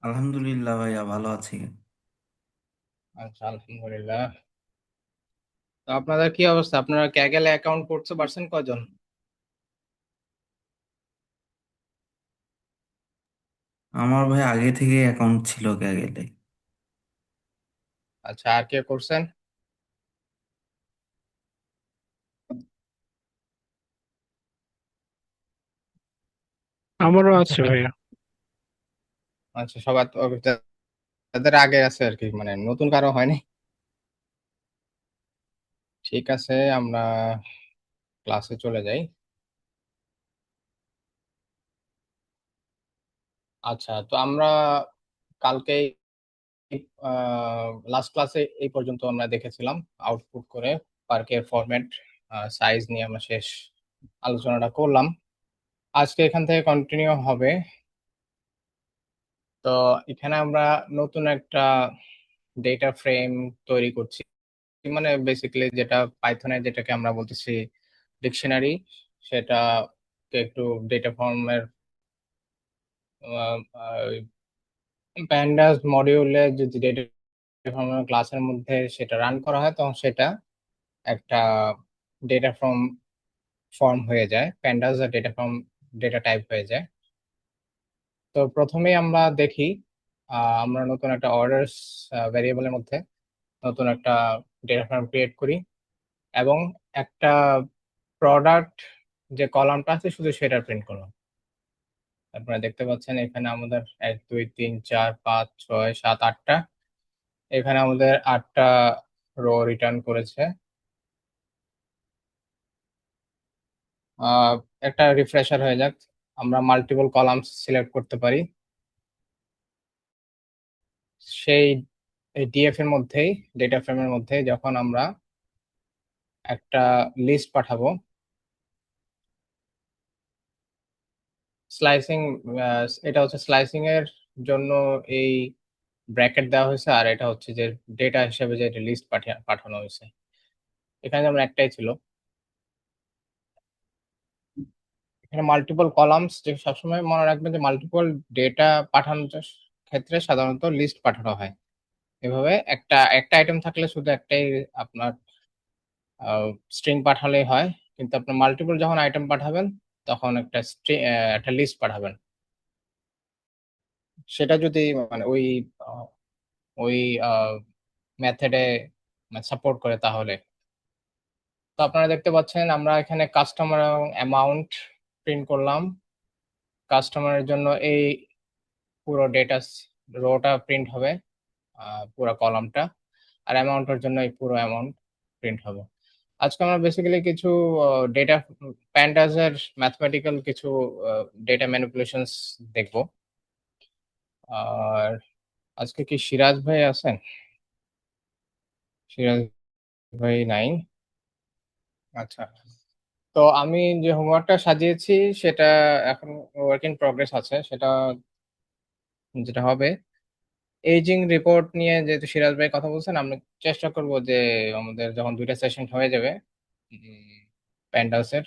আলহামদুলিল্লাহ ভাইয়া ভালো আছি। আচ্ছা, আলহামদুলিল্লাহ। তো আপনাদের কি অবস্থা? আপনারা ক্যাগেলে অ্যাকাউন্ট করতে পারছেন কজন? আমার ভাই আগে থেকে অ্যাকাউন্ট ছিল ক্যাগেলে। আচ্ছা, আর কে করছেন? আমারও আছে ভাইয়া। আচ্ছা, সবার তাদের আগে আছে আর কি, মানে নতুন কারো হয়নি। ঠিক আছে, আমরা ক্লাসে চলে যাই। আচ্ছা, তো আমরা কালকেই লাস্ট ক্লাসে এই পর্যন্ত আমরা দেখেছিলাম আউটপুট করে পার্কের ফরম্যাট, সাইজ নিয়ে আমরা শেষ আলোচনাটা করলাম। আজকে এখান থেকে কন্টিনিউ হবে। তো এখানে আমরা নতুন একটা ডেটা ফ্রেম তৈরি করছি, মানে বেসিক্যালি যেটা পাইথনে যেটাকে আমরা বলতেছি ডিকশনারি, সেটা একটু ডেটা ফর্মের প্যান্ডাস মডিউলে যদি ডেটা ফর্মের ক্লাসের মধ্যে সেটা রান করা হয় তখন সেটা একটা ডেটা ফর্ম ফর্ম হয়ে যায়, প্যান্ডাস আর ডেটা ফর্ম ডেটা টাইপ হয়ে যায়। তো প্রথমেই আমরা দেখি, আমরা নতুন একটা অর্ডারস ভ্যারিয়েবলের মধ্যে নতুন একটা ডেটা ফর্ম ক্রিয়েট করি এবং একটা প্রোডাক্ট যে কলামটা আছে শুধু সেটা প্রিন্ট করলাম। আপনারা দেখতে পাচ্ছেন এখানে আমাদের 1 2 3 4 5 6 7 8টা, এখানে আমাদের 8টা রো রিটার্ন করেছে। আহ, একটা রিফ্রেশার হয়ে যাক, আমরা মাল্টিপল কলামস সিলেক্ট করতে পারি সেই ডিএফ এর মধ্যেই, ডেটা ফ্রেমের মধ্যে যখন আমরা একটা লিস্ট পাঠাবো। স্লাইসিং, এটা হচ্ছে স্লাইসিং এর জন্য এই ব্র্যাকেট দেওয়া হয়েছে, আর এটা হচ্ছে যে ডেটা হিসেবে যে লিস্ট পাঠানো হয়েছে। এখানে যেমন একটাই ছিল, এখানে মাল্টিপল কলামস, যে সবসময় মনে রাখবেন যে মাল্টিপল ডেটা পাঠানোর ক্ষেত্রে সাধারণত লিস্ট পাঠানো হয়। এভাবে একটা একটা আইটেম থাকলে শুধু একটাই আপনার স্ট্রিং পাঠালেই হয়, কিন্তু আপনার মাল্টিপল যখন আইটেম পাঠাবেন তখন একটা লিস্ট পাঠাবেন। সেটা যদি মানে আহ, ওই মেথডে সাপোর্ট করে তাহলে। তো আপনারা দেখতে পাচ্ছেন আমরা এখানে কাস্টমার এবং অ্যামাউন্ট প্রিন্ট করলাম। কাস্টমারের জন্য এই পুরো ডেটা রোটা প্রিন্ট হবে, পুরো কলামটা, আর অ্যামাউন্টের জন্য এই পুরো অ্যামাউন্ট প্রিন্ট হবে। আজকে আমরা বেসিক্যালি কিছু ডেটা প্যান্ডাসের ম্যাথমেটিক্যাল কিছু ডেটা ম্যানিপুলেশনস দেখব। আর আজকে কি সিরাজ ভাই আছেন? সিরাজ ভাই নাই। আচ্ছা, তো আমি যে হোমওয়ার্কটা সাজিয়েছি সেটা এখন ওয়ার্ক ইন প্রগ্রেস আছে। সেটা যেটা হবে, এইজিং রিপোর্ট নিয়ে যেহেতু সিরাজ ভাই কথা বলছেন, আমরা চেষ্টা করব যে আমাদের যখন দুইটা সেশন হয়ে যাবে প্যান্ডাসের,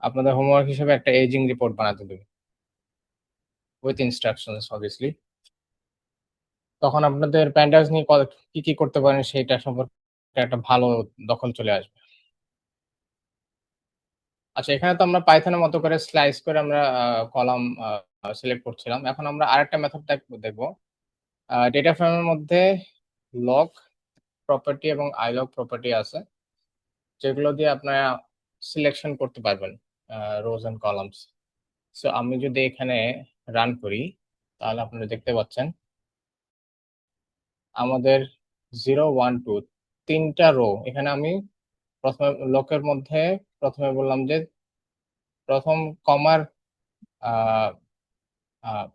আপনাদের হোমওয়ার্ক হিসেবে একটা এজিং রিপোর্ট বানাতে দেবে উইথ ইনস্ট্রাকশনস অবভিয়াসলি। তখন আপনাদের প্যান্ডাস নিয়ে কি কি করতে পারেন সেটা সম্পর্কে একটা ভালো দখল চলে আসবে। আচ্ছা, এখানে তো আমরা পাইথনের মতো করে স্লাইস করে আমরা কলাম সিলেক্ট করছিলাম। এখন আমরা আরেকটা মেথড দেখবো। ডেটা ফ্রেমের মধ্যে লগ প্রপার্টি এবং আইলগ প্রপার্টি আছে, যেগুলো দিয়ে আপনারা সিলেকশন করতে পারবেন রোজ এন্ড কলামস। সো আমি যদি এখানে রান করি তাহলে আপনারা দেখতে পাচ্ছেন আমাদের 0 1 2 তিনটা রো। এখানে আমি প্রথমে লকের মধ্যে প্রথমে বললাম যে প্রথম কমার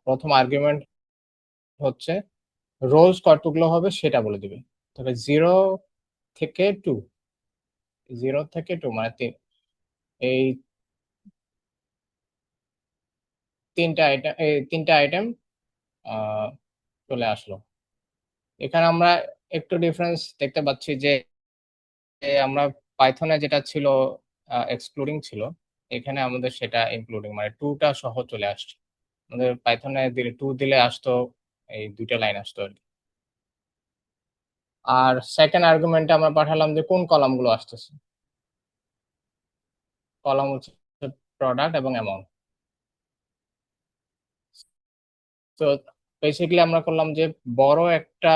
প্রথম আর্গুমেন্ট হচ্ছে রোজ কতগুলো হবে সেটা বলে দিবে। তবে 0 থেকে 2, 0 থেকে 2 মানে এই তিনটা আইটেম চলে আসলো। এখানে আমরা একটু ডিফারেন্স দেখতে পাচ্ছি যে আমরা পাইথনে যেটা ছিল এক্সক্লুডিং ছিল, এখানে আমাদের সেটা ইনক্লুডিং, মানে টুটা সহ চলে আসছে। আমাদের পাইথনে দিলে 2 দিলে আসতো এই দুইটা লাইন আসতো আর কি। আর সেকেন্ড আর্গুমেন্টে আমরা পাঠালাম যে কোন কলামগুলো আসতেছে। কলাম হচ্ছে প্রোডাক্ট এবং অ্যামাউন্ট। তো বেসিক্যালি আমরা করলাম যে বড় একটা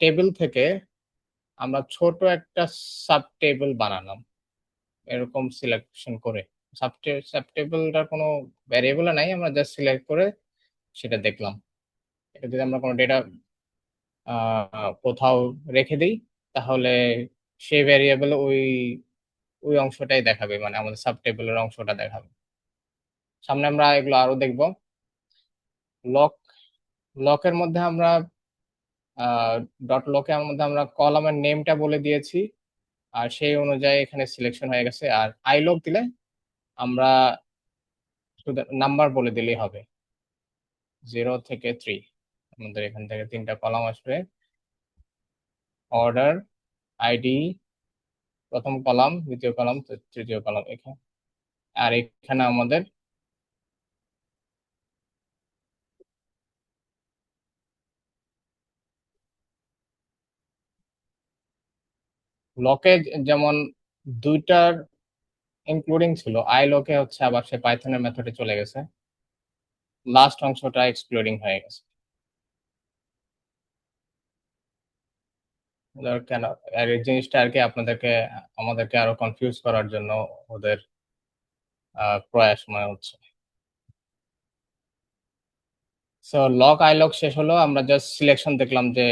টেবিল থেকে আমরা ছোট একটা সাব টেবিল বানালাম এরকম সিলেকশন করে। সাব টেবিলটার কোনো ভ্যারিয়েবল নাই, আমরা জাস্ট সিলেক্ট করে সেটা দেখলাম। এটা যদি আমরা কোনো ডেটা কোথাও রেখে দিই, তাহলে সেই ভ্যারিয়েবল ওই ওই অংশটাই দেখাবে, মানে আমাদের সাব টেবিলের অংশটা দেখাবে। সামনে আমরা এগুলো আরো দেখব। লক লকের মধ্যে আমরা ডট লকের মধ্যে আমরা কলামের নেমটা বলে দিয়েছি, আর সেই অনুযায়ী এখানে সিলেকশন হয়ে গেছে। আর আই লক দিলে আমরা শুধু নাম্বার বলে দিলেই হবে, 0 থেকে 3। আমাদের এখান থেকে তিনটা কলাম আসবে, অর্ডার, আইডি প্রথম কলাম, দ্বিতীয় কলাম, তৃতীয় কলাম এখানে। আর এখানে আমাদের লকে যেমন দুইটার ইনক্লুডিং ছিল, আই লকে হচ্ছে আবার সে পাইথনের মেথডে চলে গেছে, লাস্ট অংশটা এক্সক্লুডিং হয়ে গেছে। কেন? আর এই জিনিসটা আর কি আপনাদেরকে আমাদেরকে আরো কনফিউজ করার জন্য ওদের প্রয়াস মনে হচ্ছে। সো লক আই লক শেষ হলো, আমরা জাস্ট সিলেকশন দেখলাম যে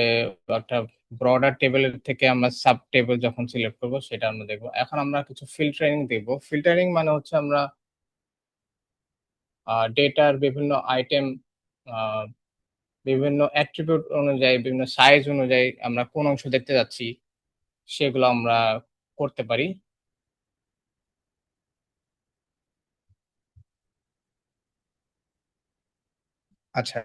একটা ব্রডার টেবিলের থেকে আমরা সাব টেবিল যখন সিলেক্ট করব সেটা আমরা দেখবো। এখন আমরা কিছু ফিল্টারিং দেখবো। ফিল্টারিং মানে হচ্ছে আমরা ডেটার বিভিন্ন আইটেম, বিভিন্ন অ্যাট্রিবিউট অনুযায়ী, বিভিন্ন সাইজ অনুযায়ী আমরা কোন অংশ দেখতে যাচ্ছি সেগুলো আমরা করতে পারি। আচ্ছা,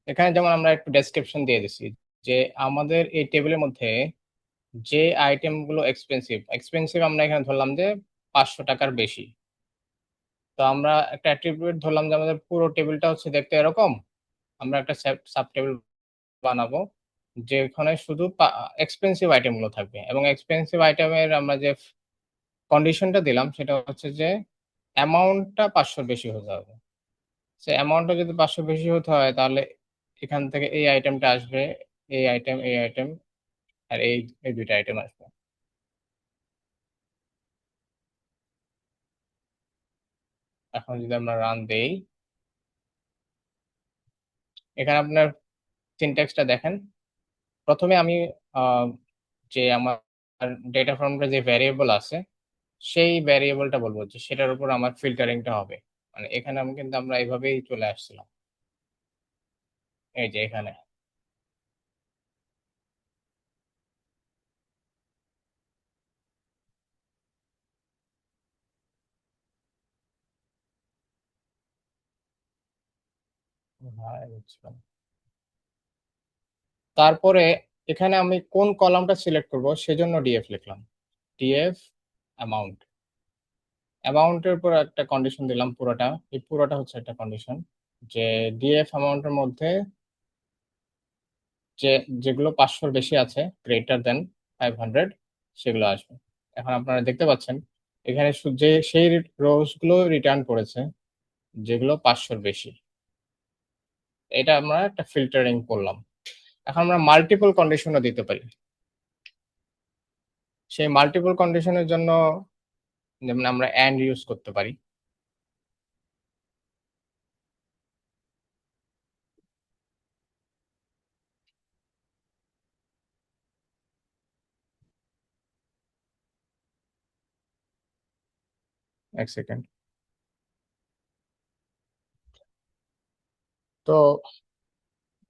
এখানে যেমন আমরা একটু ডেসক্রিপশন দিয়ে দিচ্ছি যে আমাদের এই টেবিলের মধ্যে যে আইটেম গুলো এক্সপেন্সিভ এক্সপেন্সিভ আমরা এখানে ধরলাম যে 500 টাকার বেশি। তো আমরা একটা অ্যাট্রিবিউট ধরলাম যে আমাদের পুরো টেবিলটা হচ্ছে দেখতে এরকম, আমরা একটা সাব টেবিল বানাবো যেখানে শুধু এক্সপেন্সিভ আইটেম গুলো থাকবে, এবং এক্সপেন্সিভ আইটেমের আমরা যে কন্ডিশনটা দিলাম সেটা হচ্ছে যে অ্যামাউন্টটা 500 বেশি হতে হবে। সে অ্যামাউন্টটা যদি 500 বেশি হতে হয়, তাহলে এখান থেকে এই আইটেমটা আসবে, এই আইটেম আর এই এই দুইটা আইটেম আসবে। এখন যদি আমরা রান দেই, এখানে আপনার সিনট্যাক্সটা দেখেন। প্রথমে আমি আহ, যে আমার ডেটা ফর্মটা যে ভ্যারিয়েবল আছে সেই ভ্যারিয়েবলটা বলবো যে সেটার উপর আমার ফিল্টারিংটা হবে। মানে এখানে আমি কিন্তু আমরা এইভাবেই চলে আসছিলাম, এই যে এখানে। হ্যাঁ, বুঝলাম। তারপরে এখানে আমি কোন কলামটা সিলেক্ট করব সেজন্য ডিএফ লিখলাম, ডিএফ অ্যামাউন্ট। অ্যামাউন্টের উপর একটা কন্ডিশন দিলাম, পুরোটা এই পুরোটা হচ্ছে একটা কন্ডিশন যে ডিএফ অ্যামাউন্টের মধ্যে যে যেগুলো 500 বেশি আছে, গ্রেটার দেন 500, সেগুলো আসবে। এখন আপনারা দেখতে পাচ্ছেন এখানে যে সেই রোজ গুলো রিটার্ন করেছে যেগুলো 500 বেশি। এটা আমরা একটা ফিল্টারিং করলাম। এখন আমরা মাল্টিপল কন্ডিশনও দিতে পারি। সেই মাল্টিপল কন্ডিশনের জন্য যেমন আমরা এন্ড ইউজ করতে পারি। এক সেকেন্ড। তো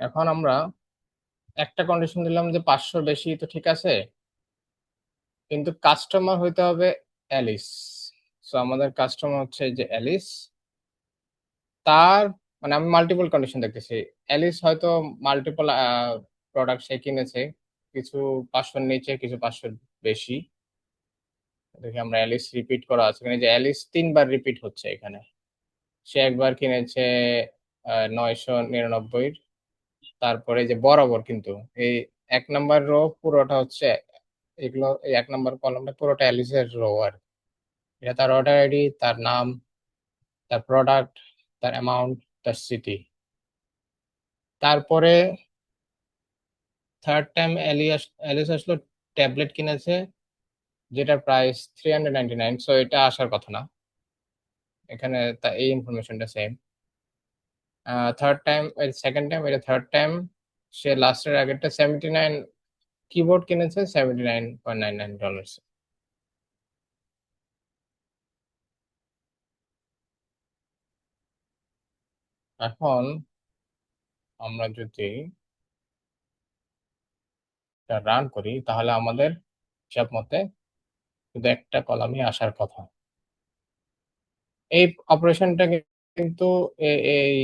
এখন আমরা একটা কন্ডিশন দিলাম যে 500 বেশি, তো ঠিক আছে, কিন্তু কাস্টমার হইতে হবে অ্যালিস। সো আমাদের কাস্টমার হচ্ছে যে অ্যালিস। তার মানে আমি মাল্টিপল কন্ডিশন দেখতেছি। অ্যালিস হয়তো মাল্টিপল প্রোডাক্ট সে কিনেছে, কিছু 500 নিচে, কিছু 500 বেশি। দেখি আমরা অ্যালিস রিপিট করা আছে এখানে, যে অ্যালিস 3 বার রিপিট হচ্ছে এখানে। সে একবার কিনেছে 999। তারপরে যে বরাবর কিন্তু এই 1 নাম্বার রো পুরোটা হচ্ছে এগুলো, এই 1 নাম্বার কলামটা পুরোটা অ্যালিসের রো আর এটা তার অর্ডার আইডি, তার নাম, তার প্রোডাক্ট, তার অ্যামাউন্ট, তার সিটি। তারপরে থার্ড টাইম অ্যালিস আসলো, ট্যাবলেট কিনেছে যেটার প্রাইস 399। সো এটা আসার কথা না এখানে, তা এই ইনফরমেশনটা same. Third time, second time, এটা থার্ড টাইম। সে লাস্টের আগেরটা 79 কিবোর্ড কিনেছে $79.99। এখন আমরা যদি রান করি তাহলে আমাদের হিসাব মতে শুধু একটা কলামই আসার কথা। এই অপারেশনটা কিন্তু এই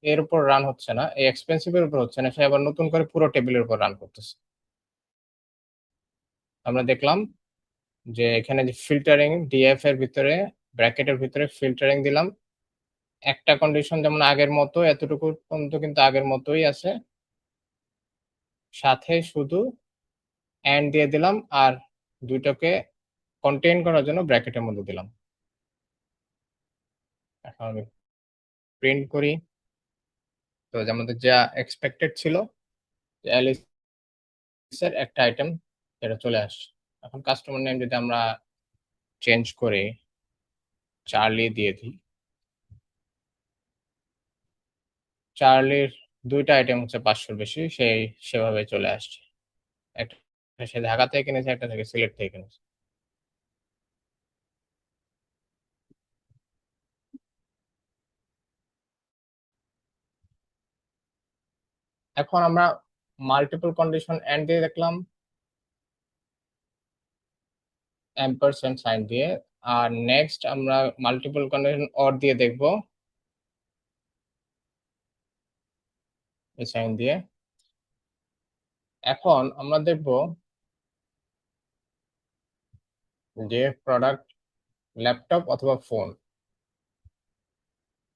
এর উপর রান হচ্ছে না, এই এক্সপেন্সিভ এর উপর হচ্ছে না, সে আবার নতুন করে পুরো টেবিলের উপর রান করতেছে। আমরা দেখলাম যে এখানে যে ফিল্টারিং ডিএফ এর ভিতরে, ব্র্যাকেটের ভিতরে ফিল্টারিং দিলাম, একটা কন্ডিশন যেমন আগের মতো এতটুকু পর্যন্ত কিন্তু আগের মতোই আছে, সাথে শুধু এন্ড দিয়ে দিলাম আর দুইটাকে কন্টেইন করার জন্য ব্র্যাকেটের মধ্যে দিলাম। এখন আমি প্রিন্ট করি, তো আমাদের যা এক্সপেক্টেড ছিল যে অ্যালিসের একটা আইটেম সেটা চলে আসছে। এখন কাস্টমার নেম যদি আমরা চেঞ্জ করে চার্লি দিয়ে দিই, চার্লির দুইটা আইটেম হচ্ছে 500 বেশি, সেই সেভাবে চলে আসছে। একটা সে ঢাকা থেকে কিনেছে, একটা থেকে সিলেট থেকে কিনেছে। এখন আমরা মাল্টিপল কন্ডিশন এন্ড দিয়ে দেখলাম, এম্পারসেন্ট সাইন দিয়ে। আর নেক্সট আমরা মাল্টিপল কন্ডিশন অর দিয়ে দেখব, এই সাইন দিয়ে। এখন আমরা দেখব যে প্রোডাক্ট ল্যাপটপ অথবা ফোন,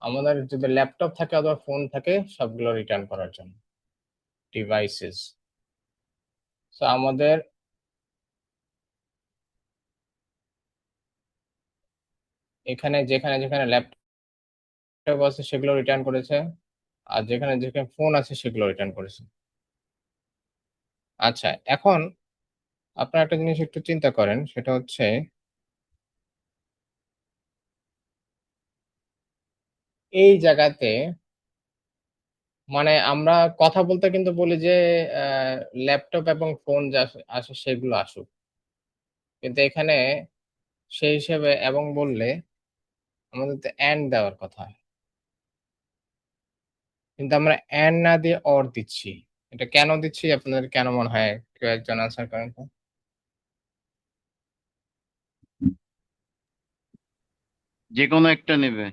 আমাদের যদি ল্যাপটপ থাকে অথবা ফোন থাকে সবগুলো রিটার্ন করার জন্য ডিভাইসেস। তো আমাদের এখানে যেখানে যেখানে ল্যাপটপ আছে সেগুলো রিটার্ন করেছে, আর যেখানে যেখানে ফোন আছে সেগুলো রিটার্ন করেছে। আচ্ছা, এখন আপনারা একটা জিনিস একটু চিন্তা করেন, সেটা হচ্ছে এই জায়গাতে মানে আমরা কথা বলতে কিন্তু বলি যে ল্যাপটপ এবং ফোন যা আসে সেগুলো আসুক, কিন্তু এখানে সেই হিসেবে এবং বললে আমাদের তো এন্ড দেওয়ার কথা, কিন্তু আমরা এন্ড না দিয়ে অর দিচ্ছি। এটা কেন দিচ্ছি আপনাদের কেন মনে হয়, কেউ একজন আনসার করেন তো? যে কোনো একটা নেবে,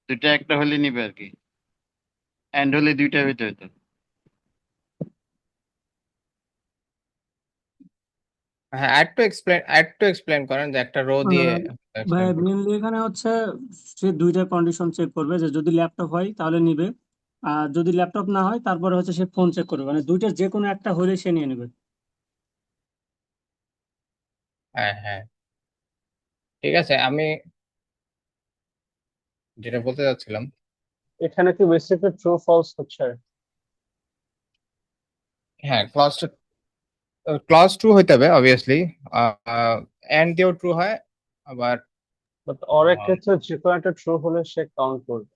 দুইটা একটা হলে নিবে আর কি, এন্ড হলে দুইটা হইতে হইতো। হ্যাঁ, একটু এক্সপ্লেন করেন যে একটা রো দিয়ে আহ, ভাই এক্সপ্লেন করুন। মেনলি এখানে হচ্ছে সে দুইটা কন্ডিশন চেক করবে, যে যদি ল্যাপটপ হয় তাহলে নিবে, আর যদি ল্যাপটপ না হয় তারপরে হচ্ছে সে ফোন চেক করবে, মানে দুইটার যে কোনো একটা হলে সে নিয়ে নেবে। হ্যাঁ হ্যাঁ, ঠিক আছে। আমি যেটা বলতে চাচ্ছিলাম, এখানে কি বেসিক্যালি ট্রু ফলস হচ্ছে? হ্যাঁ, ক্লজ ট্রু হইতে হবে অবভিয়াসলি, এন্ড দিয়েও ট্রু হয় আবার। বাট অরের ক্ষেত্রে যে কোনো একটা ট্রু হলে সে কাউন্ট করবে।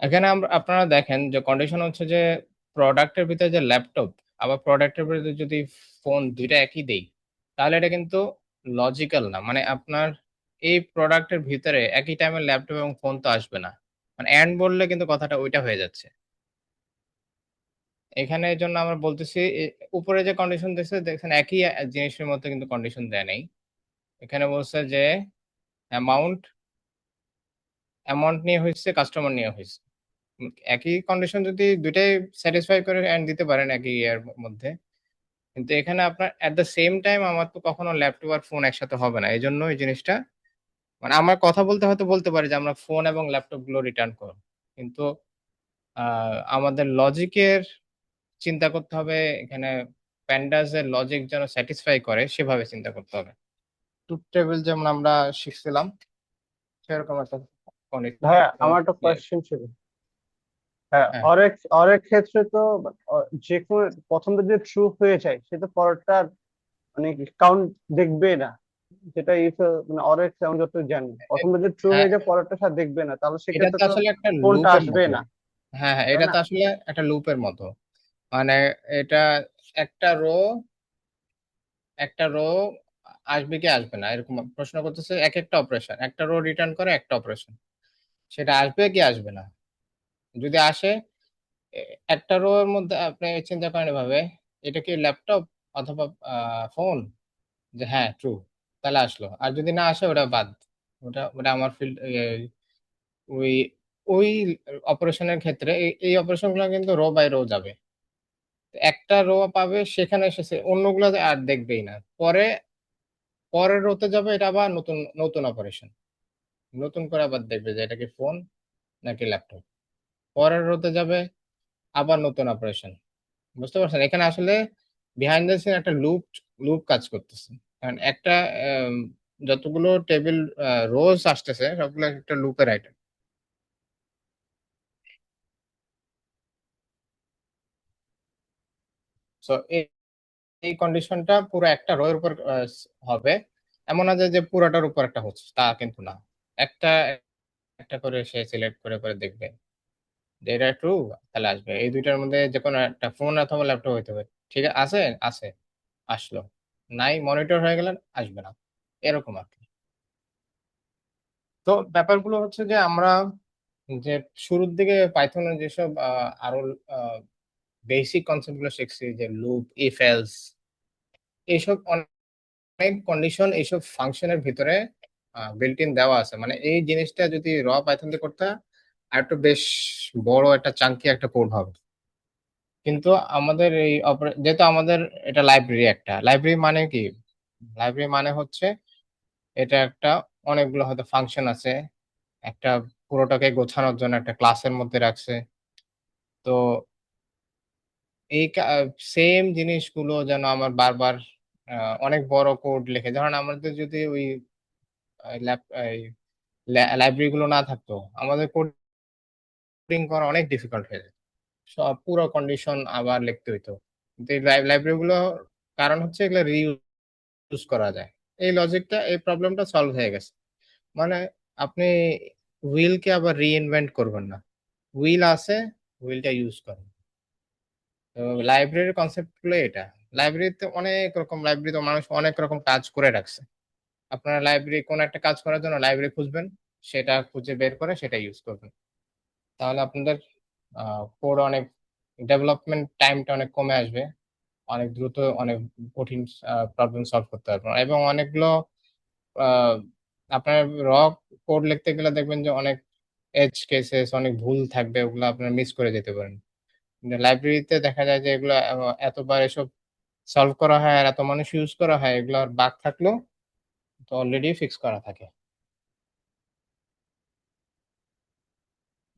এখানে আপনারা দেখেন যে কন্ডিশন হচ্ছে যে প্রোডাক্টের ভিতরে যে ল্যাপটপ আবার প্রোডাক্টের ভিতরে যদি ফোন, দুইটা একই দেই, তাহলে এটা কিন্তু লজিক্যাল না। মানে আপনার এই প্রোডাক্টের ভিতরে একই টাইমে ল্যাপটপ এবং ফোন তো আসবে না, মানে এন্ড বললে কিন্তু কথাটা ওইটা হয়ে যাচ্ছে। এখানে এই জন্য আমরা বলতেছি উপরে যে কন্ডিশন দিচ্ছে দেখছেন একই জিনিসের মধ্যে কিন্তু কন্ডিশন দেয় নাই। এখানে বলছে যে অ্যামাউন্ট, অ্যামাউন্ট নিয়ে হয়েছে, কাস্টমার নিয়ে হয়েছে। একই কন্ডিশন যদি দুইটাই স্যাটিসফাই করে এন্ড দিতে পারেন একই ইয়ার মধ্যে, কিন্তু এখানে আপনার এট দ্য সেম টাইম আমার তো কখনো ল্যাপটপ আর ফোন একসাথে হবে না, এই জন্য এই জিনিসটা মানে আমার কথা বলতে হয়তো বলতে পারি যে আমরা ফোন এবং ল্যাপটপ গুলো রিটার্ন করব, কিন্তু আমাদের লজিকের চিন্তা করতে হবে এখানে। প্যান্ডাস এর লজিক যেন স্যাটিসফাই করে সেভাবে চিন্তা করতে হবে। ট্রুথ টেবিল যেমন আমরা শিখছিলাম সেরকম একটা ভাইয়া condition, আমার একটা ইয়ে, কোয়েশ্চেন ছিল। হ্যাঁ, হ্যাঁ অনেক অনেক ক্ষেত্রে তো যে কোনো প্রথমটা যদি ট্রু হয়ে যায় সেটা পরেরটার মানে কাউন্ট দেখবে না। যেটা ইফ মানে অনেক আমি যতটুকু জানি প্রথমটা যদি ট্রু হ্যাঁ হয়ে যায় পরেরটা সাথে দেখবে না, তাহলে এটা সেক্ষেত্রে তো তো আসলে একটা কোনটা লুপের আসবে মতো। না, হ্যাঁ হ্যাঁ, তাই এটা না? তো আসলে একটা লুপের মতো। মানে এটা একটা রো একটা রো আসবে কি আসবে না এরকম প্রশ্ন করতেছে। এক একটা অপারেশন, একটা রো রিটার্ন করে একটা অপারেশন, সেটা আসবে কি আসবে না। যদি আসে, একটা রো এর মধ্যে আপনি চিন্তা করেন এভাবে, এটা কি ল্যাপটপ অথবা ফোন, যে হ্যাঁ ট্রু, তাহলে আসলো। আর যদি না আসে ওটা বাদ, ওটা ওটা আমার ফিল্ড। ওই ওই অপারেশনের ক্ষেত্রে এই অপারেশন গুলো কিন্তু রো বাই রো যাবে। একটা রো পাবে, সেখানে এসেছে, অন্যগুলো আর দেখবেই না। পরের রোতে যাবে, এটা আবার নতুন নতুন অপারেশন, নতুন করে আবার দেখবে যে এটা কি ফোন নাকি ল্যাপটপ। পরের রোতে যাবে, আবার নতুন অপারেশন। বুঝতে পারছেন, এখানে আসলে বিহাইন্ড দ্য সিন একটা লুপ লুপ কাজ করতেছে। কারণ একটা আম, যতগুলো টেবিল রোজ আসতেছে সবগুলো একটা লুপের আইটেম। সো এই কন্ডিশনটা পুরো একটা রো এর উপর হবে। এমন না যে যে পুরোটার উপর একটা হচ্ছে, তা কিন্তু না। একটা একটা করে সে সিলেক্ট করে করে দেখবে যে এটা ট্রু, তাহলে আসবে। এই দুইটার মধ্যে যে কোনো একটা, ফোন অথবা ল্যাপটপ হইতে হবে। ঠিক আছে, আছে, আসলো। নাই, মনিটর হয়ে গেলে আসবে না, এরকম আর কি। তো ব্যাপারগুলো হচ্ছে যে আমরা যে শুরুর দিকে পাইথনের যেসব আরো বেসিক কনসেপ্ট গুলো শিখছি, যে লুপ, ইফ এলস, এইসব অনেক কন্ডিশন এইসব ফাংশনের ভিতরে বিল্ট ইন দেওয়া আছে। মানে এই জিনিসটা যদি র পাইথন দিয়ে করতে হয়, আর একটু বেশ বড় একটা চাঙ্কি একটা কোড হবে। কিন্তু আমাদের যেহেতু আমাদের এটা লাইব্রেরি, একটা লাইব্রেরি মানে কি, লাইব্রেরি মানে হচ্ছে এটা একটা অনেকগুলো হয়তো ফাংশন আছে, একটা পুরোটাকে গোছানোর জন্য একটা ক্লাসের মধ্যে রাখছে। তো এই সেম জিনিসগুলো যেন আমার বারবার অনেক বড় কোড লিখে, ধরেন আমাদের যদি ওই লাইব্রেরি গুলো না থাকতো, আমাদের কোডিং করা অনেক ডিফিকাল্ট হয়ে যেত। সব পুরো কন্ডিশন আবার লিখতে হইতো। কিন্তু এই লাইব্রেরি গুলো, কারণ হচ্ছে এগুলো রিউজ করা যায়। এই লজিকটা, এই প্রবলেমটা সলভ হয়ে গেছে। মানে আপনি হুইলকে আবার রিইনভেন্ট করবেন না, হুইল আছে, হুইলটা ইউজ করেন। তো লাইব্রেরির কনসেপ্ট গুলো এটা। লাইব্রেরিতে অনেক রকম, লাইব্রেরিতে মানুষ অনেক রকম কাজ করে রাখছে। আপনারা লাইব্রেরি কোন একটা কাজ করার জন্য লাইব্রেরি খুঁজবেন, সেটা খুঁজে বের করে সেটা ইউজ করবেন। তাহলে আপনাদের কোড অনেক, ডেভেলপমেন্ট টাইমটা অনেক কমে আসবে। অনেক দ্রুত অনেক কঠিন প্রবলেম সলভ করতে পারবেন। এবং অনেকগুলো আহ, আপনার র কোড লিখতে গেলে দেখবেন যে অনেক এজ কেসেস, অনেক ভুল থাকবে, ওগুলো আপনারা মিস করে যেতে পারেন। লাইব্রেরিতে দেখা যায় যে এগুলো এতবার এসব সলভ করা হয় আর এত মানুষ ইউজ করা হয়, এগুলোর বাগ থাকলেও তো অলরেডি ফিক্স করা থাকে।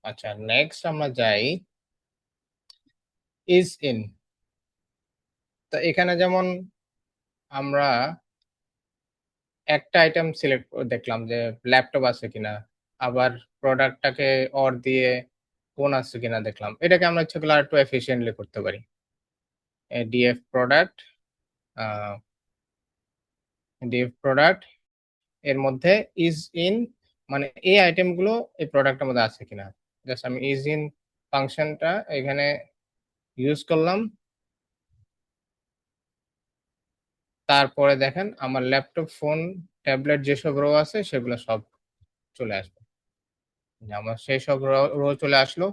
আচ্ছা, নেক্সট আমরা যাই ইজ ইন। তো এখানে যেমন আমরা একটা আইটেম সিলেক্ট দেখলাম যে ল্যাপটপ আছে কিনা, আবার প্রোডাক্টটাকে অর দিয়ে ফোন আছে কিনা দেখলাম। এটাকে আমরা ইচ্ছে করলে আর একটু এফিসিয়েন্টলি করতে পারি। ডিএফ প্রোডাক্ট, ডিএফ প্রোডাক্ট এর মধ্যে ইজ ইন, মানে এই আইটেম গুলো এই প্রোডাক্টের মধ্যে আছে কিনা। জাস্ট আমি ইজ ইন ফাংশনটা এখানে ইউজ করলাম। তারপরে দেখেন আমার ল্যাপটপ, ফোন, ট্যাবলেট যেসব রো আছে সেগুলো সব চলে আসবে। যে আমার সেই সব রো চলে আসলো,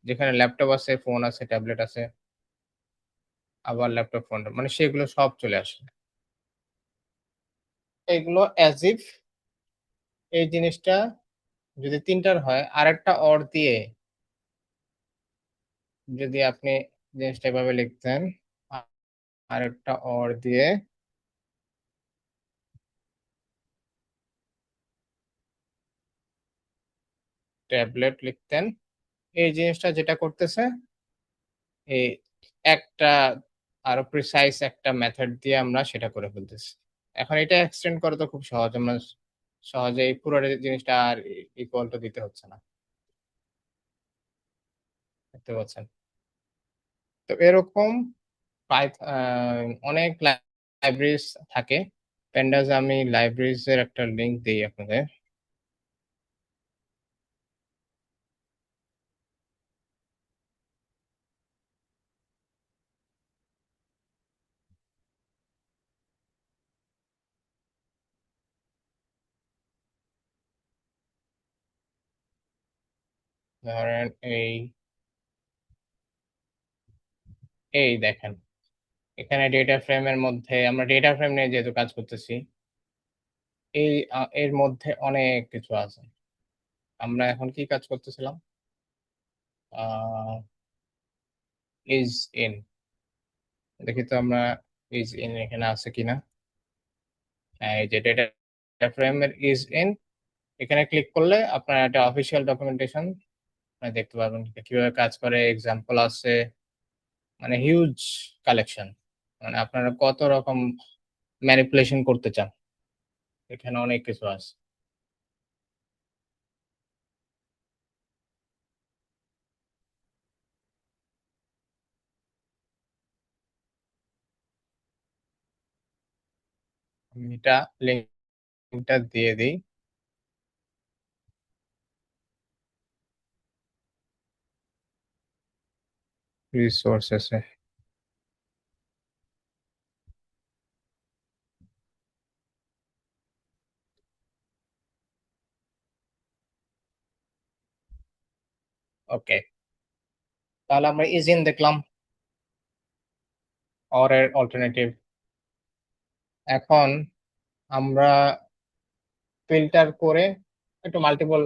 যেখানে ল্যাপটপ আছে, ফোন আছে, ট্যাবলেট আছে, আবার ল্যাপটপ, ফোন, মানে সেগুলো সব চলে আসে। এগুলো অ্যাজ ইফ এই জিনিসটা যদি তিনটার হয়, আরেকটা অর দিয়ে যদি আপনি জিনিসটা এভাবে লিখতেন, আ- আরেকটা অর দিয়ে ট্যাবলেট লিখতেন, এই জিনিসটা যেটা করতেছে এই একটা আরো প্রিসাইজ একটা মেথড দিয়ে আমরা সেটা করে ফেলতেছি। এখন এটা এক্সটেন্ড করা তো খুব সহজ, আমরা সহজে এই পুরো জিনিসটা আর ইকুয়াল টু দিতে হচ্ছে না, দেখতে পাচ্ছেন। তো এরকম অনেক লাইব্রেরিজ থাকে। প্যান্ডাস আমি লাইব্রেরিজ এর একটা লিংক দিই আপনাদের। ধরেন এই দেখেন, এখানে ডেটা ফ্রেমের মধ্যে আমরা ডেটা ফ্রেম নিয়ে যেহেতু কাজ করতেছি, এর মধ্যে অনেক কিছু আছে। আমরা এখন কি কাজ করতেছিলাম, ইজ ইন, দেখি তো আমরা ইজ ইন এখানে আছে কিনা। হ্যাঁ, এই যে ডেটা ফ্রেমের ইজ ইন, এখানে ক্লিক করলে আপনার একটা অফিসিয়াল ডকুমেন্টেশন দেখতে পারবেন কিভাবে কাজ করে, এক্সাম্পল আছে, মানে হিউজ কালেকশন, মানে আপনারা কত রকম ম্যানিপুলেশন করতে চান এখানে অনেক কিছু আছে। আমি এটা লিঙ্কটা দিয়ে দিই। রিসোর্সেসে ওকে, তাহলে আমরা ইজ ইন দেখলাম, অর এর অল্টারনেটিভ। এখন আমরা ফিল্টার করে একটু মাল্টিপল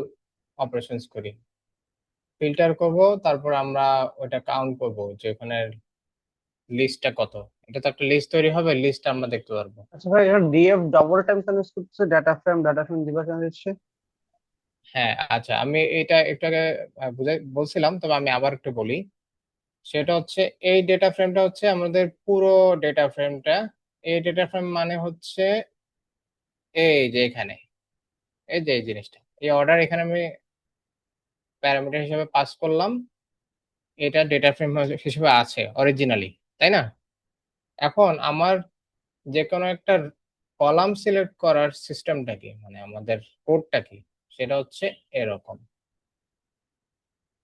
অপারেশনস করি। ফিল্টার করব, তারপর আমরা ওটা কাউন্ট করব যে ওখানে লিস্টটা কত। এটা তো একটা লিস্ট তৈরি হবে, লিস্ট আমরা দেখতে পারবো। আচ্ছা ভাই, এটা ডিএফ ডবল টাইম কানেক্ট করতেছে, ডাটা ফ্রেম ডিভাইস দিচ্ছে। হ্যাঁ আচ্ছা, আমি এটা একটু আগে বুঝাই বলছিলাম, তবে আমি আবার একটু বলি। সেটা হচ্ছে এই ডেটা ফ্রেমটা হচ্ছে আমাদের পুরো ডেটা ফ্রেমটা। এই ডেটা ফ্রেম মানে হচ্ছে এই যে এখানে এই যে এই জিনিসটা, এই অর্ডার এখানে আমি প্যারামিটার হিসেবে পাস করলাম, এটা ডেটা ফ্রেম হিসেবে আছে অরিজিনালি, তাই না? এখন আমার যে কোনো একটা কলাম সিলেক্ট করার সিস্টেমটা কি, মানে আমাদের কোডটা কি, সেটা হচ্ছে এরকম,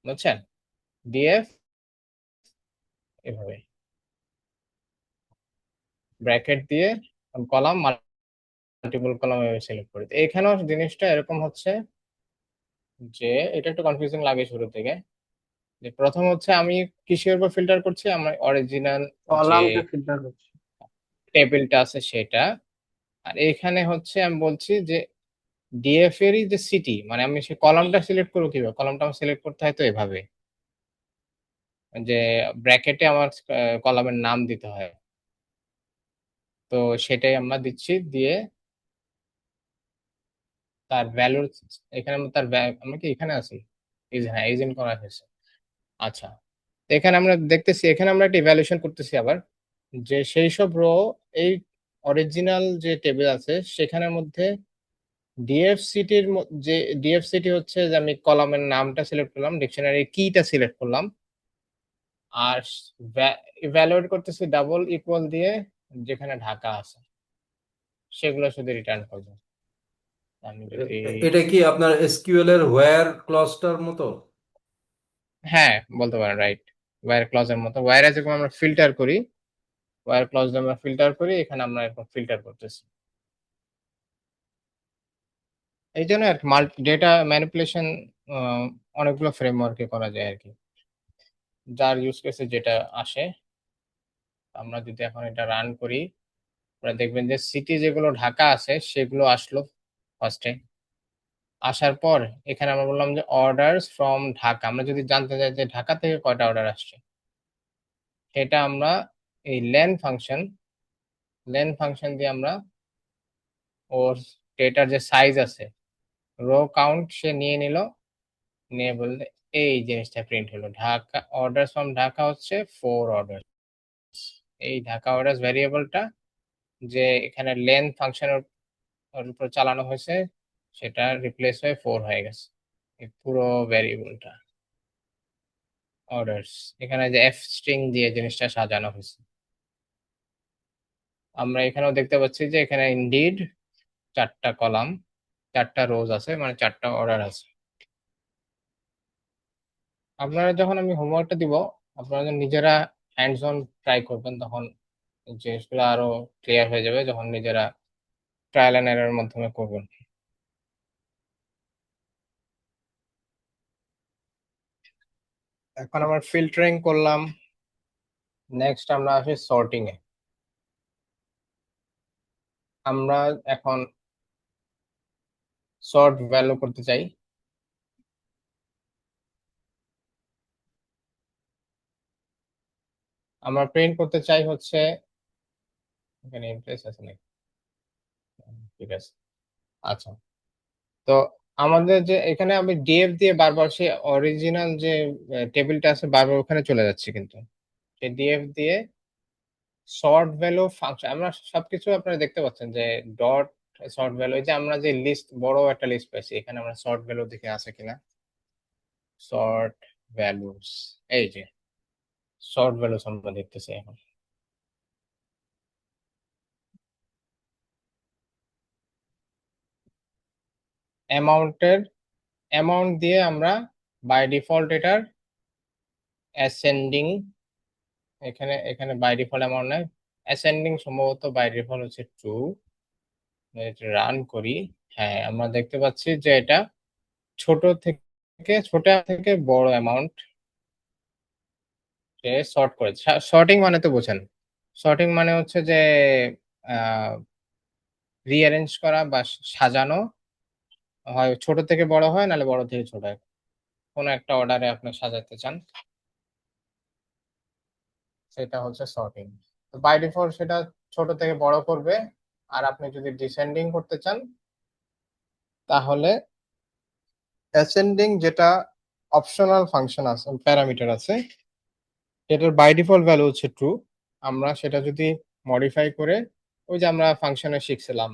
বুঝছেন? ডিএফ এভাবে ব্র্যাকেট দিয়ে কলাম মাল্টিপল কলাম এভাবে সিলেক্ট করি। তো এখানেও জিনিসটা এরকম হচ্ছে যে এটা একটু কনফিউজিং লাগে শুরু থেকে, যে প্রথম হচ্ছে আমি কিসের উপর ফিল্টার করছি, আমার অরিজিনাল যে কলামটা ফিল্টার করছে। টেবিলটা আছে সেটা। আর এখানে হচ্ছে আমি বলছি যে ডিএফ এরই যে সিটি, মানে আমি সেই কলামটা সিলেক্ট করবো কিভাবে, কলামটা আমার সিলেক্ট করতে হয় তো এভাবে, যে ব্র্যাকেটে আমার কলামের নাম দিতে হয়। তো সেটাই আমরা দিচ্ছি, দিয়ে তার ভ্যালু এখানে আমরা কি এখানে আছি, এই যে হ্যাঁ এজেন্ট করা হয়েছে। আচ্ছা, তো এখানে আমরা দেখতেছি, এখানে আমরা একটা ইভ্যালুয়েশন করতেছি আবার, যে সেই সব রো এই অরিজিনাল যে টেবিল আছে সেখানের মধ্যে ডিএফসিটির যে ডিএফসিটি হচ্ছে যে আমি কলামের নামটা সিলেক্ট করলাম, ডিকশনারি কিটা সিলেক্ট করলাম, আর ইভ্যালুয়েট করতেছি ডাবল ইকুয়াল দিয়ে, যেখানে ঢাকা আছে সেগুলো শুধু রিটার্ন করবো। আমি যদি এটা কি আপনার এসকিউএল এর হোয়ার ক্লজটার মতো? হ্যাঁ বলতে পারেন, রাইট, ওয়্যার ক্লজের মতো। ওয়্যারে যেরকম আমরা ফিল্টার করি, ওয়্যার ক্লজ আমরা ফিল্টার করি, এখানে আমরা এখন ফিল্টার করতেছি। এই জন্য আর কি ডেটা ম্যানিপুলেশন অনেকগুলো ফ্রেমওয়ার্কে করা যায় আর কি, যার ইউজ কেসে যেটা আসে। আমরা যদি এখন এটা রান করি, আপনারা দেখবেন যে সিটি যেগুলো ঢাকা আছে সেগুলো আসলো ফার্স্টে। আসার পর এখানে আমরা বললাম যে অর্ডারস ফ্রম ঢাকা, আমরা যদি জানতে চাই যে ঢাকা থেকে কয়টা অর্ডার আসছে, সেটা আমরা এই লেন ফাংশন দিয়ে আমরা ওর ডেটার যে সাইজ আছে, রো কাউন্ট সে নিয়ে নিল, নিয়ে বললে এই জিনিসটা প্রিন্ট হলো, ঢাকা অর্ডার ফ্রম ঢাকা হচ্ছে 4 অর্ডার। এই ঢাকা অর্ডার ভ্যারিয়েবলটা যে এখানে লেন্থ ফাংশনের উপর চালানো হয়েছে সেটা রিপ্লেস হয়ে 4 হয়ে গেছে। এই পুরো ভ্যারিয়েবলটা অর্ডারস, এখানে যে এফ স্ট্রিং দিয়ে জিনিসটা সাজানো হয়েছে। আমরা এখানেও দেখতে পাচ্ছি যে এখানে ইনডিড 4টা কলাম, 4টা রোজ আছে, মানে 4টা অর্ডার আছে। আপনারা যখন আমি হোমওয়ার্কটা দিব, আপনারা যখন নিজেরা হ্যান্ডস অন ট্রাই করবেন, তখন এই জিনিসগুলো আরো ক্লিয়ার হয়ে যাবে যখন নিজেরা ট্রায়াল এন্ড এররের মাধ্যমে করবেন। এখন আমরা ফিল্টারিং করলাম, নেক্সট আমরা আসি সর্টিং এ। আমরা এখন সর্ট ভ্যালু করতে চাই। আমরা প্রিন্ট করতে চাই হচ্ছে, এখানে ইমপ্রেস আছে নাকি? ঠিক আছে, আচ্ছা। তো আমাদের যে এখানে আমি ডিএফ দিয়ে বারবার সেই অরিজিনাল যে টেবিলটা আছে বারবার ওখানে চলে যাচ্ছে, কিন্তু সেই ডিএফ দিয়ে শর্ট ভ্যালু ফাংশন আমরা সবকিছু আপনারা দেখতে পাচ্ছেন যে ডট শর্ট ভ্যালু, যে আমরা যে লিস্ট বড় একটা লিস্ট পাইছি, এখানে আমরা শর্ট ভ্যালু দেখে আছে কিনা, শর্ট ভ্যালুস, এই যে শর্ট ভ্যালুস আমরা দেখতেছি এখন। অ্যামাউন্ট দিয়ে আমরা বাই ডিফল্ট এটার অ্যাসেন্ডিং, এখানে এখানে বাই ডিফল্ট অ্যামাউন্ট নাই, অ্যাসেন্ডিং সম্ভবত বাই ডিফল্ট হচ্ছে ট্রু। রান করি, হ্যাঁ আমরা দেখতে পাচ্ছি যে এটা ছোট থেকে বড় অ্যামাউন্ট সর্ট করেছে। সর্টিং মানে তো বোঝেন, সর্টিং মানে হচ্ছে যে রিঅ্যারেঞ্জ করা বা সাজানো, হয় ছোট থেকে বড় হয় নাহলে বড় থেকে ছোট হয়, কোনো একটা অর্ডারে আপনি সাজাতে চান, সেটা হচ্ছে সর্টিং। তো বাই ডিফল্ট সেটা ছোট থেকে বড় করবে। আর আপনি যদি ডিসেন্ডিং করতে চান তাহলে অ্যাসেন্ডিং, যেটা অপশনাল ফাংশন আছে, প্যারামিটার আছে, সেটার বাই ডিফল্ট ভ্যালু হচ্ছে ট্রু। আমরা সেটা যদি মডিফাই করে, ওই যে আমরা ফাংশনে শিখছিলাম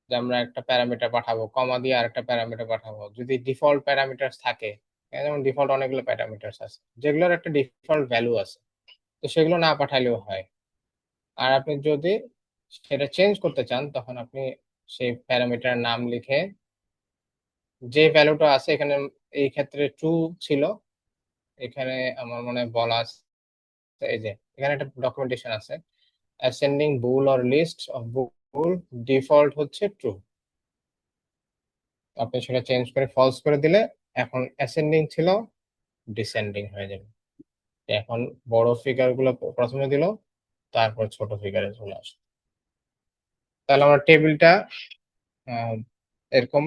যে আমরা একটা প্যারামিটার পাঠাবো, কমা দিয়ে আরেকটা প্যারামিটার পাঠাবো, যদি ডিফল্ট প্যারামিটার থাকে, যেমন ডিফল্ট অনেকগুলো প্যারামিটার আছে যেগুলোর একটা ডিফল্ট ভ্যালু আছে, তো সেগুলো না পাঠালেও হয়। আর আপনি যদি সেটা চেঞ্জ করতে চান তখন আপনি সেই প্যারামিটার নাম লিখে, যে ভ্যালুটা আছে এখানে, এই ক্ষেত্রে ট্রু ছিল, এখানে আমার মনে হয় বলা আছে, এই যে এখানে একটা ডকুমেন্টেশন আছে, ascending bool or list of bool default হচ্ছে ট্রু। আপনি সেটা চেঞ্জ করে ফলস করে দিলে এখন অ্যাসেন্ডিং ছিল ডিসেন্ডিং হয়ে যাবে। এখন বড় ফিগার গুলো প্রথমে দিল, তারপর ছোট ফিগারে চলে আসবে। তাহলে আমরা টেবিলটা এরকম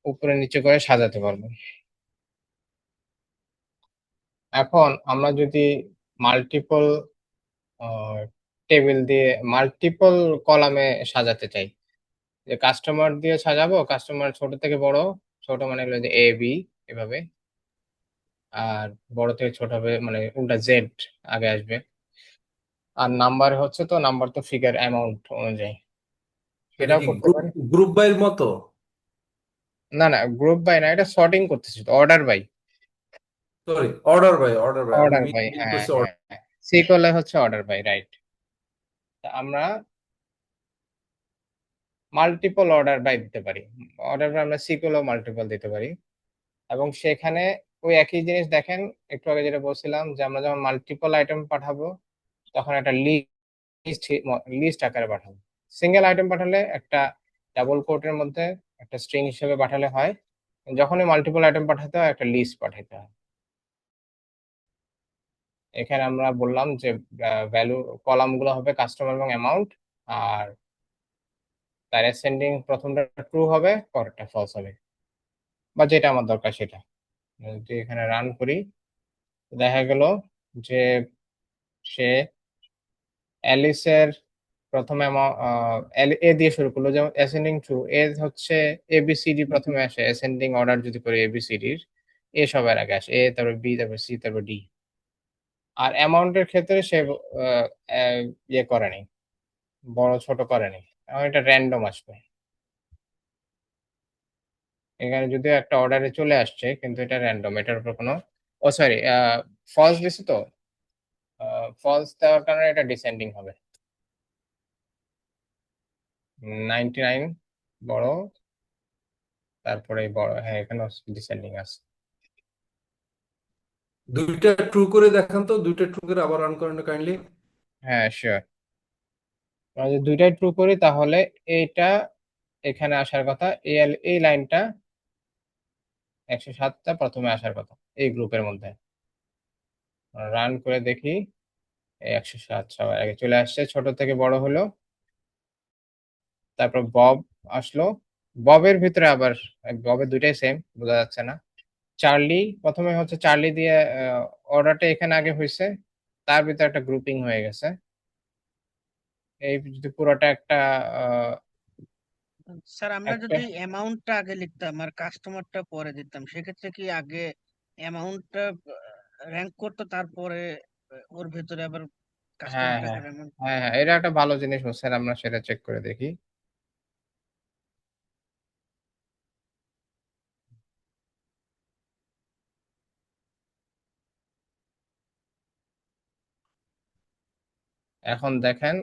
উপরে নিচে করে সাজাতে পারবো। এখন আমরা যদি মাল্টিপল টেবিল দিয়ে মাল্টিপল কলামে সাজাতে চাই, যে কাস্টমার দিয়ে সাজাবো, কাস্টমার ছোট থেকে বড়, ছোট মানে হলো যে এ বি এভাবে, আর বড় থেকে ছোট হবে মানে উল্টা জেড আগে আসবে, আর নাম্বার হচ্ছে, তো নাম্বার তো ফিগার অ্যামাউন্ট অনুযায়ী, এটা সেটাও কি করতে গ্রুপ পারি। গ্রুপ বাইয়ের মতো? না না, গ্রুপ বাই না, এটা সর্টিং করতেছি, তো order by. Sorry, order by আমি অর্ডার বাই, মিন হ্যাঁ করছি হ্যাঁ হ্যাঁ, সিকোয়েলে হচ্ছে অর্ডার বাই, রাইট। আমরা মাল্টিপল অর্ডার বাই দিতে পারি, অর্ডার বাই আমরা সিকোয়েলও মাল্টিপল দিতে পারি, এবং সেখানে ওই একই জিনিস দেখেন, একটু আগে যেটা বলছিলাম যে আমরা যখন মাল্টিপল আইটেম পাঠাবো তখন একটা লিস্ট আকারে পাঠাবো। সিঙ্গেল আইটেম পাঠালে একটা ডাবল কোটের মধ্যে একটা স্ট্রিং হিসেবে পাঠালে হয়, যখনই মাল্টিপল আইটেম পাঠাতে হয় একটা লিস্ট পাঠাতে হয়। এখানে আমরা বললাম যে ভ্যালু কলাম গুলো হবে কাস্টমার এবং অ্যামাউন্ট, আর তার অ্যাসেন্ডিং প্রথমটা ট্রু হবে, পরেরটা ফলস হবে, বা যেটা আমার দরকার সেটা। যদি এখানে রান করি, দেখা গেল যে সে অ্যালিসের প্রথমে এ দিয়ে শুরু করলো, যেমন অ্যাসেন্ডিং ট্রু, এ হচ্ছে এবিসিডি প্রথমে আসে, অ্যাসেন্ডিং অর্ডার যদি করি এবিসিডির, এ সবার আগে আসে, এ তারপর বি তারপর সি তারপর ডি। আর অ্যামাউন্টের ক্ষেত্রে সে ইয়ে করেনি, বড় ছোট করেনি, এখন এটা র্যান্ডম আসবে। এখানে যদিও একটা অর্ডারে চলে আসছে কিন্তু এটা র্যান্ডম, এটার উপর কোনো, ও সরি, ফলস দিছি তো, ফলস দেওয়ার কারণে এটা ডিসেন্ডিং হবে। 99 বড়, তারপরে এই বড়, হ্যাঁ এখানে ডিসেন্ডিং আছে। দুইটা ট্রু করে দেখান তো, দুইটা ট্রু করে আবার রান করেন কাইন্ডলি। হ্যাঁ শিওর, আমরা যদি দুইটাই ট্রু করি তাহলে এইটা এখানে আসার কথা, এই লাইনটা 107টা প্রথমে আসার কথা এই গ্রুপের মধ্যে। রান করে দেখি, এই 107 সবার আগে চলে আসছে, ছোট থেকে বড় হলো। তারপর বব আসলো, ববের ভিতরে আবার, ববের দুইটাই সেম, বোঝা যাচ্ছে না। চার্লি প্রথমে হচ্ছে, চার্লি দিয়ে অর্ডারটা এখানে আগে হয়েছে, তার ভিতরে একটা গ্রুপিং হয়ে গেছে। এই যদি পুরোটা একটা স্যার আমরা একটা যদি অ্যামাউন্টটা আগে লিখতাম আর কাস্টমারটা পরে দিতাম, সেক্ষেত্রে কি আগে অ্যামাউন্টটা র্যাঙ্ক করতো, তারপরে ওর ভেতরে আবার হ্যাঁ কাস্টমার হ্যাঁ টাকার অ্যামাউন্ট? হ্যাঁ হ্যাঁ, এটা একটা ভালো জিনিস বলছেন, আমরা সেটা চেক করে দেখি। এখন দেখেন,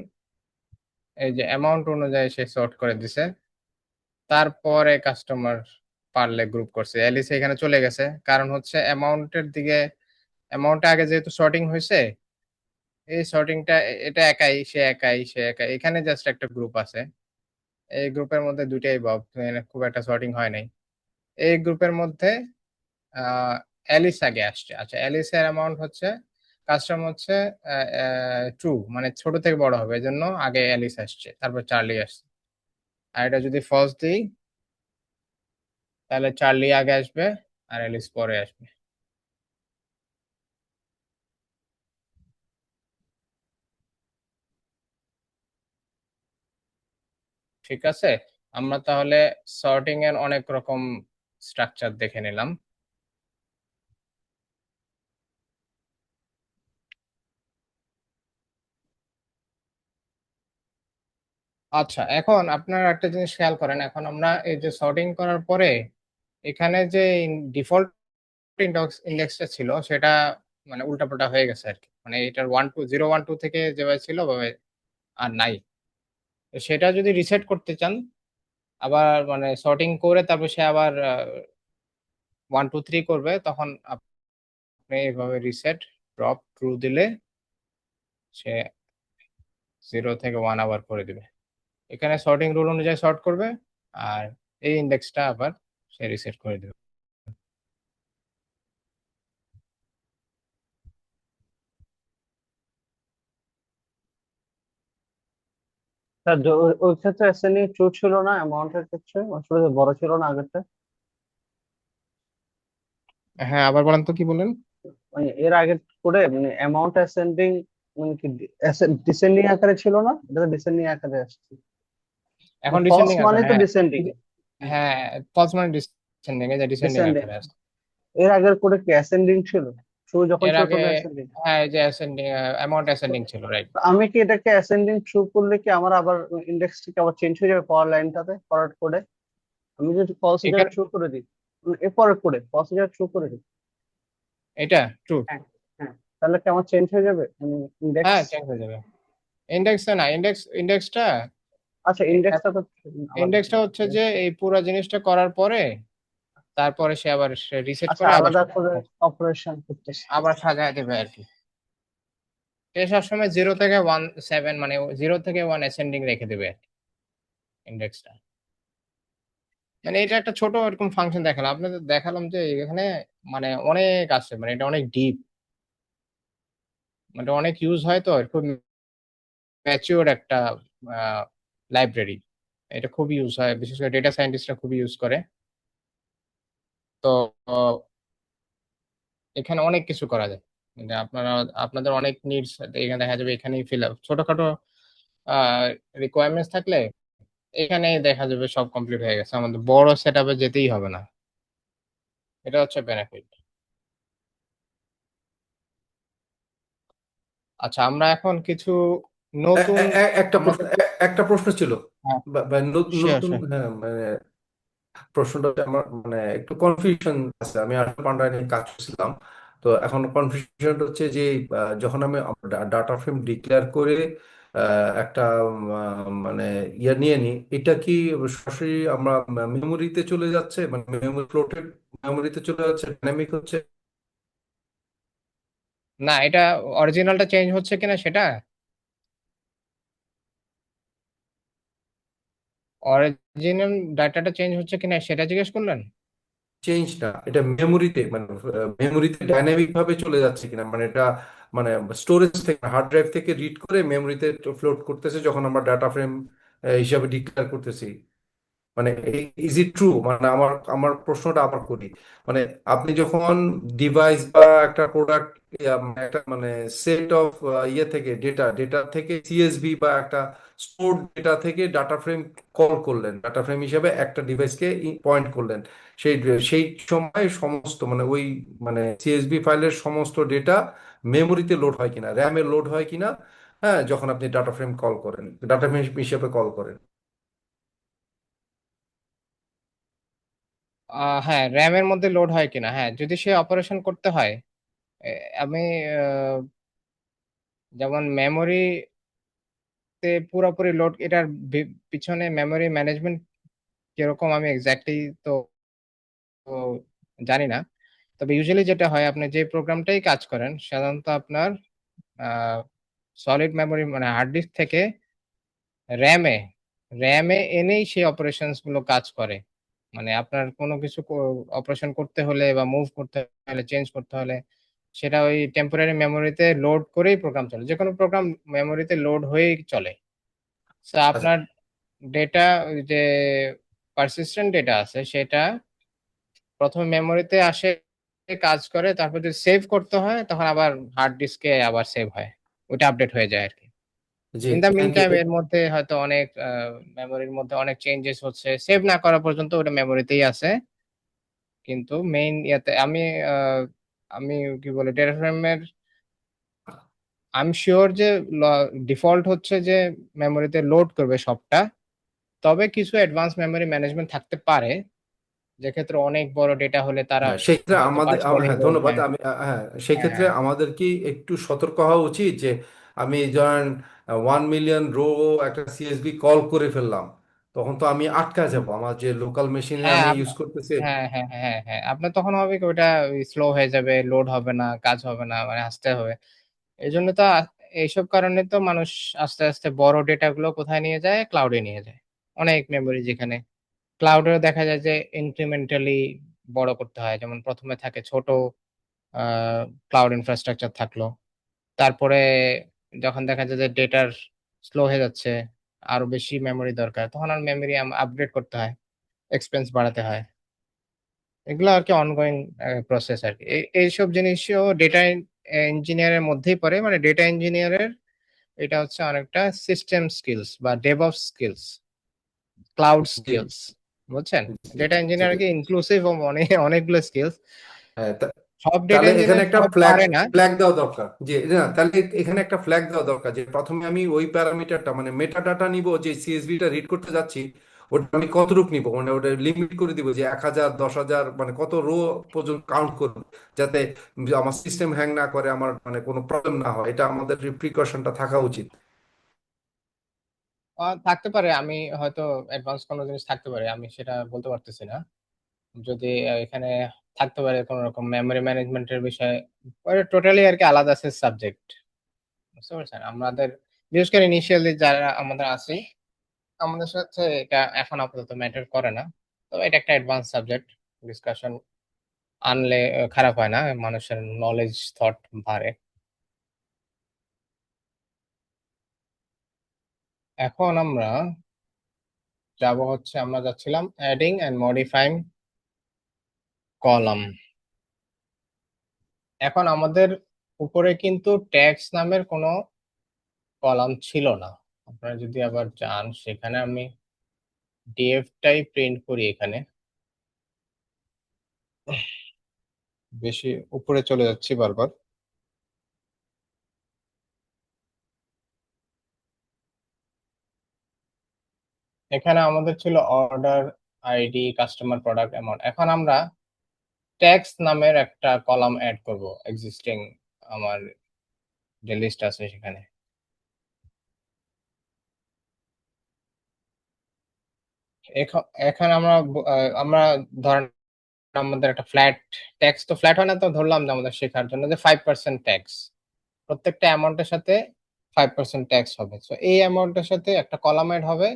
এই যে অ্যামাউন্ট অনুযায়ী সে সর্ট করে দিছে, তারপরে কাস্টমার পারলে গ্রুপ করছে, অ্যালিস এখানে চলে গেছে, কারণ হচ্ছে অ্যামাউন্টের দিকে, অ্যামাউন্টটা আগে যেহেতু সর্টিং হয়েছে, এই সর্টিংটা, এটা একাই, সে একাই, সে একাই, এখানে জাস্ট একটা গ্রুপ আছে, এই গ্রুপের মধ্যে দুইটাই বব, খুব একটা সর্টিং হয় নাই। এই গ্রুপের মধ্যে অ্যালিস আগে আসছে। আচ্ছা, অ্যালিসের অ্যামাউন্ট হচ্ছে, কাস্টমার হচ্ছে ট্রু, মানে ছোট থেকে বড় হবে, এজন্য আগে অ্যালিস আসছে, তারপর চার্লি আসছে। আর এটা যদি ফলস দিই তাহলে চার্লি আগে আসবে আর অ্যালিস পরে আসবে। ঠিক আছে, আমরা তাহলে সর্টিং এর অনেক রকম স্ট্রাকচার দেখে নিলাম। আচ্ছা, এখন আপনারা একটা জিনিস খেয়াল করেন, এখন আমরা এই যে সর্টিং করার পরে এখানে যে ডিফল্ট ইন্ডেক্সটা ছিল সেটা মানে উল্টাপাল্টা হয়ে গেছে আর কি, মানে এটার 0 1 2 থেকে যেভাবে ছিল ওভাবে আর নাই। তো সেটা যদি রিসেট করতে চান, আবার মানে সর্টিং করে তারপর সে আবার 1 2 3 করবে, তখন আপনি এইভাবে রিসেট ড্রপ ট্রু দিলে সে 0 থেকে 1 আবার করে দিবে। এখানে সর্টিং রুল অনুযায়ী সর্ট করবে, আর এই ইন্ডেক্সটা আবার সে রিসেট করে দেবে। স্যার ওই ক্ষেত্রে অ্যাসেন্ডিং ট্রু ছিল না, অ্যামাউন্টের ক্ষেত্রে আসলে বড় ছিল না আগেরটা। হ্যাঁ, আবার বলেন তো কি বলেন। মানে এর আগে করে মানে অ্যামাউন্ট অ্যাসেন্ডিং, মানে কি ডিসেন্ডিং আকারে ছিল না, এটা ডিসেন্ডিং আকারে আসছে। এখন ফলস ডিসেন্ডিং মানে আকারে, তো হ্যাঁ। ডিসেন্ডিং। হ্যাঁ, ফলস মানে ডিসেন্ডিং, এই যে ডিসেন্ডিং ডিসেন্ডিং, আকারে আসছে। এর আগের করে কি অ্যাসেন্ডিং ছিল? ট্রু যখন এর ছিল আগে, তখন অ্যাসেন্ডিং। হ্যাঁ, এই যে অ্যাসেন্ডিং, অ্যামাউন্ট অ্যাসেন্ডিং ছিল, রাইট। আমি কি এটাকে অ্যাসেন্ডিং ট্রু করলে কি আমার আবার ইন্ডেক্সটা আবার চেঞ্জ হয়ে যাবে পরের লাইনটাতে, ফরওয়ার্ড করে? আমি যদি ফলস এখানে জায়গায় ট্রু করে দিই, এরপরে করে ফলস জায়গায় ট্রু করে দিই, এটা ট্রু, হ্যাঁ হ্যাঁ, তাহলে কি আমার চেঞ্জ হয়ে যাবে ইন্ডেক্স? হ্যাঁ চেঞ্জ হয়ে যাবে। ইন্ডেক্সটা না, ইন্ডেক্সটা, আচ্ছা, ইন্ডেক্সটা তো আলাদা। ইন্ডেক্সটা হচ্ছে যে এই পুরো জিনিসটা করার পরে তারপরে সে আবার রিসেট আচ্ছা, করে আবার আলাদা করে অপারেশন করতেছি। আবার সাজায় দেবে আর কি। সে সবসময় 0 থেকে 1 7, মানে 0 থেকে 1 অ্যাসেন্ডিং রেখে দেবে ইন্ডেক্সটা। মানে এটা একটা ছোট এরকম ফাংশন দেখালাম আপনাদের, দেখালাম যে এখানে মানে অনেক আছে, মানে এটা অনেক ডিপ, মানে অনেক ইউজ হয়, তো খুব ম্যাচিওর একটা লাইব্রেরি। এটা খুব ইউজ হয়, বিশেষ করে ডেটা সায়েন্টিস্টরা খুব ইউজ করে। তো এখানে অনেক কিছু করা যায়, মানে আপনাদের অনেক নিডস এখানে দেখা যাবে, এখানেই ফিল আপ, ছোটখাটো রিকোয়ারমেন্টস থাকলে এখানে দেখা যাবে সব কমপ্লিট হয়ে গেছে, আমাদের বড় সেট আপে যেতেই হবে না। এটা হচ্ছে বেনিফিট। আচ্ছা, আমরা এখন কিছু নতুন একটা প্রশ্ন আমাদের, একটা প্রশ্ন ছিল হ্যাঁ বা শিওর নতুন, শিওর। হ্যাঁ মানে প্রশ্নটা হচ্ছে আমার মানে একটু কনফিউশন আছে। আমি আসলে পান্ডা নিয়ে কাজ করছিলাম, তো এখন কনফিউশন হচ্ছে যে যখন আমি ডাটা ফ্রেম ডিক্লেয়ার করে একটা মানে ইয়ে নিয়ে নিই, এটা কি সরাসরি আমরা মেমোরিতে চলে যাচ্ছে, মানে মেমোরি ফ্লোটেড মেমোরিতে চলে যাচ্ছে, ডাইনামিক হচ্ছে? না, এটা অরিজিনালটা চেঞ্জ হচ্ছে কিনা সেটা, অরিজিনাল ডাটাটা চেঞ্জ হচ্ছে কিনা সেটা জিজ্ঞেস করলেন? চেঞ্জ না, এটা মেমোরিতে মানে মেমোরিতে ডাইনামিক ভাবে চলে যাচ্ছে কিনা, মানে এটা মানে স্টোরেজ থেকে হার্ড ড্রাইভ থেকে রিড করে মেমোরিতে ফ্লোট করতেছে যখন আমরা ডাটা ফ্রেম হিসাবে ডিক্লেয়ার করতেছি। মানে ইজ ইট ট্রু? মানে আমার আমার প্রশ্নটা আবার করি, মানে আপনি যখন ডিভাইস বা একটা প্রোডাক্ট, একটা মানে সেট অফ ইয়ে থেকে ডেটা থেকে সিএসভি বা একটা স্টোর ডেটা থেকে ডাটা ফ্রেম কল করলেন, ডাটা ফ্রেম হিসেবে একটা ডিভাইসকে পয়েন্ট করলেন, সেই সেই সময় সমস্ত মানে ওই মানে সিএসভি ফাইলের সমস্ত ডেটা মেমোরিতে লোড হয় কিনা, র্যামে লোড হয় কিনা, হ্যাঁ, যখন আপনি ডাটা ফ্রেম কল করেন, ডাটা ফ্রেম হিসেবে কল করেন। হ্যাঁ, র্যামের মধ্যে লোড হয় কিনা, হ্যাঁ যদি সে অপারেশন করতে হয়। এ, আমি আহ, যেমন মেমোরিতে পুরোপুরি লোড, এটার পিছনে মেমোরি ম্যানেজমেন্ট কিরকম আমি এক্স্যাক্টলি তো জানি না। তবে ইউজুয়ালি যেটা হয়, আপনি যে প্রোগ্রামটাই কাজ করেন সাধারণত আপনার সলিড মেমোরি মানে হার্ড ডিস্ক থেকে র্যামে র্যামে এনেই সেই অপারেশনস গুলো কাজ করে। মানে আপনার কোনো কিছু অপারেশন করতে হলে বা মুভ করতে হলে, চেঞ্জ করতে হলে, সেটা ওই টেম্পোরারি মেমোরিতে লোড করেই প্রোগ্রাম চলে। যে কোনো প্রোগ্রাম মেমোরিতে লোড হয়েই চলে। তো আচ্ছা, আপনার ডেটা, যে পারসিস্টেন্ট ডেটা আছে সেটা প্রথমে মেমোরিতে আসে, কাজ করে, তারপর যদি সেভ করতে হয় তখন আবার হার্ড ডিস্কে আবার সেভ হয়, ওটা আপডেট হয়ে যায় আর কি। জি, in the mean thank you. Time এর মধ্যে হয়তো অনেক মেমোরির মধ্যে অনেক চেঞ্জেস হচ্ছে, সেভ না করা পর্যন্ত ওটা মেমোরিতেই আছে। কিন্তু মেইন ইয়াতে আমি আহ, আমি কি বলে ডেটা ফ্রেমের, আমি শিওর যে ডিফল্ট হচ্ছে যে মেমোরিতে লোড করবে সবটা। তবে কিছু অ্যাডভান্স মেমোরি ম্যানেজমেন্ট থাকতে পারে, যে ক্ষেত্রে অনেক বড় ডেটা হলে তারা হ্যাঁ, সেই ক্ষেত্রে হয়তো আমাদের পার্সিয়ালি হ্যাঁ লোড, ধন্যবাদ। হ্যাঁ। আমি হ্যাঁ, সেই হ্যাঁ ক্ষেত্রে হ্যাঁ আমাদের কি একটু সতর্ক হওয়া উচিত যে আমি ধরেন 1 মিলিয়ন রো একটা সিএসবি কল করে ফেললাম, তখন তো আমি আটকা যাব, আমার যে লোকাল মেশিনে হ্যাঁ আমি ইউজ করতেছি। হ্যাঁ হ্যাঁ হ্যাঁ হ্যাঁ, আপনার তখন হবে কি, ওটা স্লো হয়ে যাবে, লোড হবে না, কাজ হবে না, মানে আসতে হবে। এই জন্য তো এইসব কারণে তো মানুষ আস্তে আস্তে বড় ডেটা গুলো কোথায় নিয়ে যায়, ক্লাউডে নিয়ে যায়। অনেক মেমোরি যেখানে ক্লাউডে দেখা যায় যে ইনক্রিমেন্টালি বড় করতে হয়। যেমন প্রথমে থাকে ছোট ক্লাউড ইনফ্রাস্ট্রাকচার থাকলো, তারপরে যখন দেখা যায় যে ডেটার স্লো হয়ে যাচ্ছে, আরো বেশি মেমোরি দরকার, তখন আর মেমোরি আপগ্রেড করতে হয়, এক্সপেন্স বাড়াতে হয়। এগুলো আর কি অনগোয়িং প্রসেস আর কি। এইসব জিনিসও ডেটা ইঞ্জিনিয়ারের মধ্যেই পড়ে, মানে ডেটা ইঞ্জিনিয়ারের এটা হচ্ছে অনেকটা সিস্টেম স্কিলস বা ডেভঅপস স্কিলস, ক্লাউড জি, স্কিলস, বুঝছেন? জি, ডেটা জি। ইঞ্জিনিয়ার কি ইনক্লুসিভ অনেকগুলো স্কিলস। হ্যাঁ, সব ডেটা তাহলে এখানে ইঞ্জিনিয়ার একটা সব ফ্ল্যাগ পারে না। ফ্ল্যাগ দেওয়া দরকার যে না, তাহলে এখানে একটা ফ্ল্যাগ দেওয়া দরকার যে প্রথমে আমি ওই প্যারামিটারটা মানে মেটা ডাটা নিব, যে সিএসভিটা রিড করতে যাচ্ছি ওটা আমি কতটুকু নিব, মানে ওটা লিমিট করে দিব যে 1,000 10,000 মানে কত রো পর্যন্ত কাউন্ট করব, যাতে আমার সিস্টেম হ্যাং না করে, আমার মানে কোনো প্রবলেম না হয়, এটা আমাদের প্রিকশনটা থাকা উচিত। থাকতে পারে, আমি হয়তো অ্যাডভান্স কোনো জিনিস থাকতে পারে, আমি সেটা বলতে পারতেছি না। যদি এখানে থাকতে পারে কোনো রকম মেমোরি ম্যানেজমেন্টের বিষয়ে, টোটালি আর কি আলাদা সাবজেক্ট। বুঝতে পারছেন? আমাদের বিশেষ করে ইনিশিয়ালি যারা আমাদের আছে, আমাদের সাথে এটা এখন আপাতত ম্যাটার করে না। তবে এটা একটা অ্যাডভান্স সাবজেক্ট, ডিসকাশন আনলে খারাপ হয় না, মানুষের নলেজ থট বাড়ে। এখন আমরা আমরা যাচ্ছিলাম অ্যাডিং এন্ড মডিফাইং কলাম। এখন আমাদের উপরে কিন্তু ট্যাক্স নামের কোনো কলাম ছিল না। আপনারা যদি আবার যান সেখানে, আমি ডিএফ টাই প্রিন্ট করি এখানে। বেশি উপরে চলে যাচ্ছি বারবার। এখানে আমাদের ছিল order ID, customer, product, amount. এখন আমরা ট্যাক্স নামের একটা কলাম অ্যাড করব এক্সিস্টিং আমার যে লিস্ট আছে সেখানে। এখানে আমরা ধরেন আমাদের একটা ফ্ল্যাট ট্যাক্স, তো ফ্ল্যাট হয় না, তো ধরলাম যে আমাদের শেখার জন্য যে 5% ট্যাক্স, প্রত্যেকটা অ্যামাউন্টের সাথে 5% ট্যাক্স হবে। তো এই অ্যামাউন্টের সাথে একটা কলাম অ্যাড হবে,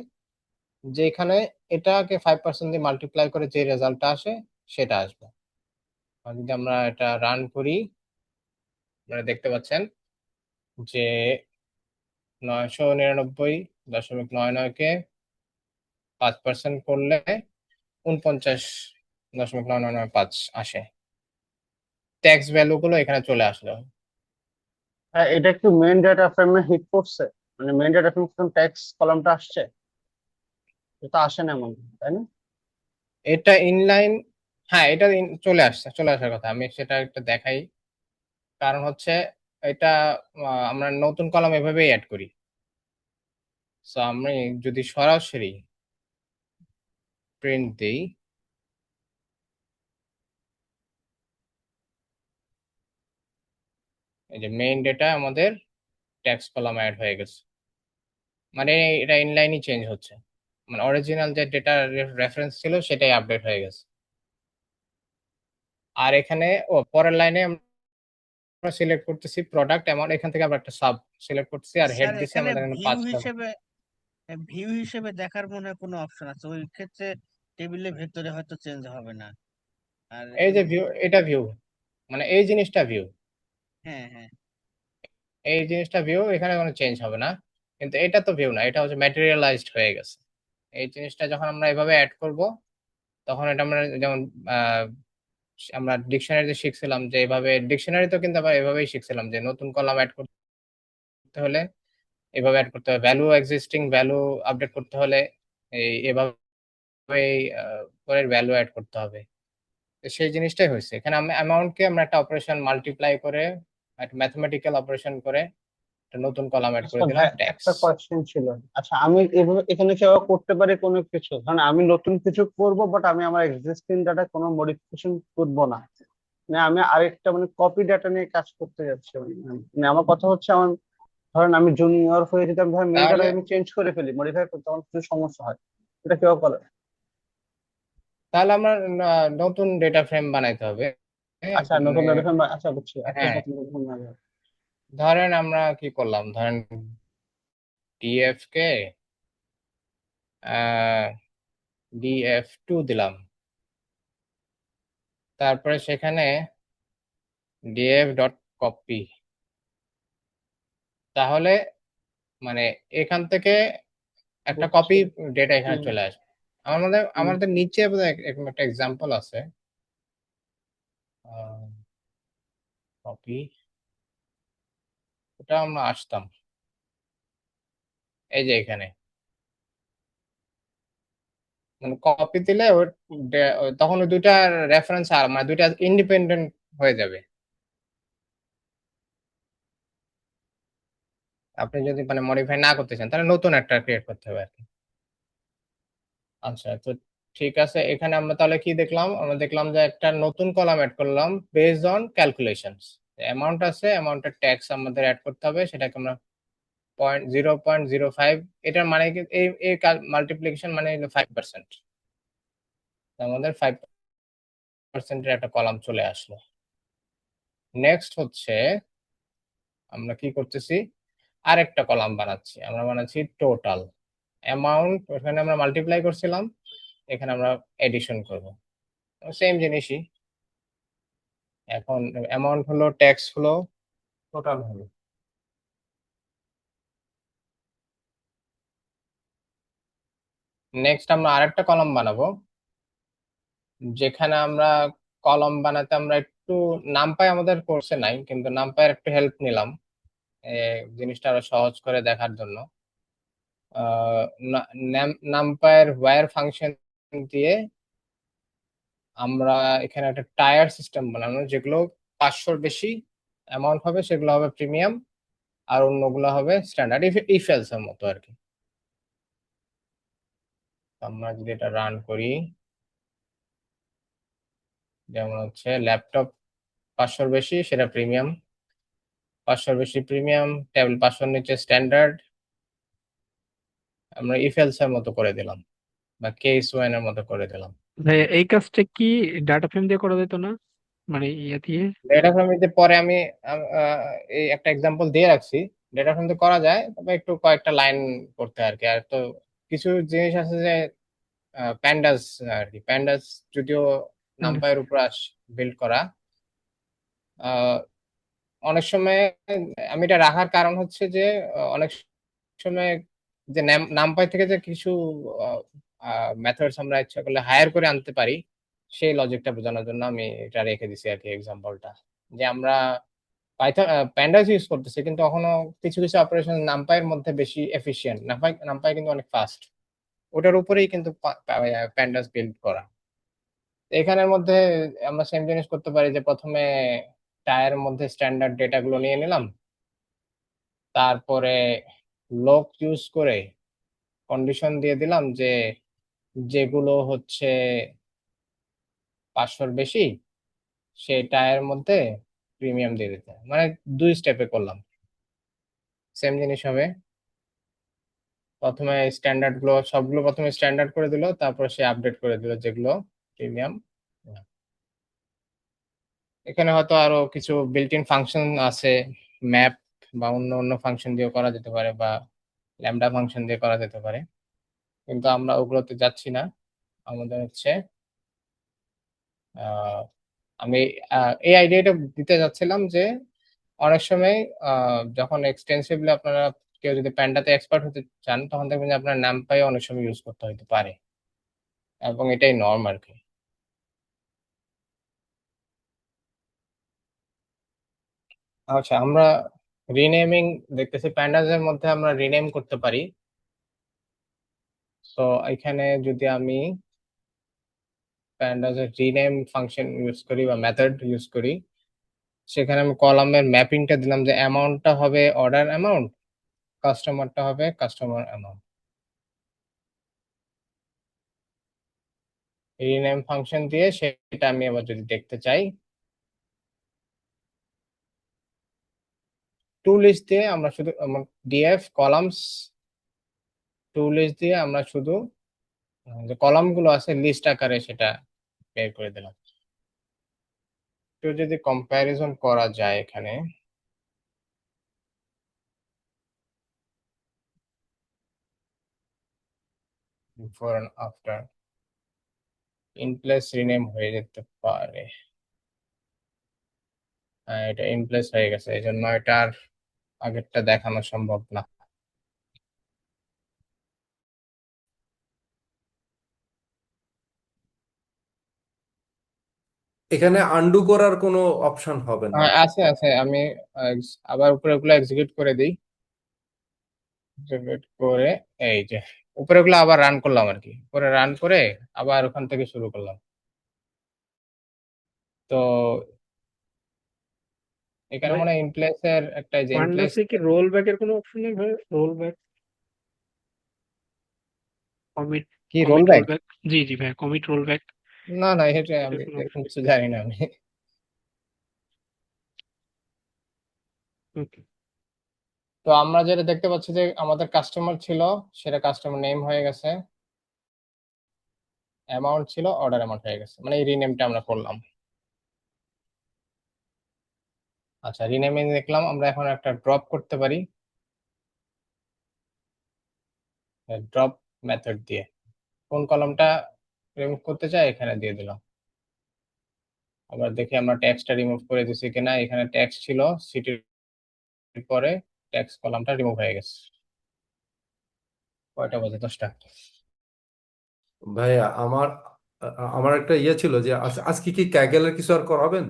যেখানে এটাকে 5% দিয়ে মাল্টিপ্লাই করে যে রেজাল্টটা আসে সেটা আসবে। আর যদি আমরা এটা রান করি, আপনারা দেখতে পাচ্ছেন যে 999.99 কে 5% করলে 49.9995 আসে। ট্যাক্স ভ্যালু গুলো এখানে চলে আসলো। হ্যাঁ, এটা একটু মেইন ডেটা ফ্রেমে হিট করছে, মানে মেইন ডেটা ফ্রেম ট্যাক্স কলামটা আসছে, এটা আসে না এমন, তাই না? এটা ইনলাইন, হ্যাঁ এটা চলে আসার কথা। আমি সেটা একটা দেখাই। কারণ হচ্ছে এটা আমরা নতুন কলাম এভাবেই অ্যাড করি। সো আমি যদি সরাসরি প্রিন্ট দিই, এই যে মেইন ডেটা আমাদের ট্যাক্স কলাম অ্যাড হয়ে গেছে, মানে এটা ইনলাইনই চেঞ্জ হচ্ছে, মানে অরিজিনাল যে ডেটা রেফারেন্স ছিল সেটাই আপডেট হয়ে গেছে। আর এখানে পরের লাইনে আমরা সিলেক্ট করতেছি প্রোডাক্ট অ্যামাউন্ট, এখান থেকে আমরা একটা সাব সিলেক্ট করতেছি আর হেড স্যার দিছি এখানে আমাদের এখানে ভিউ 5টা। হিসেবে দেখার মনে হয় কোনো অপশন আছে, ওই ক্ষেত্রে টেবিলের ভেতরে হয়তো চেঞ্জ হবে না। আর এই যে এমনি ভিউ, এটা ভিউ, মানে এই জিনিসটা ভিউ, হ্যাঁ হ্যাঁ এই জিনিসটা ভিউ, এখানে কোনো চেঞ্জ হবে না। কিন্তু এটা তো ভিউ না, এটা হচ্ছে ম্যাটেরিয়ালাইজড হয়ে গেছে। এই জিনিসটা যখন আমরা এভাবে অ্যাড করব, তখন এটা আমরা যেমন আহ, আমরা ডিকশনারিতে শিখছিলাম যে এভাবে, ডিকশনারি তো কিন্তু আবার এভাবেই শিখছিলাম যে নতুন কলাম অ্যাড করতে হলে এভাবে অ্যাড করতে হবে, ভ্যালু এক্সিস্টিং ভ্যালু আপডেট করতে হলে এভাবে পরের ভ্যালু অ্যাড করতে হবে। তো সেই জিনিসটাই হয়েছে এখানে। অ্যামাউন্টকে আমরা একটা অপারেশন মাল্টিপ্লাই করে, একটা ম্যাথমেটিক্যাল অপারেশন করে একটা নতুন কলাম অ্যাড করে আচ্ছা দিলাম ভাই, ট্যাক্স। একটা কোয়েশ্চেন ছিল। আচ্ছা, আমি এভাবে এখানে কি আবার করতে পারি কোনো কিছু, কারণ আমি নতুন কিছু করব বাট আমি আমার এক্সিস্টিং ডাটা কোনো মডিফিকেশন করব না, মানে আমি আরেকটা মানে কপি ডাটা নিয়ে কাজ করতে যাচ্ছি। মানে আমার কথা হচ্ছে, আমার ধরেন আমি জুনিয়র হয়ে যদি আমি ধরেন মেন ডাটা তাহলে আমি চেঞ্জ করে ফেলি, মডিফাই করতে আমার কিছু সমস্যা হয়, এটা কেউ করে? তাহলে আমরা নতুন ডেটা ফ্রেম বানাইতে হবে। হ্যাঁ, আচ্ছা, নতুন ডাটা ফ্রেম, আচ্ছা বুঝছি, একটা হ্যাঁ, নতুন ডাটা ফ্রেম। ধরেন আমরা কি করলাম, ধরেন ডিএফ কে DF2 দিলাম, তারপরে সেখানে df.copy, তাহলে মানে এখান থেকে একটা বুঝছি। কপি ডেটা এখানে হুম, চলে আসবে। আমাদের হুম। আমাদের নিচে বোধহয় এরকম একটা এক্সাম্পল আছে, কপি, ওটা আমরা আসতাম এই যে এখানে, মানে কপি দিলে তখন ওই দুইটা রেফারেন্স আর মানে দুইটা ইন্ডিপেন্ডেন্ট হয়ে যাবে। আপনি যদি মানে মডিফাই না করতে চান তাহলে নতুন একটা ক্রিয়েট করতে হবে আর কি। আচ্ছা, তো ঠিক আছে, এখানে আমরা তাহলে কি দেখলাম, আমরা দেখলাম যে একটা নতুন কলাম অ্যাড করলাম বেসড অন ক্যালকুলেশনস। অ্যামাউন্ট আছে, অ্যামাউন্টের ট্যাক্স আমাদের অ্যাড করতে হবে, সেটাকে আমরা 0.05, এটার মানে কি এই মাল্টিপ্লিকেশন মানে 5%, আমাদের 5%-এর একটা কলাম চলে আসলো। নেক্সট হচ্ছে আমরা কি করতেছি, আরেকটা কলাম বানাচ্ছি, আমরা বানাচ্ছি টোটাল অ্যামাউন্ট, ওখানে আমরা মাল্টিপ্লাই করছিলাম, এখানে আমরা এডিশন করব, সেম জিনিসই। এখন অ্যামাউন্ট হলো, ট্যাক্স হলো, টোটাল হলো। নেক্সট আমরা আরেকটা কলাম বানাবো, যেখানে আমরা কলাম বানাতে আমরা একটু নামপাই, আমাদের কোর্সে নাই কিন্তু নামপাইয়ের একটু হেল্প নিলাম জিনিসটা আরো সহজ করে দেখার জন্য। নামপাইয়ের ওয়্যার ফাংশন দিয়ে আমরা এখানে একটা টায়ার সিস্টেম বানানো, যেগুলো 500 বেশি অ্যামাউন্ট হবে সেগুলো হবে প্রিমিয়াম, আর অন্যগুলো হবে স্ট্যান্ডার্ড, ইফ এলস এর মতো আর কি। আমরা যদি এটা রান করি, যেমন হচ্ছে ল্যাপটপ 500 বেশি সেটা প্রিমিয়াম, 500 বেশি প্রিমিয়াম, টেবিল 500 নিচে স্ট্যান্ডার্ড, আমরা ইফ এলস এর মতো করে দিলাম বা কেস ওয়ান এর মতো করে দিলাম। ভাই এই কাজটা কি ডাটা ফ্রেম দিয়ে করা যেত না, মানে ইয়ে দিয়ে? ডেটা ফ্রেম দিতে পরে আমি এই একটা এক্সাম্পল দিয়ে রাখছি। ডেটা ফ্রেম করা যায়, তবে একটু কয়েকটা লাইন করতে হয় আর কি। আর তো কিছু জিনিস আছে যে প্যান্ডাস আর কি, প্যান্ডাস যদিও নামপাইয়ের উপর বিল্ড করা, আহ, অনেক সময় আমি এটা রাখার কারণ হচ্ছে যে অনেক সময় যে নামপাই থেকে যে কিছু মেথডস আমরা ইচ্ছা করলে হায়ার করে আনতে পারি, সেই লজিকটা বোঝানোর জন্য আমি এটা রেখে দিছি আর কি এক্সাম্পলটা। যে আমরা পাইথন প্যান্ডাস ইউজ করতেছি, কিন্তু এখনো কিছু কিছু অপারেশন নামপাইয়ের মধ্যে বেশি এফিশিয়েন্ট। নামপাই কিন্তু অনেক ফাস্ট, ওটার উপরেই কিন্তু প্যান্ডাস বিল্ড করা। এখানের মধ্যে আমরা সেম জিনিস করতে পারি যে প্রথমে টায়ের মধ্যে স্ট্যান্ডার্ড ডেটাগুলো নিয়ে নিলাম, তারপরে লোক ইউজ করে কন্ডিশন দিয়ে দিলাম যে যেগুলো হচ্ছে 500 বেশি সেই টায়ের মধ্যে প্রিমিয়াম দিয়ে দিতে হয়। মানে 2 স্টেপে করলাম, সেম জিনিস হবে। প্রথমে স্ট্যান্ডার্ড গুলো সবগুলো প্রথমে স্ট্যান্ডার্ড করে দিল, তারপর সে আপডেট করে দিল যেগুলো প্রিমিয়াম। এখানে হয়তো আরো কিছু বিল্ট ইন ফাংশন আছে, ম্যাপ বা অন্য অন্য ফাংশন দিয়ে করা যেতে পারে, বা ল্যামডা ফাংশন দিয়ে করা যেতে পারে, কিন্তু আমরা ওগুলোতে যাচ্ছি না। আমাদের হচ্ছে আহ, আমি এই আইডিয়াটা দিতে যাচ্ছিলাম যে অনেক সময় যখন এক্সটেন্সিভলি আপনারা কেউ যদি প্যান্ডাতে এক্সপার্ট হতে চান, তখন দেখবেন যে আপনার নামপাই অনেক সময় ইউজ করতে হতে পারে, এবং এটাই নর্ম আর কি। আচ্ছা, আমরা রিনেমিং দেখতেছি, প্যান্ডাস এর মধ্যে আমরা রিনেম করতে পারি। তো এখানে যদি আমি প্যান্ডাস এর রিনেম ফাংশন ইউজ করি বা মেথড ইউজ করি, সেখানে আমি কলামের ম্যাপিংটা দিলাম যে অ্যামাউন্টটা হবে অর্ডার অ্যামাউন্ট, কাস্টমারটা হবে কাস্টমার অ্যামাউন্ট। রিনেম ফাংশন দিয়ে সেটা আমি আবার যদি দেখতে চাই, টু লিস্ট দিয়ে আমরা শুধু ডিএফ কলামস টু লিস্ট দিয়ে আমরা শুধু যে কলাম গুলো আছে লিস্ট আকারে সেটা বের করে দিলাম। তো যদি কম্প্যারিজন করা যায় এখানে, before and after, in place rename হয়ে যেতে পারে। এটা ইন প্লেস হয়ে গেছে, এই জন্য এটা আর আগেরটা দেখানো সম্ভব না। এখানে আন্ডু করার কোনো অপশন হবে না? আছে আছে, আমি আবার উপরে ওগুলো এক্সিকিউট করে দিই। এক্সিকিউট করে এই যে উপরে ওগুলো আবার রান করলাম আর কি, পরে রান করে আবার ওখান থেকে শুরু করলাম। তো এখানে ভাই মনে হয় ইনপ্লেস এর একটা, যে ইনপ্লেস ওয়ান্ডাসে কি রোল ব্যাকের কোনো অপশন নেই ভাই? রোল ব্যাক, কমিট, কি roll commit roll back? Back. জি জি ভাই, কমিট রোল ব্যাক, না না, এটা এটার আমি কোনো এরকম অপশন? কিছু জানি না আমি। ওকে। তো আমরা যেটা দেখতে পাচ্ছি যে আমাদের কাস্টমার ছিল, সেটা কাস্টমার নেম হয়ে গেছে, অ্যামাউন্ট ছিল অর্ডার অ্যামাউন্ট হয়ে গেছে, মানে এই রিনেমটা আমরা করলাম। আচ্ছা, রিনেমে দেখলাম, আমরা এখন একটা ড্রপ করতে পারি ড্রপ মেথড দিয়ে। কোন কলমটা রিমুভ করতে চাই এখানে দিয়ে দিলাম। আবার দেখি আমরা ট্যাক্সটা রিমুভ করে দিছি কিনা। এখানে ট্যাক্স ছিল, সিটির পরে ট্যাক্স কলামটা রিমুভ হয়ে গেছে। কয়টা বাজে? 10টা। ভাইয়া আমার একটা ইয়ে ছিল যে আজকে কি ক্যাগেলের কিছু আর করাবেন?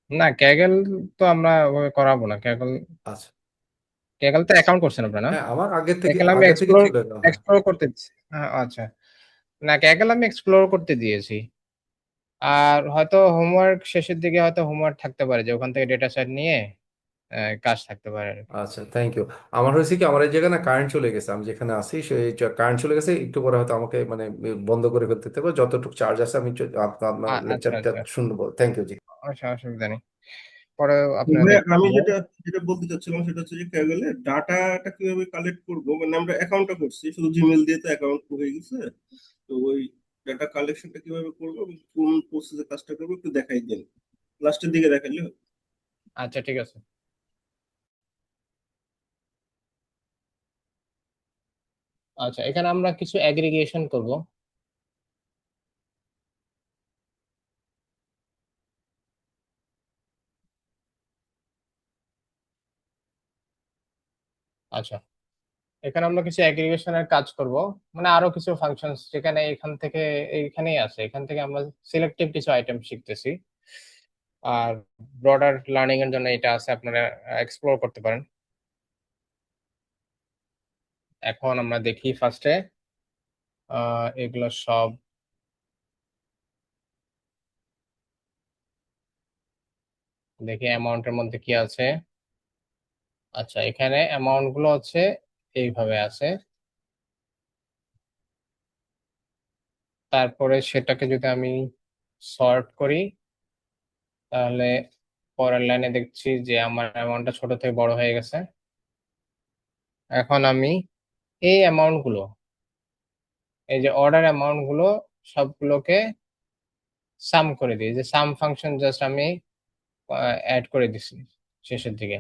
না, ক্যাগল তো আমরা ওভাবে করাবো না। ক্যাগল আচ্ছা। ক্যাগল তো অ্যাকাউন্ট করছেন আপনারা না? হ্যাঁ, আমার এখানে আমি আগে থেকে এক্সপ্লোর ছিল এটা, হ্যাঁ। এক্সপ্লোর করতে দিচ্ছি। আচ্ছা, না ক্যাগল আমি এক্সপ্লোর করতে দিয়েছি। আর হয়তো হোমওয়ার্ক শেষের দিকে হয়তো হোমওয়ার্ক থাকতে পারে যে ওখান থেকে ডেটা সেট নিয়ে কাজ থাকতে পারে আর কি। আচ্ছা, থ্যাংক ইউ। আমার হয়েছে কি, আমার এই জায়গায় না কারেন্ট চলে গেছে, আমি যেখানে আছি সেই কারেন্ট চলে গেছে, একটু পরে হয়তো আমাকে মানে বন্ধ করে ফেলতে হবে, যতটুকু চার্জ আছে আমি আপনার আচ্ছা লেকচারটা আচ্ছা, শুনবো। থ্যাংক ইউ জি। অসুবিধা নেই, পরে আপনারা ভাই দেখতে আমি পাবো। যেটা যেটা বলতে চাচ্ছিলাম সেটা হচ্ছে যে ক্যাগলে ডাটাটা কিভাবে কালেক্ট করবো, মানে আমরা অ্যাকাউন্টটা করছি শুধু জিমেল দিয়ে তো অ্যাকাউন্ট হয়ে গেছে, তো ওই ডাটা কালেকশনটা কিভাবে করবো এবং কোন প্রসেসে কাজটা করবো একটু দেখাই দেন, লাস্টের দিকে দেখাইলে হয়। আচ্ছা ঠিক আছে। আচ্ছা এখানে আমরা কিছু অ্যাগ্রিগেশন করব। আচ্ছা এখানে আমরা কিছু অ্যাগ্রিগেশনের কাজ করব, মানে আরো কিছু ফাংশনস যেখানে এখান থেকে এইখানেই আছে, এখান থেকে আমরা সিলেক্টিভ কিছু আইটেম শিখতেছি। আর ব্রডার লার্নিং এর জন্য এটা আছে, আপনারা এক্সপ্লোর করতে পারেন। এখন আমরা দেখি ফার্স্টে এগুলো সব দেখি অ্যামাউন্টের মধ্যে কি আছে। আচ্ছা এখানে অ্যামাউন্ট গুলো হচ্ছে এইভাবে আছে। তারপরে সেটাকে যদি আমি সর্ট করি তাহলে পরের লাইনে দেখছি যে আমার অ্যামাউন্টটা ছোট থেকে বড় হয়ে গেছে। এখন আমি এই অ্যামাউন্ট গুলো, এই যে অর্ডার অ্যামাউন্ট গুলো সবগুলোকে সাম করে দিই, যে সাম ফাংশন জাস্ট আমি অ্যাড করে দিছি শেষের দিকে।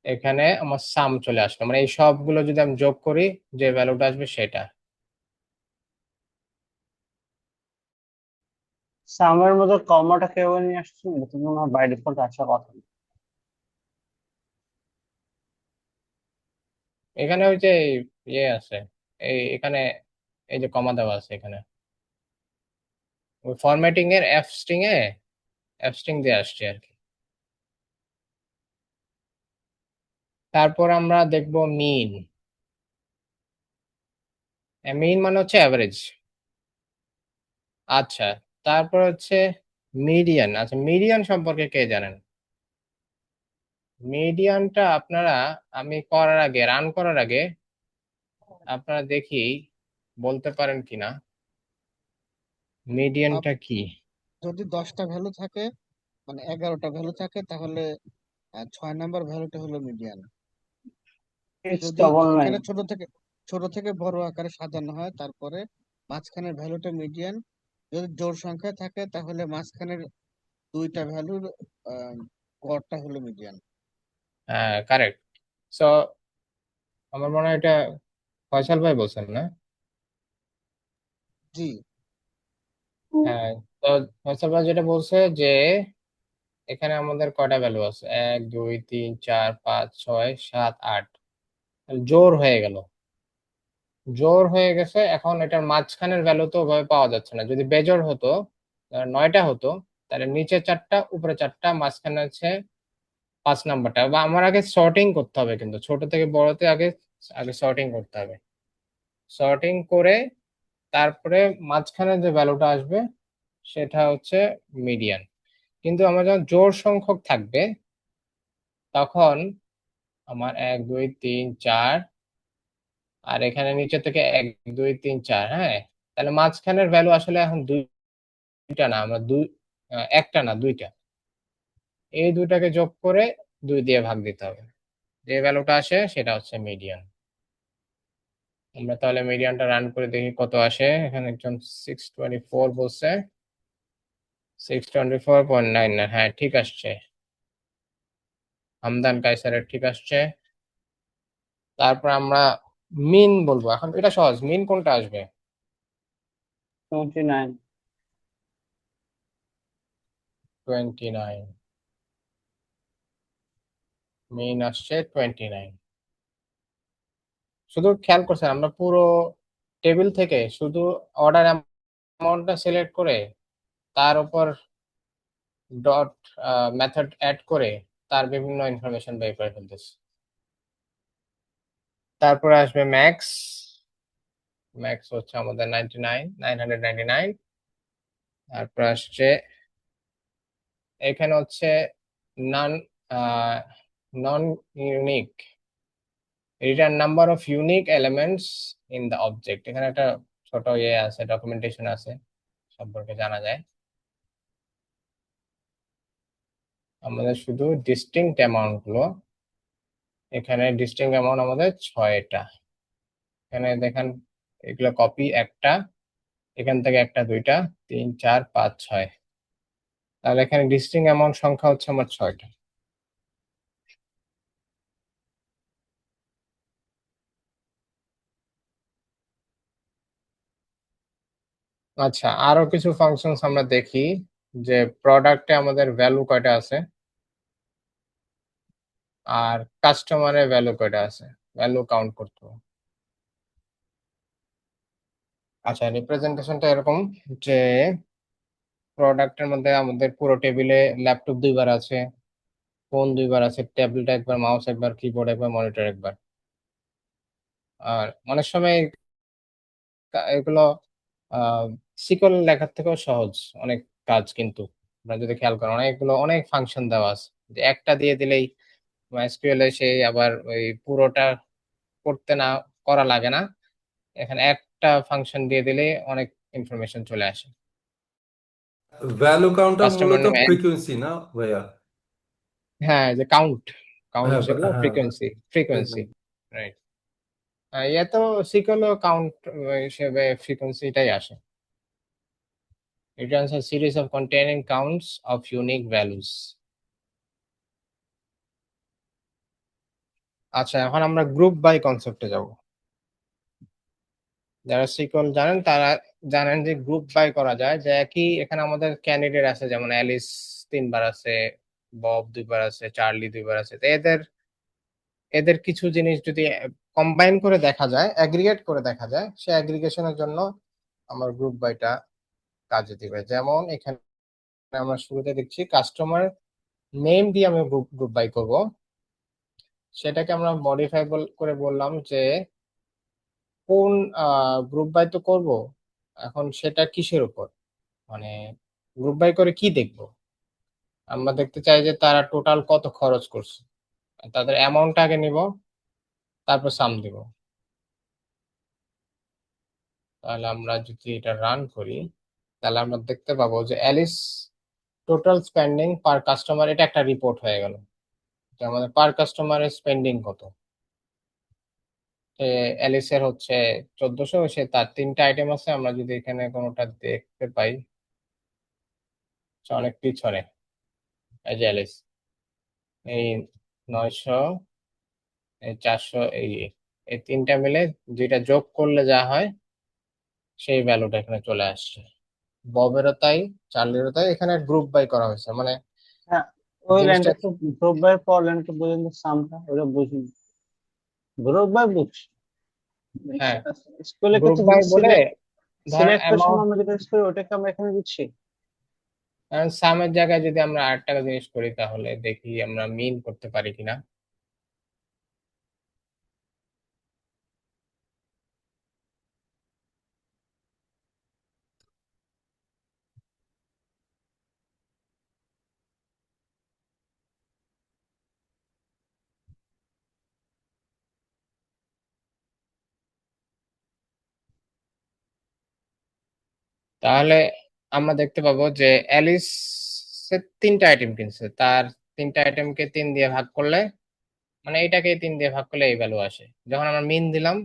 এখানে আমার সাম চলে আসলো, মানে এই সবগুলো যদি আমি যোগ করি যে ভ্যালুটা আসবে সেটা। সামের মধ্যে কমাটা কেউ নিয়ে আসছে, এটা মনে হয় বাই ডিফল্ট আসার কথা না। এখানে ওই যে ইয়ে আছে, এখানে এই যে কমা দেওয়া আছে এখানে, ওই ফরম্যাটিং এর এফ স্ট্রিং দিয়ে আসছে আর কি। তারপর আমরা দেখব মিন। মিন মানে হচ্ছে অ্যাভারেজ। আচ্ছা তারপর হচ্ছে মিডিয়ান। আচ্ছা মিডিয়ান সম্পর্কে কে জানেন? মিডিয়ানটা আপনারা, আমি করার আগে, রান করার আগে আপনারা দেখি বলতে পারেন কিনা মিডিয়ানটা কি। যদি 10টা ভ্যালু থাকে মানে 11টা ভ্যালু থাকে তাহলে 6 নাম্বার ভ্যালুটা হলো মিডিয়ান। সিক্স যদি ডবল নাইন এখানে ছোট থেকে বড় আকারে সাজানো হয় তারপরে মাঝখানের ভ্যালুটা মিডিয়ান। যদি জোড় সংখ্যা থাকে তাহলে মাঝখানের দুইটা ভ্যালুর গড়টা হলো মিডিয়ান। হ্যাঁ কারেক্ট। সো আমার মনে হয় এটা ফয়সাল ভাই বলছেন না? জি। হ্যাঁ, তো ফয়সাল ভাই যেটা বলছে যে এখানে আমাদের কয়টা ভ্যালু আছে, 1 2 3 4 5 6 7 8, জোর হয়ে গেল, জোর হয়ে গেছে। এখন এটার মাঝখানের ভ্যালু তো ওভাবে পাওয়া যাচ্ছে না। যদি বেজোড় হতো, 9টা হতো, তাহলে নিচে 4টা উপরে 4টা, মাঝখানে আছে 5 নাম্বারটা। বা আমার আগে সর্টিং করতে হবে, কিন্তু ছোট থেকে বড়তে আগে আগে সর্টিং করতে হবে। সর্টিং করে তারপরে মাঝখানে যে ভ্যালুটা আসবে সেটা হচ্ছে মিডিয়ান। কিন্তু আমার যখন জোড় সংখ্যক থাকবে তখন আমার 1 2 3 4, আর এখানে নিচে থেকে 1 2 3 4, হ্যাঁ, তাহলে মাঝখানের ভ্যালু আসলে এখন দুইটা না, আমরা একটা না দুইটা, এই দুইটাকে যোগ করে 2 দিয়ে ভাগ দিতে হবে, যে ভ্যালুটা আসে সেটা হচ্ছে মিডিয়ান। আমরা তাহলে মিডিয়ানটা রান করে দেখি কত আসে। এখানে একজন 624 বলছে, 624.9, হ্যাঁ ঠিক আসছে। হামদান কায়সারের ঠিক আসছে। তারপর আমরা মিন বলবো। এখন এটা সহজ, মিন কোনটা আসবে? 29। 29, মিন আসছে 29। শুধু খেয়াল করছেন আমরা পুরো টেবিল থেকে শুধু অর্ডার অ্যামাউন্টটা সিলেক্ট করে তার উপর ডট মেথড অ্যাড করে তার বিভিন্ন ইনফরমেশন বের করে ফেলতেছি। তারপরে আসবে ম্যাক্স। ম্যাক্স হচ্ছে আমাদের 999। তারপর আসছে এখানে হচ্ছে non non unique, return number of unique elements in the object. এখানে একটা ছোট ইয়ে আছে, ডকুমেন্টেশন আছে, সম্পর্কে জানা যায়। আমাদের শুধু ডিস্টিংক্ট অ্যামাউন্ট গুলো, এখানে ডিস্টিংক্ট অ্যামাউন্ট আমাদের 6টা। এখানে দেখেন এগুলো কপি একটা, এখান থেকে একটা, দুইটা, 3, 4, 5, 6। তাহলে এখানে ডিস্টিংক্ট অ্যামাউন্ট সংখ্যা হচ্ছে আমার 6টা। আচ্ছা, আরো কিছু ফাংশনস আমরা দেখি যে প্রোডাক্টে আমাদের ভ্যালু কয়টা আছে আর কাস্টমারের ভ্যালু কয়টা আছে, ভ্যালু কাউন্ট করতে হবে। আচ্ছা, রিপ্রেজেন্টেশনটা এরকম যে প্রোডাক্টের মধ্যে আমাদের পুরো টেবিলে ল্যাপটপ 2বার আছে, ফোন 2বার আছে, ট্যাবলেট একবার, মাউস একবার, কিবোর্ড একবার, মনিটর একবার। আর অনেক সময় এগুলো সিকল লেখার থেকেও সহজ অনেক কাজ, কিন্তু আপনারা যদি খেয়াল করেন অনেকগুলো অনেক ফাংশন দেওয়া আছে, যে একটা দিয়ে দিলেই এসকিউএল এ সেই আবার ওই পুরোটা করতে না, করা লাগে না। এখানে একটা ফাংশন দিয়ে দিলে অনেক ইনফরমেশন চলে আসে। ভ্যালু কাউন্টটা কাস্টমার মূলত নেম, ফ্রিকোয়েন্সি না ভাইয়া? হ্যাঁ, যে কাউন্ট কাউন্ট হ্যাঁ যেগুলো হ্যাঁ ফ্রিকোয়েন্সি, রাইট। ইয়ে তো সিকল কাউন্ট হিসেবে ফ্রিকোয়েন্সিটাই আসে। Returns a series of containing counts of unique values. আচ্ছা, এখন আমরা গ্রুপ বাই কনসেপ্টে যাব। যারা সিকল জানেন তারা জানেন যে গ্রুপ বাই করা যায়, যে একই এখানে আমাদের ক্যান্ডিডেট আছে, যেমন অ্যালিস 3বার আছে, বব 2বার আছে, চার্লি 2বার আছে। তো এদের এদের কিছু জিনিস যদি কম্বাইন করে দেখা যায়, অ্যাগ্রিগেট করে দেখা যায়, সে অ্যাগ্রিগেশনের জন্য আমার গ্রুপ বাইটা কাজে দিবে। যেমন এখানে আমরা শুরুতে দেখছি কাস্টমার নেম দিয়ে আমি গ্রুপ বাই করব। সেটাকে আমরা মডিফাই করে বললাম যে কোন গ্রুপ বাই তো করব, এখন সেটা কিসের উপর, মানে গ্রুপ বাই করে কি দেখব। আমরা দেখতে চাই যে তারা টোটাল কত খরচ করছে, তাদের অ্যামাউন্ট আগে নিব, তারপর সাম দিব। তাহলে আমরা যদি এটা রান করি, তাহলে আমরা দেখতে পাবো যে অ্যালিস টোটাল স্পেন্ডিং পার কাস্টমার, এটা একটা রিপোর্ট হয়ে গেল যে আমাদের পার কাস্টমারের স্পেন্ডিং কত। অ্যালিসের হচ্ছে 1400, সে তার 3টা আইটেম আছে, আমরা যদি এখানে কোনোটা দেখতে পাই, সে অনেক পিছনে। এই যে অ্যালিস, এই 900, এই 400, এই 3টা মিলে যেটা যোগ করলে যা হয় সেই ভ্যালুটা এখানে চলে আসছে। ববেরও তাই, চার্লিরও তাই। এখানে গ্রুপ বাই করা হয়েছে, মানে হ্যাঁ, ওই জিনিসটা, লাইনটা একটু গ্রুপ বাই পর লাইনটা বুঝেন, সামটা ওটা বুঝিনি। গ্রুপ বাই বুঝছি, হ্যাঁ, স্কুলের গ্রুপ ক্ষেত্রে বাই যে বলে ধরেন সিলেক্টের সময় অ্যামাউন্ট, আমরা যেটা use করি ওটাকে আমরা এখানে দিচ্ছি। সামের জায়গায় যদি আমরা আরেকটা জিনিস করি, তাহলে দেখি আমরা মিন করতে পারি কিনা। তাহলে আমরা দেখতে পাবো যে অ্যালিস 3টা আইটেম কিনছে, তার 3টা আইটেমকে 3 দিয়ে ভাগ করলে, মানে এটাকে 3 দিয়ে ভাগ করলে এই ভ্যালু আসে। যখন আমরা মিন দিলাম,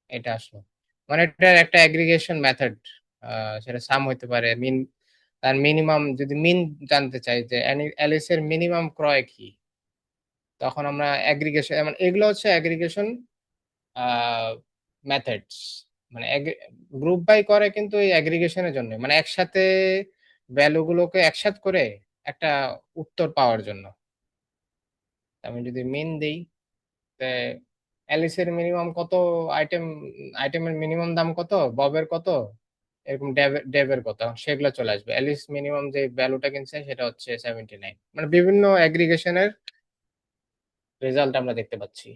এটা আসলো। মানে এটার একটা অ্যাগ্রিগেশন মেথড, সেটা সাম হইতে পারে, মিন, তার মিনিমাম। যদি মিন জানতে চাই যে অ্যালিসের মিনিমাম ক্রয় কি, তখন আমরা অ্যাগ্রিগেশন, মানে এগুলো হচ্ছে অ্যাগ্রিগেশন মেথডস। মানে গ্রুপ বাই করে কিন্তু এই অ্যাগ্রিগেশনের জন্য, মানে একসাথে ভ্যালু গুলোকে একসাথে করে একটা উত্তর পাওয়ার জন্য। আমি যদি মিন দেই, অ্যালিসের মিনিমাম কত, আইটেম আইটেমের মিনিমাম দাম কত, ববের কত, এরকম ডেভের কত, সেগুলো চলে আসবে। অ্যালিস মিনিমাম যে ভ্যালুটা কিনছে সেটা হচ্ছে 79। মানে বিভিন্ন অ্যাগ্রিগেশনের রেজাল্ট আমরা দেখতে পাচ্ছি।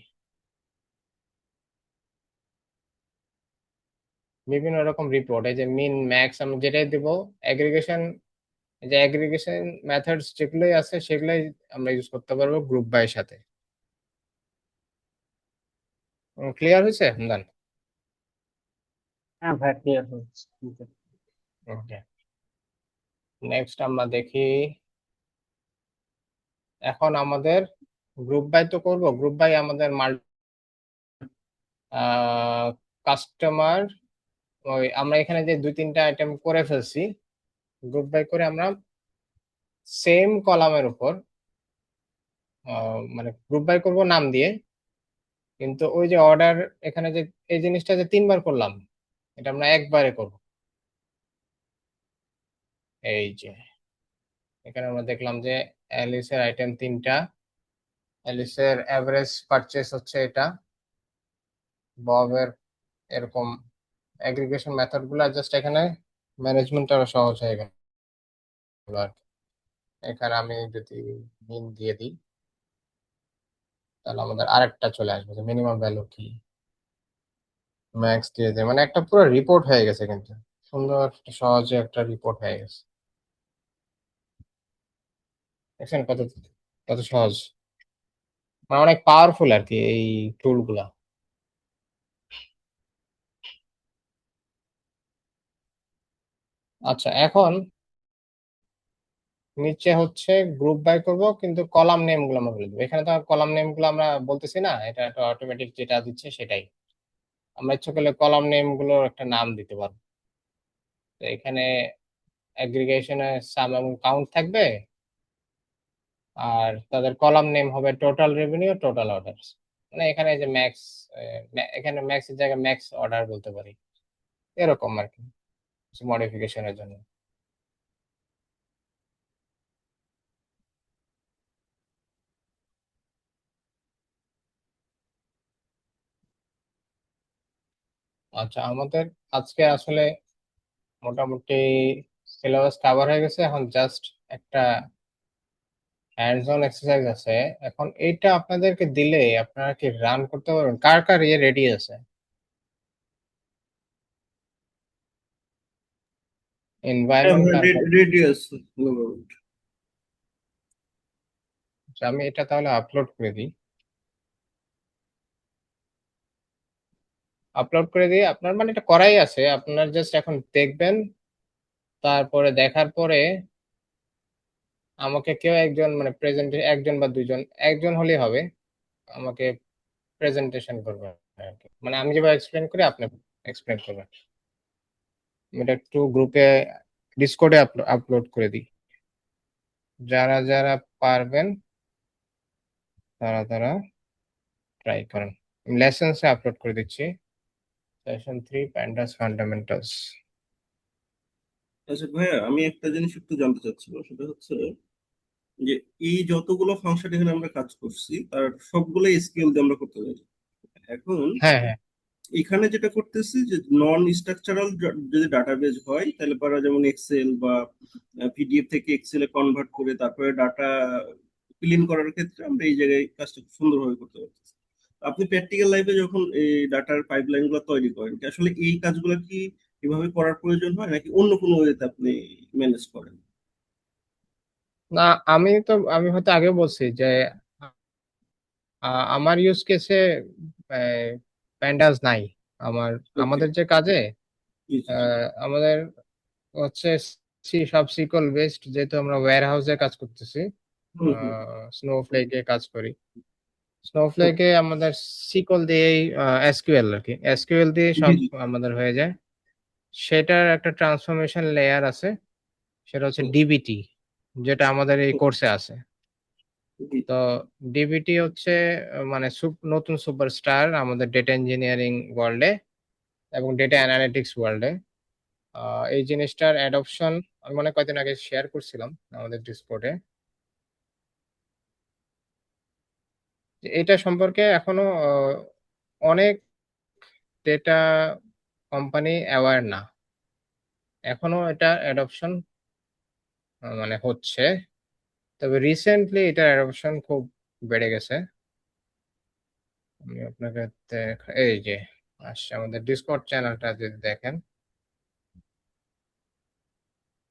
বিভিন্ন রকম রিপোর্ট, এই যে মিন ম্যাক্স আমি যেটাই দিব, অ্যাগ্রিগেশন, যে অ্যাগ্রিগেশন মেথডস যেগুলোই আছে সেগুলোই আমরা ইউজ করতে পারবো গ্রুপ বাই সাথে। ক্লিয়ার হয়েছে হামদান? হ্যাঁ ভাই, ক্লিয়ার হচ্ছে। ওকে, নেক্সট আমরা দেখি। এখন আমাদের গ্রুপ বাই তো করব, গ্রুপ বাই আমাদের কাস্টমার, ওই আমরা এখানে যে 2-3টা আইটেম করে ফেলছি, গ্রুপ বাই করে আমরা সেম কলামের উপর মানে গ্রুপ বাই করব নাম দিয়ে, কিন্তু ওই যে অর্ডার, এখানে যে এই জিনিসটা যে 3বার করলাম, এটা আমরা একবারে করব। এই যে এখানে আমরা দেখলাম যে অ্যালিসের আইটেম 3টা, অ্যালিসের অ্যাভারেজ পারচেস হচ্ছে এটা, ববের এরকম অ্যাগ্রিগেশন মেথড গুলো জাস্ট এখানে ম্যানেজমেন্ট আরো সহজ হয়ে গেল আর কি। এখানে আমি যদি মিন দিয়ে দিই তাহলে আমাদের আরেকটা চলে আসবে যে মিনিমাম ভ্যালু কি, ম্যাক্স দিয়ে দেয়, মানে একটা পুরো রিপোর্ট হয়ে গেছে, কিন্তু সুন্দর সহজে একটা রিপোর্ট হয়ে গেছে। দেখছেন কত কত সহজ, মানে অনেক পাওয়ারফুল আর কি এই টুল গুলা। আচ্ছা, এখন নিচে হচ্ছে গ্রুপ বাই করব, কিন্তু কলাম নেম গুলো আমরা বলে দেবো। এখানে তো কলাম নেম গুলো আমরা বলতেছি না, এটা একটা অটোমেটিক যেটা দিচ্ছে সেটাই। আমরা ইচ্ছে করলে কলাম নেম গুলোর একটা নাম দিতে পারবো। তো এখানে অ্যাগ্রিগেশনে সাম এবং কাউন্ট থাকবে, আর তাদের কলাম নেম হবে টোটাল রেভিনিউ, টোটাল অর্ডারস। মানে এখানে যে ম্যাক্স, এখানে ম্যাক্স এর জায়গায় ম্যাক্স অর্ডার বলতে পারি, এরকম আর কি, কিছু মডিফিকেশনের জন্য। আচ্ছা, আমাদের আজকে আসলে মোটামুটি সিলেবাস কভার হয়ে গেছে, এখন জাস্ট একটা হ্যান্ডস অন এক্সারসাইজ আছে। এখন এইটা আপনাদেরকে দিলে আপনারা কি রান করতে পারবেন? কার কার ইয়ে রেডি আছে? হ্যাঁ এনভায়রনমেন্ট ভাই, কার কার? রেডি আছে গভর্নমেন্ট। আচ্ছা, আমি এটা তাহলে আপলোড করে দিই। আপলোড করে দিয়ে আপনার মানে এটা করাই আছে, আপনার জাস্ট এখন দেখবেন, তারপরে দেখার পরে আমাকে কেউ একজন মানে একজন বা দুইজন, একজন হলেই হবে, আমাকে প্রেজেন্টেশন করবে আর কি। মানে আমি যেভাবে এক্সপ্লেন করি আপনি এক্সপ্লেন করবেন। আমি এটা একটু গ্রুপে ডিসকর্ডে আপলোড করে দিই, যারা যারা পারবেন তারা তারা ট্রাই করেন। লেসন্সে আপলোড করে দিচ্ছি, সেশন 3 প্যান্ডাস ফান্ডামেন্টালস। আচ্ছা ভাইয়া, আমি একটা জিনিস একটু জানতে চাচ্ছিলাম, সেটা হচ্ছে যে এই যতগুলো ফাংশন এখানে আমরা কাজ করছি তার সবগুলো এসকিউএল দিয়ে আমরা করতে পারি। এখন হ্যাঁ, হ্যাঁ, এখানে যেটা করতেছি যে নন স্ট্রাকচারাল যদি ডাটাবেজ হয় তাহলে পারা, যেমন এক্সেল বা পিডিএফ থেকে এক্সেলে কনভার্ট করে তারপরে ডাটা ক্লিন করার ক্ষেত্রে আমরা এই জায়গায় কাজটা খুব সুন্দরভাবে করতে পারতেছি। আপনি প্র্যাকটিক্যাল লাইফে যখন এই ডাটার পাইপলাইন গুলো তৈরি করেন, কি আসলে এই কাজগুলো কি এভাবে করার প্রয়োজন হয় নাকি অন্য কোনো ওয়েতে আপনি ম্যানেজ করেন? না, আমি হয়তো আগে বলছি যে আমার ইউজ কেসে প্যান্ডাস নাই। আমার ওকে। আমাদের যে কাজে জি জি জি। আমাদের হচ্ছে সব সিকল বেসড, যেহেতু আমরা ওয়্যার হাউসে কাজ করতেছি, হুম হুম। স্নোফ্লেকে কাজ করি। ওকে। স্নোফ্লেকে আমাদের সিকল দিয়েই এসকিউএল আর কি, এসকিউএল দিয়ে জি সব জি। আমাদের হয়ে যায়। সেটার একটা ট্রান্সফরমেশন লেয়ার আছে, সেটা হচ্ছে হুম, ডিবিটি, যেটা আমাদের এই হুম, কোর্সে আছে। জি। তো ডিবিটি হচ্ছে মানে নতুন সুপারস্টার আমাদের ডেটা ইঞ্জিনিয়ারিং ওয়ার্ল্ডে এবং ডেটা অ্যানালিটিক্স ওয়ার্ল্ডে। এই জিনিসটার অ্যাডপশন আমি মনে হয় কয়েকদিন আগে শেয়ার করছিলাম আমাদের ডিসকর্ডে। এটা সম্পর্কে এখনো অনেক ডেটা কোম্পানি অ্যাওয়্যার না, এখনো এটা অ্যাডপশন মানে হচ্ছে। তবে রিসেন্টলি এটার অ্যাডপশন খুব বেড়ে গেছে। আমি আপনাকে এই যে আসছে আমাদের ডিসকর্ড চ্যানেলটা যদি দেখেন,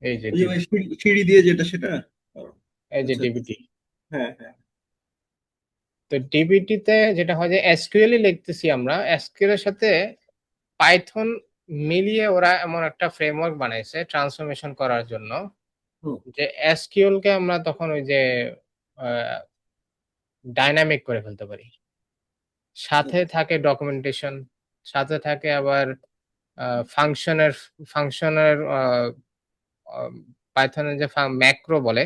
এই যে ওই যে ভাই ডিবিটি, সিঁড়ি দিয়ে যেটা সেটা? ও, এই যে আচ্ছা আচ্ছা। ডিবিটি। হ্যাঁ হ্যাঁ। তো ডিবিটিতে যেটা হয় যে এসকিউএল লিখতেছি আমরা, এসকিউএল এর সাথে পাইথন মিলিয়ে ওরা এমন একটা ফ্রেমওয়ার্ক বানাইছে ট্রান্সফরমেশন করার জন্য, হুম যে এসকিউএল কে আমরা তখন ওই যে ডাইনামিক করে ফেলতে পারি। সাথে থাকে ডকুমেন্টেশন, সাথে থাকে আবার ফাংশনের ফাংশনের পাইথনের যে ম্যাক্রো বলে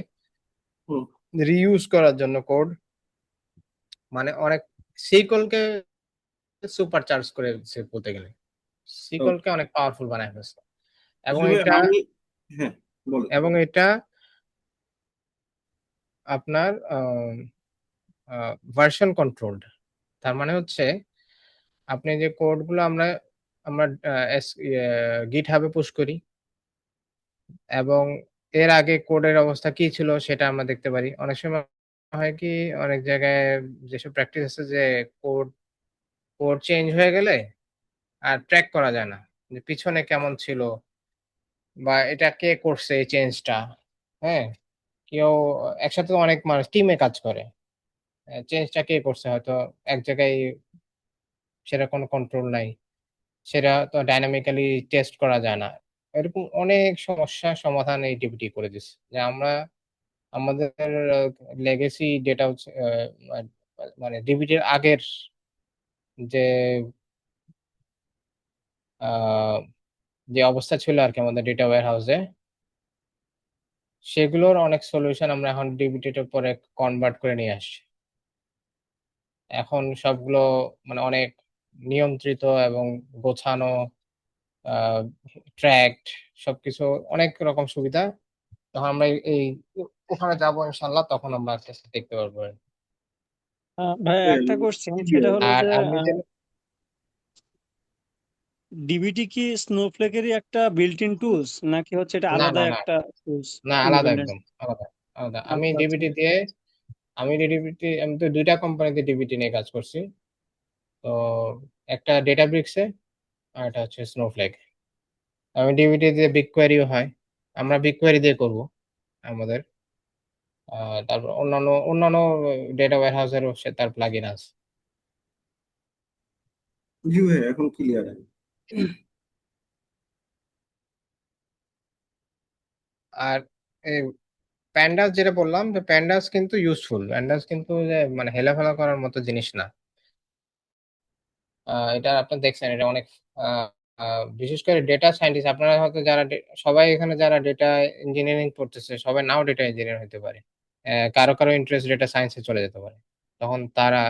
হুম। রিইউজ করার জন্য কোড, মানে অনেক সিকলকে সুপার চার্জ করে দিচ্ছে বলতে গেলে, সিকলকে অনেক পাওয়ারফুল বানায় ফেলছে। এবং আসলে ভাই এটা আমি, হ্যাঁ বলো। এবং এটা আপনার ভার্সন কন্ট্রোলড। তার মানে হচ্ছে আপনি যে কোডগুলো আমরা আমরা গিটহাবে পুশ করি, এবং এর আগে কোডের অবস্থা কি ছিল সেটা আমরা দেখতে পারি। অনেক সময় হয় কি, অনেক জায়গায় যেসব প্র্যাকটিস আছে যে কোড কোড চেঞ্জ হয়ে গেলে আর ট্র্যাক করা যায় না যে পিছনে কেমন ছিল বা এটা কে করছে এই চেঞ্জটা। হ্যাঁ, কেউ একসাথে অনেক মানুষ টিমে কাজ করে, চেঞ্জটা কে করছে হয়তো এক জায়গায়, সেটা কোনো কন্ট্রোল নাই, সেটা তো ডাইনামিক্যালি টেস্ট করা যায় না। এরকম অনেক সমস্যার সমাধান এই ডিবিটি করে দিচ্ছে, যে আমরা আমাদের লেগেসি ডেটা হচ্ছে মানে ডিবিটির আগের যে আহ, যে অবস্থা ছিল আর কি আমাদের ডেটা ওয়্যার হাউসে, সেগুলোর অনেক সলিউশন আমরা এখন ডিবিটির পরে কনভার্ট করে নিয়ে আসছি। এখন সবগুলো মানে অনেক নিয়ন্ত্রিত এবং গোছানো, ট্র্যাকড, সবকিছু অনেক রকম সুবিধা। তখন আমরা এই ওখানে যাবো ইনশাল্লাহ, তখন আমরা আস্তে আস্তে দেখতে পারবো। ভাই একটা কোশ্চেন, সেটা ক্লিয়ার। হলো আর যে আমি যে ডিবিটি কি স্নোফ্লেকেরই একটা বিল্ট ইন টুলস, নাকি হচ্ছে এটা না আলাদা না না একটা টুলস না, আলাদা, ইন্ডিপেন্ডেন্ট? একদম আলাদা, আলাদা। আমি আচ্ছা আচ্ছা। ডিবিটি দিয়ে আমি তো দুইটা কোম্পানিতে ডিবিটি নিয়ে কাজ করছি। তো একটা ডেটাব্রিক্সে, আর একটা হচ্ছে স্নোফ্লেক। আমি ডিবিটি দিয়ে বিগ কোয়েরিও হয়, আমরা বিগ কোয়েরি দিয়ে করব আমাদের। তারপর অন্যান্য অন্যান্য ডেটা ওয়্যার হাউসেরও সে তার প্লাগইন আছে। জি ভাই এখন ক্লিয়ার। আর এই প্যান্ডাস যেটা বললাম, যে প্যান্ডাস কিন্তু ইউজফুল, প্যান্ডাস কিন্তু যে মানে হেলাফেলা করার মতো জিনিস না। এটা আপনি দেখছেন, এটা অনেক বিশেষ করে ডেটা সায়েন্টিস্ট, আপনারা হয়তো যারা সবাই এখানে যারা ডেটা ইঞ্জিনিয়ারিং পড়তেছে সবাই নাও ডেটা ইঞ্জিনিয়ার হতে পারে, কারো কারো ইন্টারেস্ট ডেটা সায়েন্সে চলে যেতে পারে। তখন তারা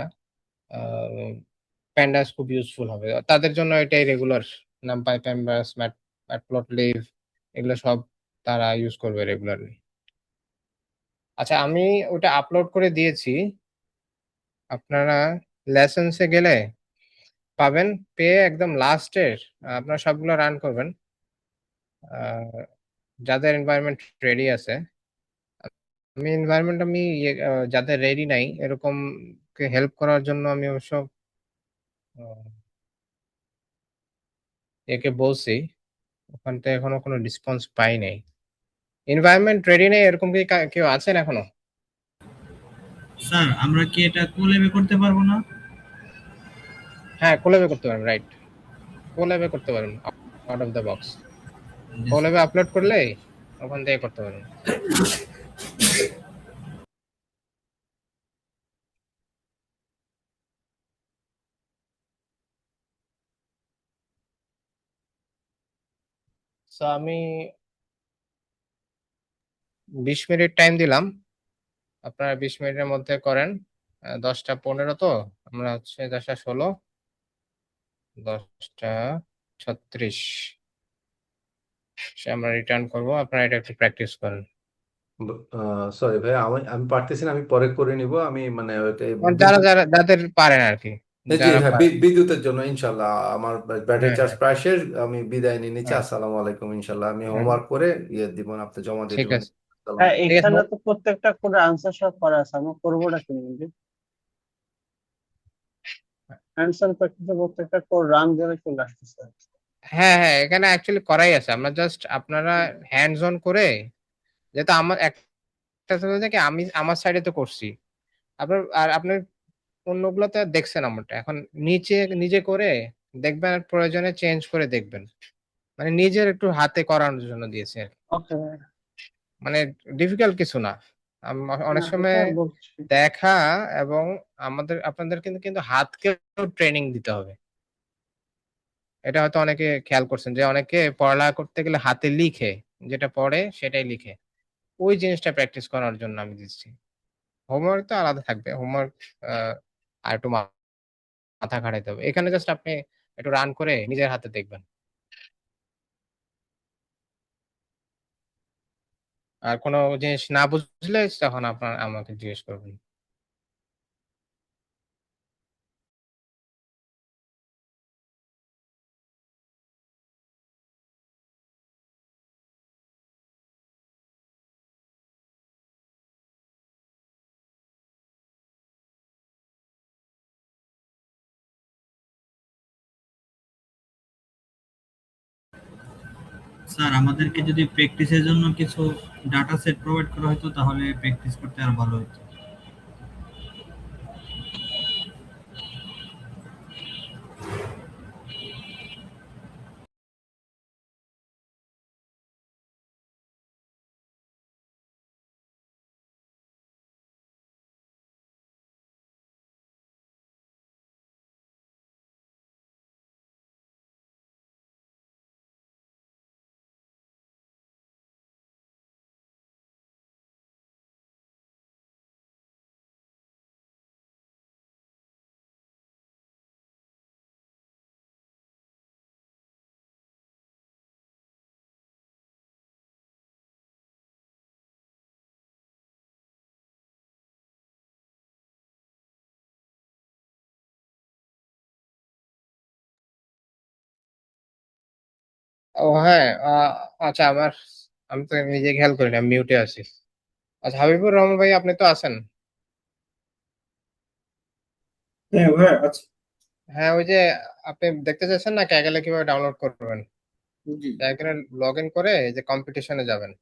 প্যান্ডাস খুব ইউজফুল হবে তাদের জন্য। এটাই রেগুলার নামপাই, প্যান্ডাস, ম্যাটপ্লটলিব, এগুলো সব তারা ইউজ করবে রেগুলারলি। আচ্ছা, আমি ওটা আপলোড করে দিয়েছি, আপনারা লেসন্সে গেলে পাবেন, পেয়ে একদম লাস্টের আপনারা সবগুলো রান করবেন। আহ, যাদের এনভায়রনমেন্ট রেডি আছে, আমি যাদের রেডি নাই এরকম কে হেল্প করার জন্য আমি অবশ্য আহ, একে বলছি, ওখান থেকে এখনো কোনো রেসপন্স পাই নাই। এনভায়রনমেন্ট রেডি নেই এরকম কি কেউ আছেন এখনো? স্যার আমরা কি এটা কোল্যাবে করতে পারবো না? হ্যাঁ, কোল্যাবে করতে পারেন, রাইট, কোল্যাবে করতে পারেন, আউট অফ দ্য বক্স কোল্যাবে আপলোড করলে ওখান থেকে করতে পারেন। তো আমি 20 মিনিট টাইম দিলাম, আপনারা 20 মিনিটের মধ্যে করেন। 10টা 15 তো, আমরা হচ্ছে 10টা 16, 10টা 36 আমরা রিটার্ন করব। আপনারা এটা একটু প্র্যাকটিস করেন। সরি ভাই, আমি আমি পারতেছি না, আমি পরে করে নিব। আমি মানে ওইটা মানে যারা বিদ্যুৎ, যারা যাদের পারেন আর কি, জি যারা হ্যাঁ, পারেন। বিদ্যুতের জন্য ইনশাল্লাহ আমার ব্যাটারি হ্যাঁ চার্জ হ্যাঁ প্রায় শেষ, আমি বিদায় নিয়ে নিচ্ছি। হ্যাঁ আসসালামু আলাইকুম, ইনশাল্লাহ আমি হ্যাঁ, হোমওয়ার্ক করে দিবেন, আপনি জমা দিয়ে ঠিক দিবেন। আছে, হ্যাঁ, ঠিক আছে। এখানে তো প্রত্যেকটা করে আনসার সব করা আছে, আমি করবোটা কি? হ্যান্ডস অন প্র্যাকটিসে প্রত্যেকটা কোড রান দিলে চলে আসতেছে। হ্যাঁ হ্যাঁ, এখানে অ্যাকচুয়ালি করাই আছে, আমরা জাস্ট আপনারা হ্যান্ডস অন করে, যেহেতু আমার একটা হচ্ছে কি আমি আমার সাইডে তো করছি, আর আপনার অন্যগুলোতে দেখছেন আমারটা, এখন নিচে নিজে করে দেখবেন, আর প্রয়োজনে চেঞ্জ করে দেখবেন, মানে নিজের একটু হাতে করানোর জন্য দিয়েছি আর কি। ওকে, মানে ডিফিকাল্ট কিছু না। অনেক না সময় এটা বলছি। দেখা, এবং আপনাদের কিন্তু কিন্তু হাতকেও ট্রেনিং দিতে হবে। এটা হয়তো অনেকে খেয়াল করছেন যে অনেকে পড়ালেখা করতে গেলে হাতে লিখে, যেটা পড়ে সেটাই লিখে। ওই জিনিসটা প্র্যাকটিস করার জন্য আমি দিচ্ছি। হোমওয়ার্ক তো আলাদা থাকবে। হোমওয়ার্ক আ আরেকটু মাথা খাটাইতে হবে। এখানে জাস্ট আপনি একটু রান করে নিজের হাতে দেখবেন। আর কোন জিনিস না বুঝলে তখন আমাকে জিজ্ঞেস করবেন। স্যার আমাদেরকে যদি প্র্যাকটিসের জন্য কিছু ডাটা সেট প্রোভাইড করা হতো তাহলে প্র্যাকটিস করতে আর ভালো হতো। ও হ্যাঁ, আচ্ছা আমি তো নিজে খেয়াল করিনি, আমি মিউটে আছি। আচ্ছা, হাবিবুর রহমান ভাই আপনি তো আছেন? হ্যাঁ ভাই আচ্ছা। হ্যাঁ, ওই যে আপনি দেখতে চাচ্ছেন না Kaggle কিভাবে ডাউনলোড করবেন? জি। Kaggle লগইন করে এই যে কম্পিটিশন এ যাবেন।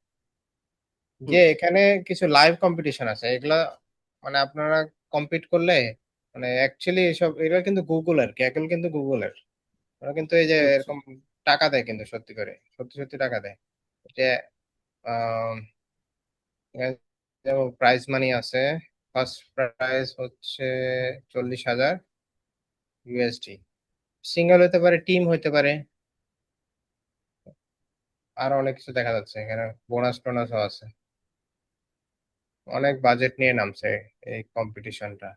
হুম। গিয়ে এখানে কিছু লাইভ কম্পিটিশন আছে। এগুলা মানে আপনারা কম্পিট করলে, মানে অ্যাকচুয়ালি এগুলা কিন্তু গুগলের, Kaggle কিন্তু গুগলের। ওরা কিন্তু এই যে আচ্ছা। এরকম টাকা দেয় কিন্তু, সত্যি করে। সত্যি, সত্যি টাকা দেয়। যে আম এখানে যেমন প্রাইজ মানি আছে। ফার্স্ট প্রাইজ হচ্ছে 40,000 USD। সিঙ্গেল হতে পারে, টিম হইতে পারে। আরো অনেক কিছু দেখা যাচ্ছে এখানে, বোনাসও আছে। অনেক বাজেট নিয়ে নামছে এই কম্পিটিশনটা।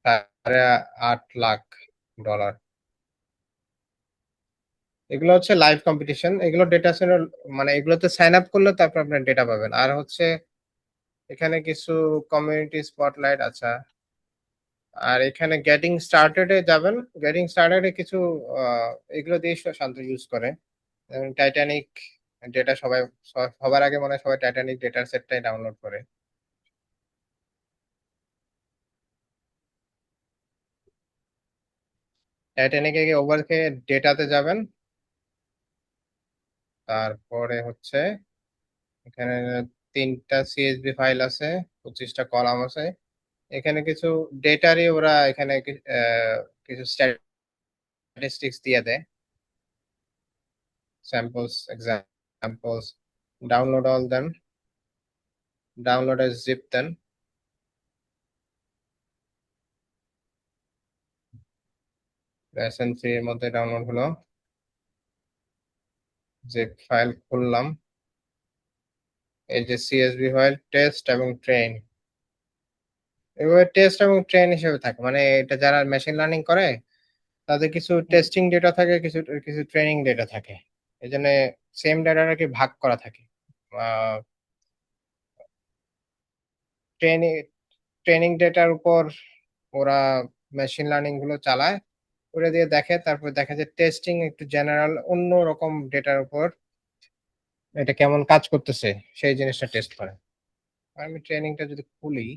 $8,00,000। এগুলো হচ্ছে লাইভ কম্পিটিশন। এগুলো ডেটা সেন্টার, মানে এগুলোতে সাইন আপ করলে তারপর আপনার ডেটা পাবেন। আর হচ্ছে এখানে কিছু কমিউনিটি স্পটলাইট আচ্ছা। আর এখানে গেটিং স্টার্টেড এ যাবেন। গেটিং স্টার্টেড এ কিছু এগুলো দিয়ে শান্ত ইউজ করে। যেমন টাইটানিক ডেটা সবার আগে মনে হয় সবাই টাইটানিক ডেটার সেটটাই ডাউনলোড করে। টাইটানিকে গিয়ে ওভারকে ডেটাতে যাবেন। তারপরে হচ্ছে এখানে 3টা CSV ফাইল আছে, 25টা কলাম আছে। এখানে কিছু ডেটারই ওরা এখানে কিছু স্ট্যাটিস্টিক্স দিয়ে দেয়। স্যাম্পলস, এক্সাম্পলস, ডাউনলোড অল দেন, ডাউনলোড এস জিপ দেন। লেসন 3 এর মধ্যে ডাউনলোড হলো। জিপ ফাইল খুললাম। এই যে CSV ফাইল টেস্ট এবং ট্রেন, এভাবে টেস্ট এবং ট্রেন হিসেবে থাকে। মানে এটা যারা মেশিন লার্নিং করে তাদের কিছু টেস্টিং ডেটা থাকে, কিছু কিছু ট্রেনিং ডেটা থাকে। এই জন্য সেম ডেটাটাকে ভাগ করা থাকে। ট্রেনিং ট্রেনিং ডেটার উপর ওরা মেশিন লার্নিং গুলো চালায়, করে দিয়ে দেখে, তারপর দেখে যে টেস্টিং একটু জেনারেল অন্য রকম ডেটার উপর এটা কেমন কাজ করতেছে, সেই জিনিসটা টেস্ট করে। আমি ট্রেনিংটা যদি খুলি,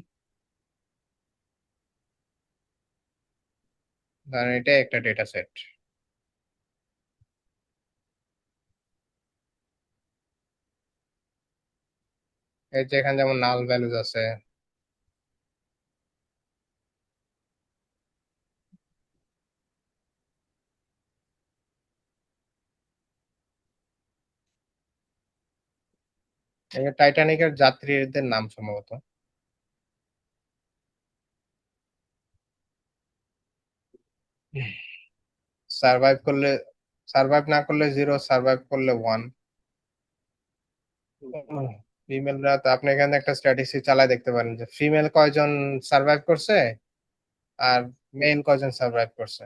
ধরেন এটা একটা ডেটা সেট। এই যে এখানে যেমন নাল ভ্যালুজ আছে, এই যে টাইটানিকের যাত্রীদের নাম সম্ভবত। সার্ভাইভ করলে, সার্ভাইভ না করলে 0, সার্ভাইভ করলে 1। ফিমেলরা তো আপনি এখানে একটা স্ট্যাটিস্টিক চালায় দেখতে পারেন যে ফিমেল কয়জন সার্ভাইভ করছে আর মেল কয়জন সার্ভাইভ করছে।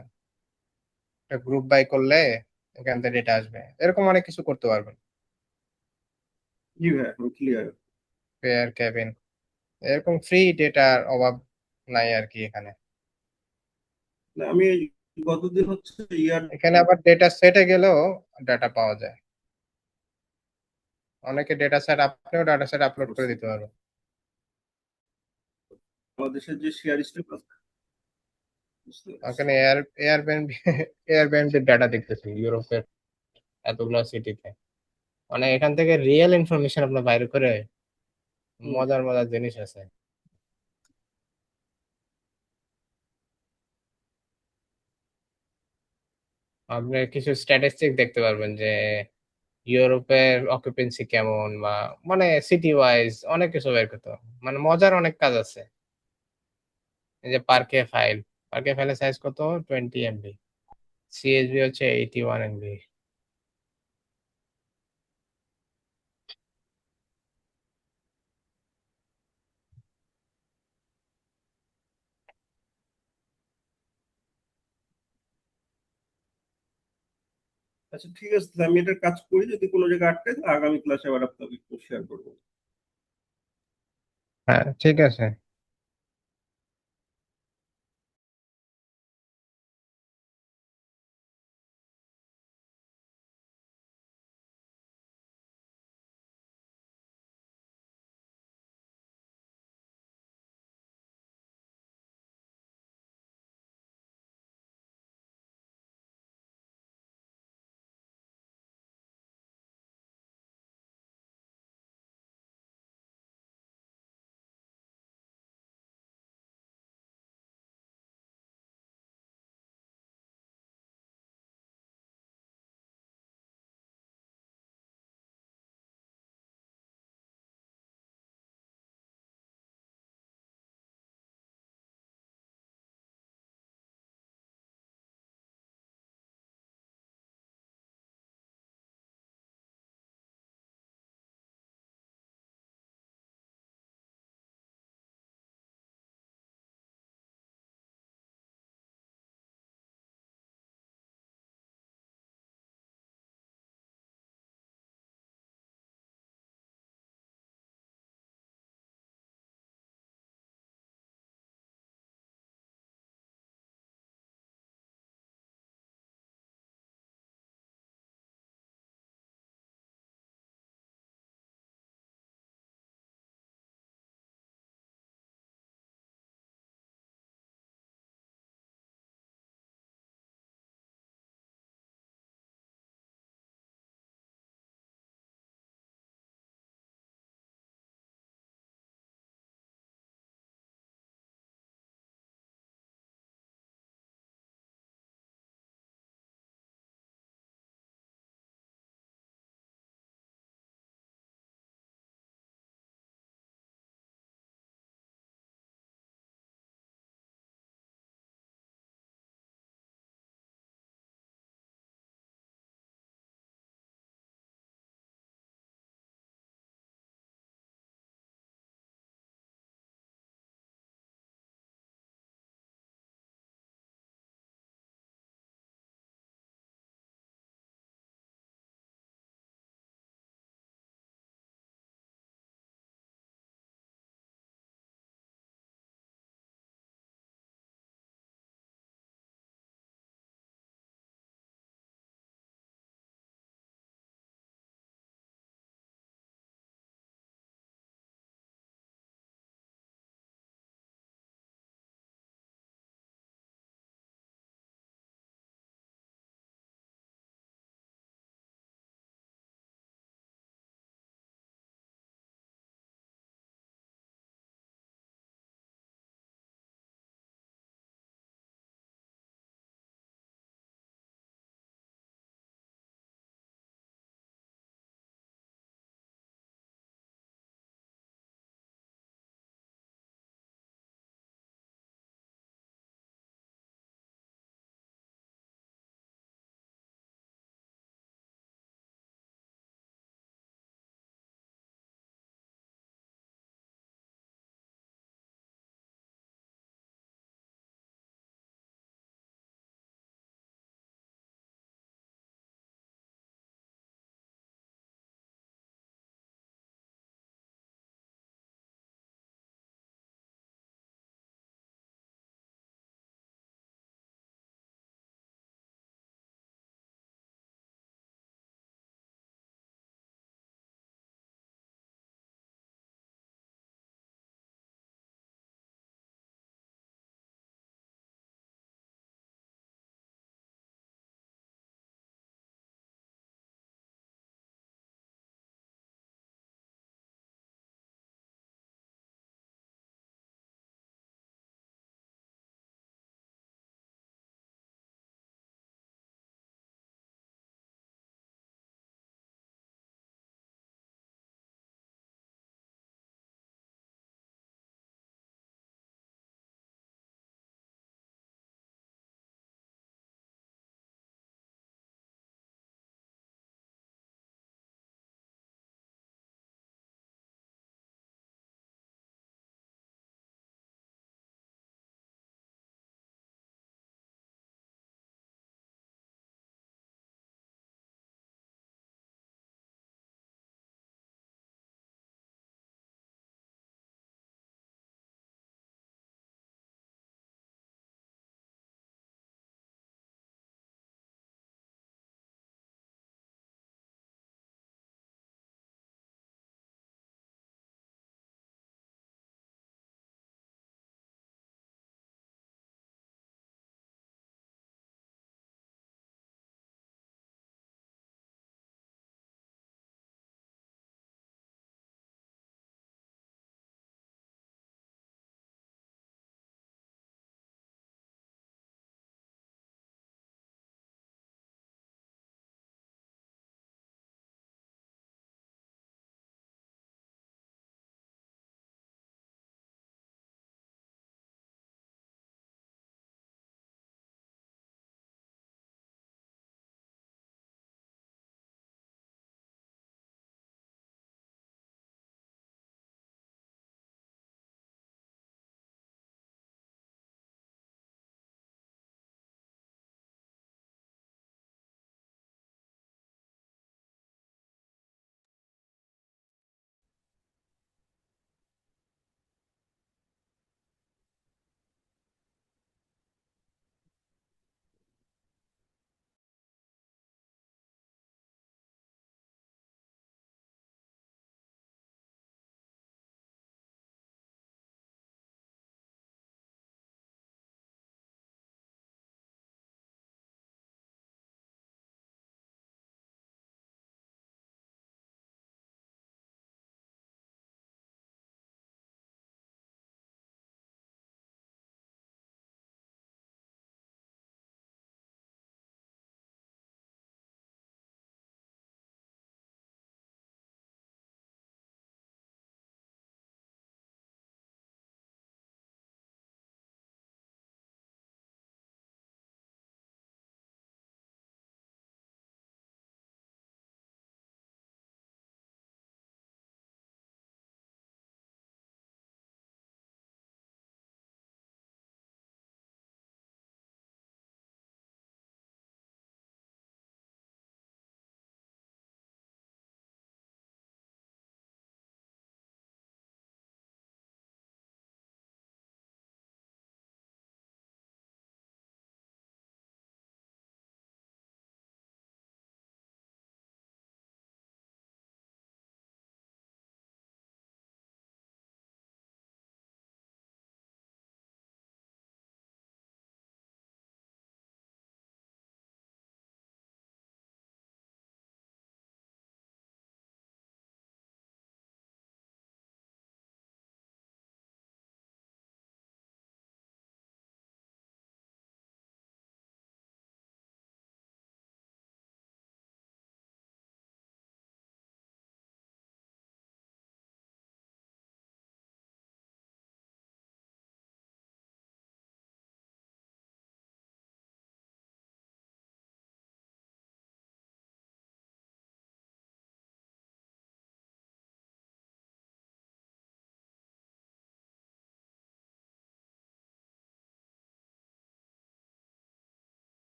একটা গ্রুপ বাই করলে এখান থেকে ডেটা আসবে। এরকম অনেক কিছু করতে পারবেন। জি ভাই, এখন ক্লিয়ার। পেয়ার ক্যাবিন, এরকম ফ্রি ডেটার অভাব নাই আর কি এখানে। আমি এই গতদিন হচ্ছে ইয়ার এখানে আবার ডেটা সেটে গেলেও ডাটা পাওয়া যায়। অনেকে ডেটা সেট, আপনিও ডাটা সেট আপলোড করে দিতে পারবেন। বাংলাদেশের যে শেয়ার স্টেপ আছে, বুঝতে পারছি। ওখানে এয়ারবিএনবি এয়ারবিএনবির ডাটা দেখতেছি ইউরোপের এতগুলো সিটিতে। মানে এখান থেকে রিয়েল ইনফরমেশন আপনার বাইরে করে হুম। মজার মজার জিনিস আছে। আপনি কিছু স্ট্যাটিস্টিক দেখতে পারবেন যে ইউরোপের অকুপেন্সি কেমন, বা মানে সিটি ওয়াইজ অনেক কিছু বের করতে পারবেন। মানে মজার অনেক কাজ আছে। এই যে পার্কে ফাইলের সাইজ কত, 20 MB, সিএসভি হচ্ছে 81 MB। আচ্ছা ঠিক আছে, তাহলে আমি এটার কাজ করি, যদি কোনো জায়গায় আটকায় তাহলে আগামী ক্লাসে আবার আপনাকে শেয়ার করবো। হ্যাঁ ঠিক আছে।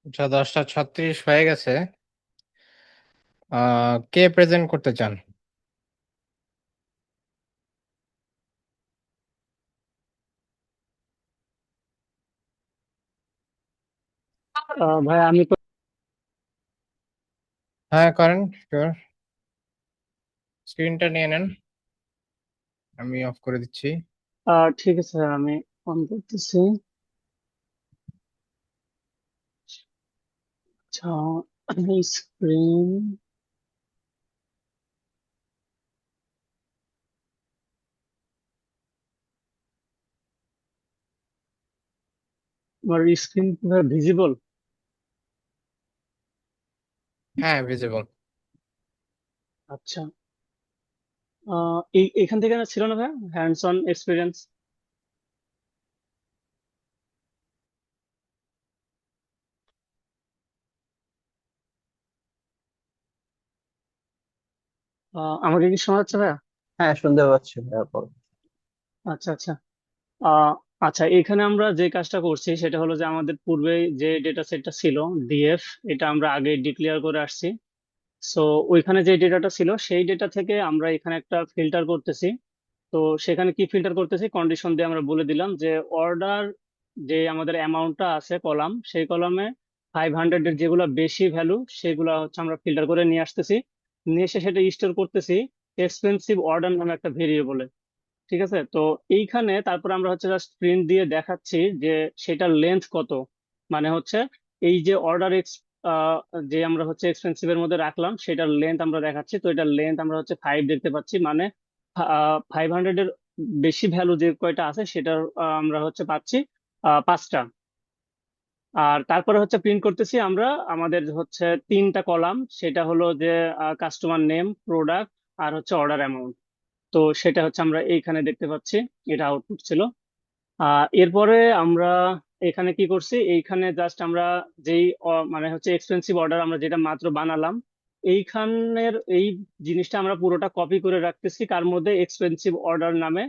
আচ্ছা 10:36 হয়ে গেছে। কে প্রেজেন্ট করতে চান? ভাই আমি হ্যাঁ করেন, শিওর। স্ক্রিনটা নিয়ে নেন, আমি অফ করে দিচ্ছি। ঠিক আছে স্যার, আমি অন করতেছি। আচ্ছা, স্ক্রিন আমার স্ক্রিন ভিজিবল? হ্যাঁ ভিজিবল। আচ্ছা, এখান থেকে না ছিল না ভাই হ্যান্ডস অন এক্সপিরিয়েন্স? আমাকে কি শোনা যাচ্ছে ভাইয়া? হ্যাঁ, শুনতে পাচ্ছি তারপর। আচ্ছা আচ্ছা। আহ, আচ্ছা, এখানে আমরা যে কাজটা করছি সেটা হলো যে আমাদের পূর্বে যে ডেটা সেটটা ছিল ডিএফ, এটা আমরা আগে ডিক্লেয়ার করে আসছি। সো ওইখানে যে ডেটাটা ছিল সেই ডেটা থেকে আমরা এখানে একটা ফিল্টার করতেছি। তো সেখানে কি ফিল্টার করতেছি, কন্ডিশন দিয়ে আমরা বলে দিলাম যে অর্ডার, যে আমাদের অ্যামাউন্টটা আছে কলাম, সেই কলামে 500-এর যেগুলো বেশি ভ্যালু সেগুলো হচ্ছে আমরা ফিল্টার করে নিয়ে আসতেছি। নিয়ে এসে সেটা স্টোর করতেছি এক্সপেন্সিভ অর্ডার নামে একটা ভেরিয়েবলে। ঠিক আছে, তো এইখানে তারপর আমরা হচ্ছে জাস্ট প্রিন্ট দিয়ে দেখাচ্ছি যে সেটার লেন্থ কত। মানে হচ্ছে এই যে অর্ডার যে আমরা হচ্ছে এক্সপেন্সিভ এর মধ্যে রাখলাম সেটার লেন্থ আমরা দেখাচ্ছি। তো এটার লেন্থ আমরা হচ্ছে 5 দেখতে পাচ্ছি, মানে 500-এর বেশি ভ্যালু যে কয়টা আছে সেটার আমরা হচ্ছে পাচ্ছি 5টা। আর তারপরে হচ্ছে প্রিন্ট করতেছি আমরা আমাদের হচ্ছে 3টা কলাম, সেটা হলো যে কাস্টমার নেম, প্রোডাক্ট, আর হচ্ছে অর্ডার অ্যামাউন্ট। তো সেটা হচ্ছে আমরা এইখানে দেখতে পাচ্ছি, এটা আউটপুট ছিল। এরপরে আমরা এখানে কি করছি, এইখানে জাস্ট আমরা যেই মানে হচ্ছে এক্সপেন্সিভ অর্ডার আমরা যেটা মাত্র বানালাম, এইখানের এই জিনিসটা আমরা পুরোটা কপি করে রাখতেছি কার মধ্যে, এক্সপেন্সিভ অর্ডার নামে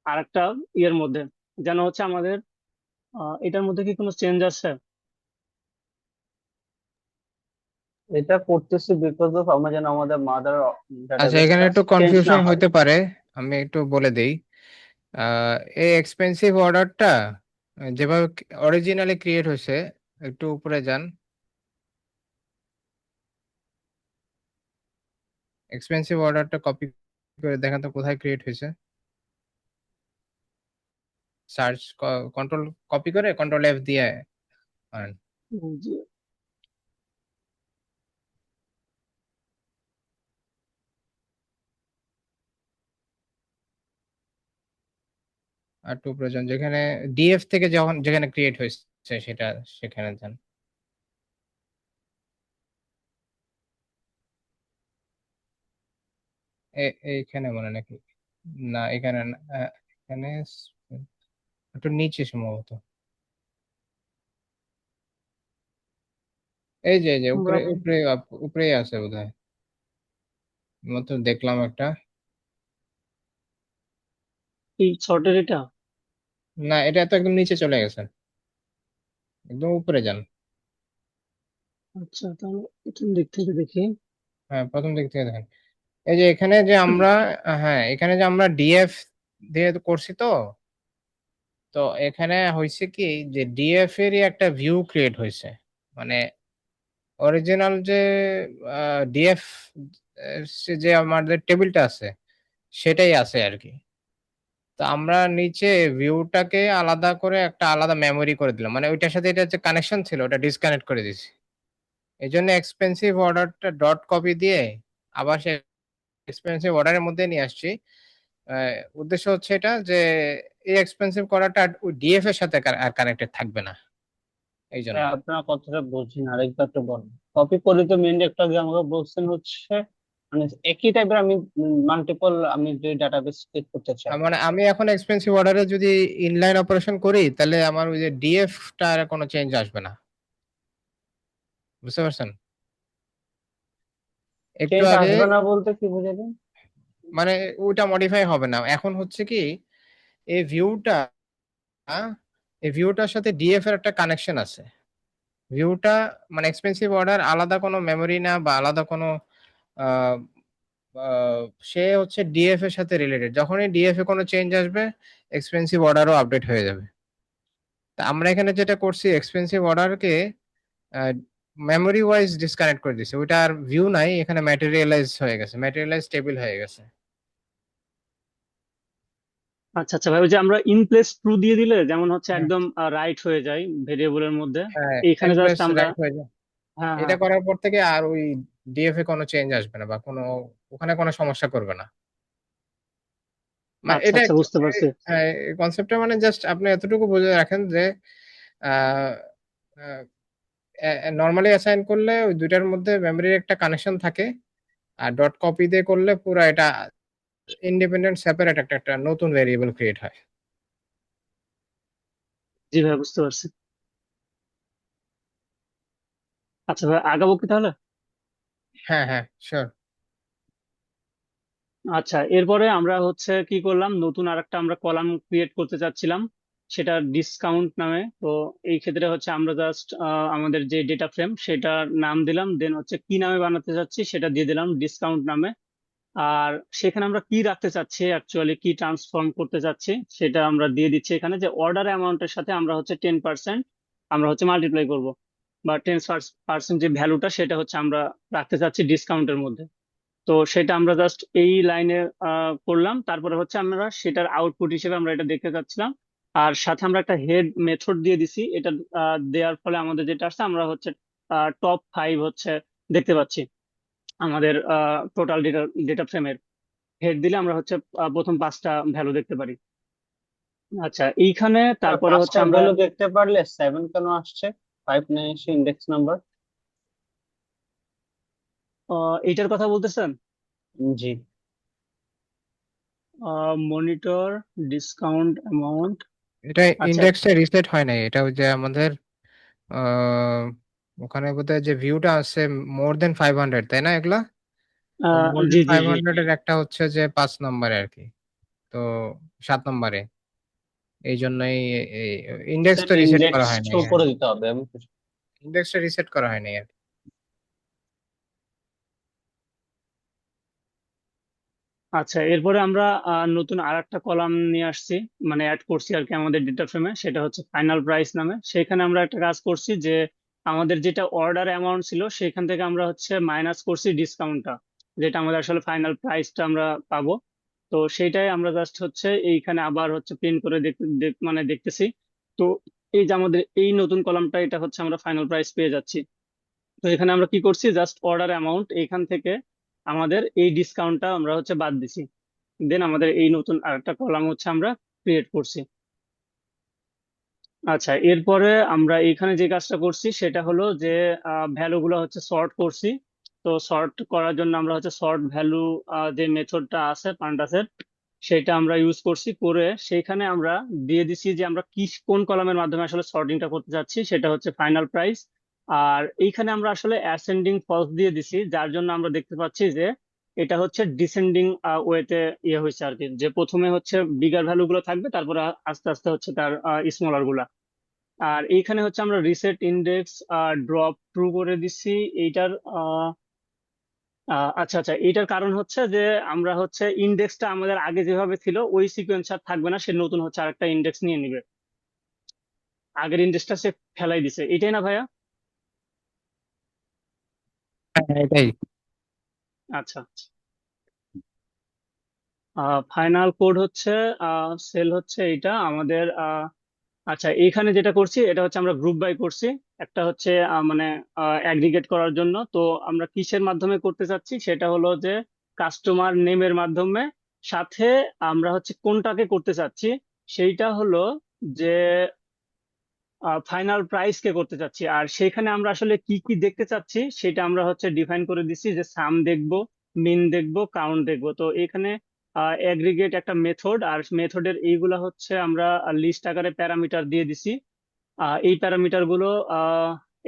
আরেকটা ইয়ের মধ্যে, যেন হচ্ছে আমাদের এটার মধ্যে কি কোনো চেঞ্জ আছে? এটা করতেছি বিকজ অফ আমরা যেন আমাদের মাদার আচ্ছা এখানে ডাটাবেসটা একটু চেঞ্জ না কনফিউশন হয়। হতে পারে, আমি একটু বলে দেই। এই এক্সপেন্সিভ অর্ডারটা যেভাবে অরিজিনালি ক্রিয়েট হয়েছে, একটু উপরে যান। এক্সপেন্সিভ অর্ডারটা কপি করে দেখেন তো কোথায় ক্রিয়েট হয়েছে। সার্চ, কন্ট্রোল কপি করে কন্ট্রোল এফ দিয়ে আনেন। জি। আর একটু উপরে যান, যেখানে ডিএফ থেকে যখন যেখানে ক্রিয়েট হয়েছে সেটা, সেখানে যান। এইখানে মনে নাকি, না এখানে না, এখানে একটু নিচে সম্ভবত। এই যে আমরা উপরে উপরে উপরেই আছে বোধহয়, মতো দেখলাম একটা। এই শর্টের এটা? না এটা তো একদম নিচে চলে গেছে, একদম উপরে যান। আচ্ছা, তাহলে প্রথম দিক থেকে দেখি। হ্যাঁ প্রথম দিক থেকে দেখেন। এই যে এখানে যে আমরা, হ্যাঁ এখানে যে আমরা ডিএফ দিয়ে করছি, তো তো এখানে হয়েছে কি যে ডিএফ এরই একটা ভিউ ক্রিয়েট হয়েছে, মানে অরিজিনাল যে ডিএফ যে আমাদের টেবিলটা আছে সেটাই আছে আর কি। তো আমরা নিচে ভিউটাকে আলাদা করে একটা আলাদা মেমরি করে দিলাম, মানে ওইটার সাথে এটা যে কানেকশন ছিল ওটা ডিসকানেক্ট করে দিয়েছি। এই জন্য এক্সপেন্সিভ অর্ডারটা ডট কপি দিয়ে আবার সে এক্সপেন্সিভ অর্ডারের মধ্যে নিয়ে আসছি। উদ্দেশ্য হচ্ছে এটা যে এই এক্সপেন্সিভ করাটা ওই ডিএফ এর সাথে আর কানেক্টেড থাকবে না, এই জন্য। আপনার কথাটা বুঝছি না, আরেকবার একটু বলেন। কপি করে তো মেইনলি একটা আগে আমাকে বলছেন হচ্ছে মানে একই টাইপের আমি মাল্টিপল আমি যে ডাটাবেস ক্রিয়েট করতে চাই। মানে আমি এখন এক্সপেন্সিভ অর্ডারে যদি ইনলাইন অপারেশন করি তাহলে আমার ওই যে ডিএফ টা আর কোনো চেঞ্জ আসবে না, বুঝতে পারছেন? একটু চেঞ্জ আগে আসবে না বলতে কি বুঝালেন? মানে ওইটা মডিফাই হবে না, এখন হচ্ছে কি এই ভিউটা, এই ভিউটার সাথে ডিএফ এর একটা কানেকশন আছে। ভিউটা মানে এক্সপেন্সিভ অর্ডার আলাদা কোনো মেমরি না বা আলাদা কোনো আহ, আহ, সে হচ্ছে ডিএফ এর সাথে রিলেটেড। যখনই ডিএফ এ কোনো চেঞ্জ আসবে এক্সপেন্সিভ অর্ডারও আপডেট হয়ে যাবে। তা আমরা এখানে যেটা করছি এক্সপেন্সিভ অর্ডারকে মেমোরি ওয়াইজ ডিসকানেক্ট করে দিছি, ওইটা আর ভিউ নাই, এখানে ম্যাটেরিয়ালাইজ হয়ে গেছে, ম্যাটেরিয়ালাইজ টেবিল হয়ে গেছে। আচ্ছা আচ্ছা ভাই, ওই যে আমরা ইন প্লেস ট্রু দিয়ে দিলে যেমন হচ্ছে হ্যাঁ একদম রাইট হয়ে যায় ভেরিয়েবলের মধ্যে, হ্যাঁ, এইখানে জাস্ট এমপ্রেস আমরা, রাইট হয়ে যায়। হ্যাঁ এটা হ্যাঁ, করার পর থেকে আর ওই ডিএফ এ কোনো চেঞ্জ আসবে না বা কোনো ওখানে কোনো সমস্যা করবে না। আচ্ছা এটা আচ্ছা বুঝতে পারছি। কনসেপ্টটা মানে জাস্ট আপনি এতটুকু বুঝে রাখেন যে নর্মালি অ্যাসাইন করলে ওই দুইটার মধ্যে মেমরির একটা কানেকশন থাকে, আর ডট কপি দিয়ে করলে পুরো এটা ইন্ডিপেন্ডেন্ট সেপারেট একটা নতুন ভেরিয়েবল ক্রিয়েট হয়। জি ভাই বুঝতে পারছি। আচ্ছা ভাই আগাবো কি তাহলে? হ্যাঁ হ্যাঁ শিওর। আচ্ছা, এরপরে আমরা হচ্ছে কি করলাম, নতুন আরেকটা আমরা কলাম ক্রিয়েট করতে চাচ্ছিলাম, সেটা ডিসকাউন্ট নামে। তো এই ক্ষেত্রে হচ্ছে আমরা জাস্ট আমাদের যে ডেটা ফ্রেম সেটার নাম দিলাম, দেন হচ্ছে কি নামে বানাতে চাচ্ছি সেটা দিয়ে দিলাম ডিসকাউন্ট নামে। আর সেখানে আমরা কি রাখতে চাচ্ছি, অ্যাকচুয়ালি কি ট্রান্সফর্ম করতে চাচ্ছি সেটা আমরা দিয়ে দিচ্ছি এখানে, যে অর্ডার অ্যামাউন্টের সাথে আমরা হচ্ছে 10% আমরা হচ্ছে মাল্টিপ্লাই করব, বা 10% যে ভ্যালুটা সেটা হচ্ছে আমরা রাখতে চাচ্ছি ডিসকাউন্টের মধ্যে। তো সেটা আমরা জাস্ট এই লাইনে করলাম, তারপরে হচ্ছে আমরা সেটার আউটপুট হিসেবে আমরা এটা দেখতে চাচ্ছিলাম। আর সাথে আমরা একটা হেড মেথড দিয়ে দিছি, এটা দেওয়ার ফলে আমাদের যেটা আসছে আমরা হচ্ছে টপ 5 হচ্ছে দেখতে পাচ্ছি আমাদের টোটাল ডেটা ডেটা ফ্রেমের। হেড দিলে আমরা হচ্ছে প্রথম 5টা ভ্যালু দেখতে পারি। আচ্ছা, এইখানে তারপরে হচ্ছে পাঁচটা আমরা ভ্যালু দেখতে পারলে 7 কেন আসছে? 5 না এসে ইন্ডেক্স নাম্বার। এইটার কথা বলতেছেন? জি। Monitor discount amount. এটা আচ্ছা, ইন্ডেক্সটা রিসেট হয় নাই, এটা ওই যে আমাদের আহ, ওখানে বোধহয় যে ভিউটা আছে মোর দেন 500 তাই না এগুলা? মোর জি দেন জি ফাইভ জি। হান্ড্রেড এর একটা হচ্ছে যে 5 নম্বরে আর কি, তো 7 নম্বরে, এই জন্যই ইন্ডেক্স তো রিসেট ইন্ডেক্স করা হয় নাই। শো হ্যাঁ, করে দিতে হবে আমি কিছু। ইন্ডেক্সটা রিসেট করা হয় নাই আর কি। আচ্ছা, এরপরে আমরা নতুন আর একটা কলাম নিয়ে আসছি, মানে অ্যাড করছি আর কি আমাদের ডেটা ফ্রেমে, সেটা হচ্ছে ফাইনাল প্রাইস নামে। সেখানে আমরা একটা কাজ করছি যে আমাদের যেটা অর্ডার অ্যামাউন্ট ছিল সেখান থেকে আমরা হচ্ছে মাইনাস করছি ডিসকাউন্টটা, যেটা আমাদের আসলে ফাইনাল প্রাইসটা আমরা পাবো। তো সেইটাই আমরা জাস্ট হচ্ছে এইখানে আবার হচ্ছে প্রিন্ট করে মানে দেখতেছি। তো এই যে আমাদের এই নতুন কলামটা, এটা হচ্ছে আমরা ফাইনাল প্রাইস পেয়ে যাচ্ছি। তো এখানে আমরা কি করছি, জাস্ট অর্ডার অ্যামাউন্ট এইখান থেকে আমাদের এই ডিসকাউন্টটা আমরা হচ্ছে বাদ দিছি, দেন আমাদের এই নতুন আরেকটা কলাম হচ্ছে আমরা ক্রিয়েট করছি। আচ্ছা, এরপরে আমরা এখানে যে কাজটা করছি সেটা হলো যে ভ্যালু গুলো হচ্ছে সর্ট করছি। তো সর্ট করার জন্য আমরা হচ্ছে সর্ট ভ্যালু যে মেথডটা আছে পান্ডাসের, সেটা আমরা ইউজ করছি, করে সেইখানে আমরা দিয়ে দিছি যে আমরা কি কোন কলামের মাধ্যমে আসলে সর্টিংটা করতে চাচ্ছি, সেটা হচ্ছে ফাইনাল প্রাইস। আর এইখানে আমরা আসলে অ্যাসেন্ডিং ফলস দিয়ে দিছি, যার জন্য আমরা দেখতে পাচ্ছি যে এটা হচ্ছে ডিসেন্ডিং ওয়েতে ইয়ে হয়েছে আর কি, যে প্রথমে হচ্ছে বিগার ভ্যালু গুলো থাকবে, তারপরে আস্তে আস্তে হচ্ছে তার স্মলার গুলা। আর এইখানে হচ্ছে আমরা রিসেট ইন্ডেক্স ড্রপ ট্রু করে দিচ্ছি এইটার। আচ্ছা আচ্ছা, এইটার কারণ হচ্ছে যে আমরা হচ্ছে ইন্ডেক্সটা আমাদের আগে যেভাবে ছিল ওই সিকোয়েন্স আর থাকবে না, সে নতুন হচ্ছে আরেকটা ইন্ডেক্স নিয়ে নিবে, আগের ইন্ডেক্সটা সে ফেলাই দিছে, এটাই না ভাইয়া? হ্যাঁ, এটাই। আচ্ছা, ফাইনাল কোড হচ্ছে সেল হচ্ছে এইটা আমাদের। আচ্ছা, এইখানে যেটা করছি এটা হচ্ছে আমরা গ্রুপ বাই করছি, একটা হচ্ছে মানে অ্যাগ্রিগেট করার জন্য। তো আমরা কিসের মাধ্যমে করতে চাচ্ছি সেটা হলো যে কাস্টমার নেমের মাধ্যমে, সাথে আমরা হচ্ছে কোনটাকে করতে চাচ্ছি সেইটা হলো যে ফাইনাল প্রাইস কে করতে চাচ্ছি। আর সেখানে আমরা আসলে কি কি দেখতে চাচ্ছি সেটা আমরা হচ্ছে ডিফাইন করে দিচ্ছি, যে সাম দেখবো, মিন দেখবো, কাউন্ট দেখবো। তো এখানে অ্যাগ্রিগেট একটা মেথড, আর মেথডের এইগুলা হচ্ছে আমরা লিস্ট আকারে প্যারামিটার দিয়ে দিছি। এই প্যারামিটার গুলো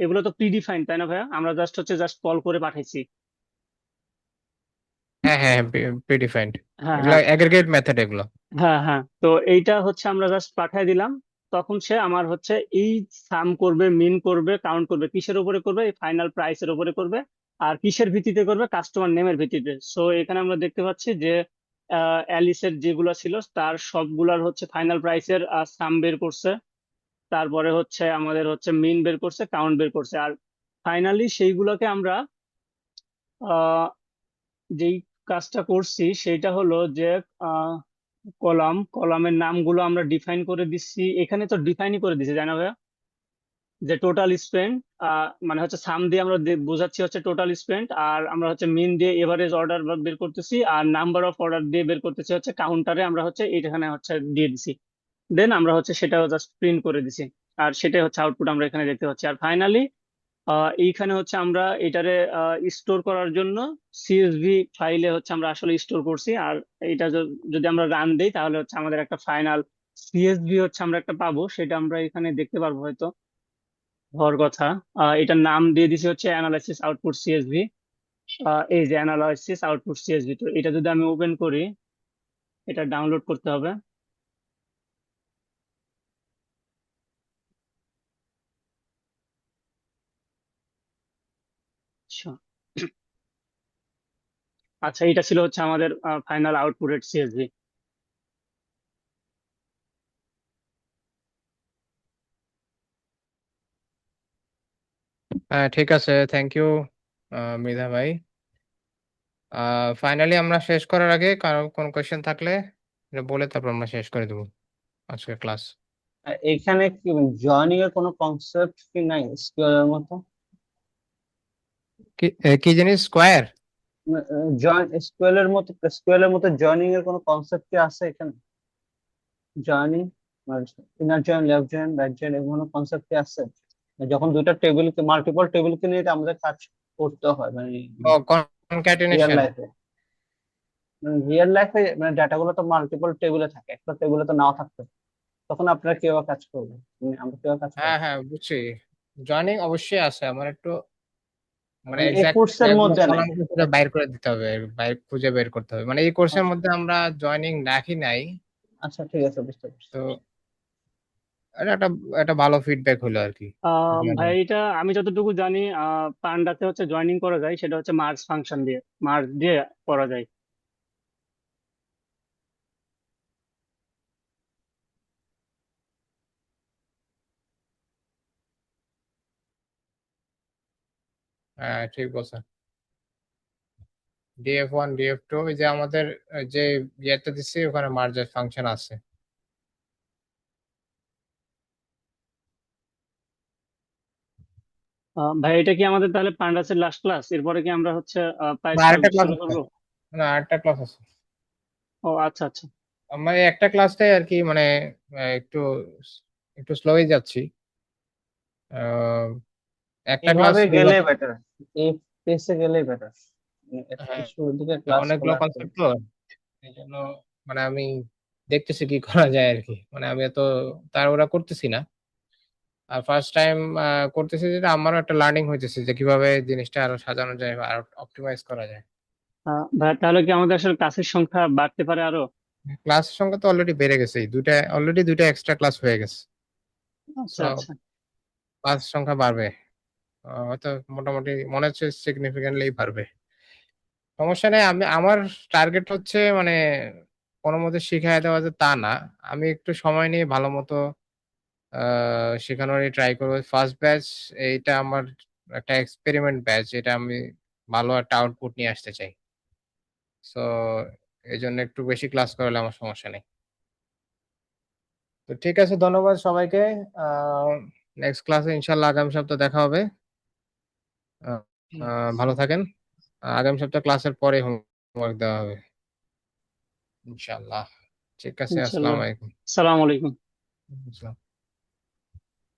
এগুলো তো প্রিডিফাইন্ড তাই না ভাইয়া? আমরা জাস্ট কল করে পাঠাইছি। হ্যাঁ হ্যাঁ, প্রিডিফাইন্ড, হ্যাঁ এগুলা হ্যাঁ অ্যাগ্রিগেট মেথড এগুলো। হ্যাঁ হ্যাঁ, তো এইটা হচ্ছে আমরা জাস্ট পাঠাই দিলাম। তো তখন সে আমার হচ্ছে এই সাম করবে, মিন করবে, কাউন্ট করবে, কিসের উপরে করবে, এই ফাইনাল প্রাইসের উপরে করবে। আর কিসের ভিত্তিতে করবে, কাস্টমার নেমের ভিত্তিতে। সো এখানে আমরা দেখতে পাচ্ছি যে অ্যালিসের যেগুলো ছিল তার সবগুলার হচ্ছে ফাইনাল প্রাইসের সাম বের করছে, তারপরে হচ্ছে আমাদের হচ্ছে মিন বের করছে, কাউন্ট বের করছে। আর ফাইনালি সেইগুলোকে আমরা যেই কাজটা করছি সেটা হলো যে কলামের নামগুলো আমরা ডিফাইন করে দিচ্ছি। এখানে তো ডিফাইনই করে দিচ্ছি, জানা ভাইয়া, যে টোটাল স্পেন্ড, মানে হচ্ছে সাম দিয়ে আমরা বোঝাচ্ছি হচ্ছে টোটাল স্পেন্ড, আর আমরা হচ্ছে মিন দিয়ে এভারেজ অর্ডার বের করতেছি, আর নাম্বার অফ অর্ডার দিয়ে বের করতেছি হচ্ছে কাউন্টারে আমরা হচ্ছে এখানে হচ্ছে দিয়ে দিছি। দেন আমরা হচ্ছে সেটা জাস্ট প্রিন্ট করে দিছি, আর সেটাই হচ্ছে আউটপুট আমরা এখানে দেখতে পাচ্ছি। আর ফাইনালি এইখানে হচ্ছে আমরা এটারে স্টোর করার জন্য সিএসভি ফাইলে হচ্ছে আমরা আসলে স্টোর করছি। আর এটা যদি আমরা রান দেই তাহলে হচ্ছে আমাদের একটা ফাইনাল সিএসভি হচ্ছে আমরা একটা পাবো, সেটা আমরা এখানে দেখতে পারবো হয়তো হওয়ার কথা। এটার নাম দিয়ে দিছি হচ্ছে অ্যানালাইসিস আউটপুট সিএসভি। এই যে অ্যানালাইসিস আউটপুট সিএসভি, তো এটা যদি আমি ওপেন করি, এটা ডাউনলোড করতে হবে। আচ্ছা, আচ্ছা, এটা ছিল হচ্ছে আমাদের ফাইনাল আউটপুটের সিএসভি। হ্যাঁ, ঠিক আছে, থ্যাংক ইউ মৃধা ভাই। ফাইনালি আমরা শেষ করার আগে কারো কোনো কোয়েশ্চেন থাকলে এটা বলে তারপর আমরা শেষ করে দেবো আজকের ক্লাস। এখানে কি জয়নিং এর কোনো কনসেপ্ট কি নাই স্কোয়ারের মতো? কি জিনিস স্কোয়ার? স্কোয়ারের মতো জয়নিং এর কোনো কনসেপ্ট কি আছে এখানে? Joining, inner join, left join, right join, এর কোনো কনসেপ্ট কি আছে? যখন দুইটা টেবিলকে, মাল্টিপল টেবিলকে নিয়ে আমাদের কাজ করতে হয়, মানে ও, রিয়েল কনক্যাটিনেশন। লাইফে, মানে ডাটাগুলো তো মাল্টিপল টেবিলে থাকে, একটা টেবিলে তো নাও থাকতে পারে। তখন আপনারা কিভাবে কাজ করবেন, মানে আমরা কিভাবে কাজ হ্যাঁ করবো? হ্যাঁ, বুঝছি। জয়েনিং অবশ্যই আছে, আমার একটু মানে মানে এই এক্সাক্ট কোর্সের মধ্যে নাই। সেটা বাইর করে দিতে হবে, খুঁজে বের করতে হবে। মানে এই কোর্সের আচ্ছা, মধ্যে আমরা জয়েনিং রাখি নাই। আচ্ছা, ঠিক আছে, বুঝতে পারছি। তো এটা একটা ভালো ফিডব্যাক হলো আর কি। ভাই, এটা আমি যতটুকু জানি পান্ডাতে হচ্ছে জয়েনিং করা যায়, সেটা হচ্ছে মার্জ ফাংশন দিয়ে, মার্জ দিয়ে করা যায়। হ্যাঁ, ঠিক বলছেন। DF1 DF2 ওই যে আমাদের যে ইয়েতে দিচ্ছি ওখানে মার্জের ফাংশন আছে। ভাই, এটা কি আমাদের তাহলে পান্ডাসের লাস্ট ক্লাস? এরপরে কি আমরা হচ্ছে না, পাইথন আরেকটা ক্লাস শুরু আছে। করবো? না, আরেকটা ক্লাস আছে। ও আচ্ছা, আচ্ছা। আমরা এই একটা ক্লাসটাই আর কি মানে একটু একটু স্লোই যাচ্ছি। আহ, একটা ক্লাস এভাবে গেলে বেটার, এই পেসে গেলেই বেটার। হ্যাঁ, শুরুর দিকে ক্লাস অনেকগুলো গুলো আসছে। কনসেপ্ট তো এই জন্য মানে আমি দেখতেছি কি করা যায় আর কি। মানে আমি এত তাড়াহুড়া করতেছি না। আর ফার্স্ট টাইম করতেছি, যেটা আমারও একটা লার্নিং হইতেছে যে কিভাবে জিনিসটা আরো সাজানো যায় বা আরো অপটিমাইজ করা যায়। ভাই, তাহলে কি আমাদের আসলে ক্লাসের সংখ্যা বাড়তে পারে আরো? ক্লাসের সংখ্যা তো অলরেডি বেড়ে গেছে, অলরেডি দুইটা এক্সট্রা ক্লাস হয়ে গেছে। আচ্ছা, সো আচ্ছা। ক্লাস সংখ্যা বাড়বে, হয়তো মোটামুটি মনে হচ্ছে সিগনিফিকেন্টলি বাড়বে। সমস্যা নেই, আমার টার্গেট হচ্ছে মানে কোনো মতে শিখাই দেওয়া যে তা না, আমি একটু সময় নিয়ে ভালো মতো শেখানোরই ট্রাই করবো। ফার্স্ট ব্যাচ এইটা আমার একটা এক্সপেরিমেন্ট ব্যাচ, এটা আমি ভালো একটা আউটপুট নিয়ে আসতে চাই। সো এই জন্য একটু বেশি ক্লাস করালে আমার সমস্যা নেই। তো ঠিক আছে, ধন্যবাদ সবাইকে। নেক্সট ক্লাসে ইনশাল্লাহ আগামী সপ্তাহ দেখা হবে। আহ, ভালো থাকেন। আগামী সপ্তাহ ক্লাসের পরে হোমওয়ার্ক দেওয়া হবে ইনশাল্লাহ। ঠিক আছে, ইনশাল্লাহ। আসসালামু আলাইকুম। সালাম আলাইকুম। আসসালাম।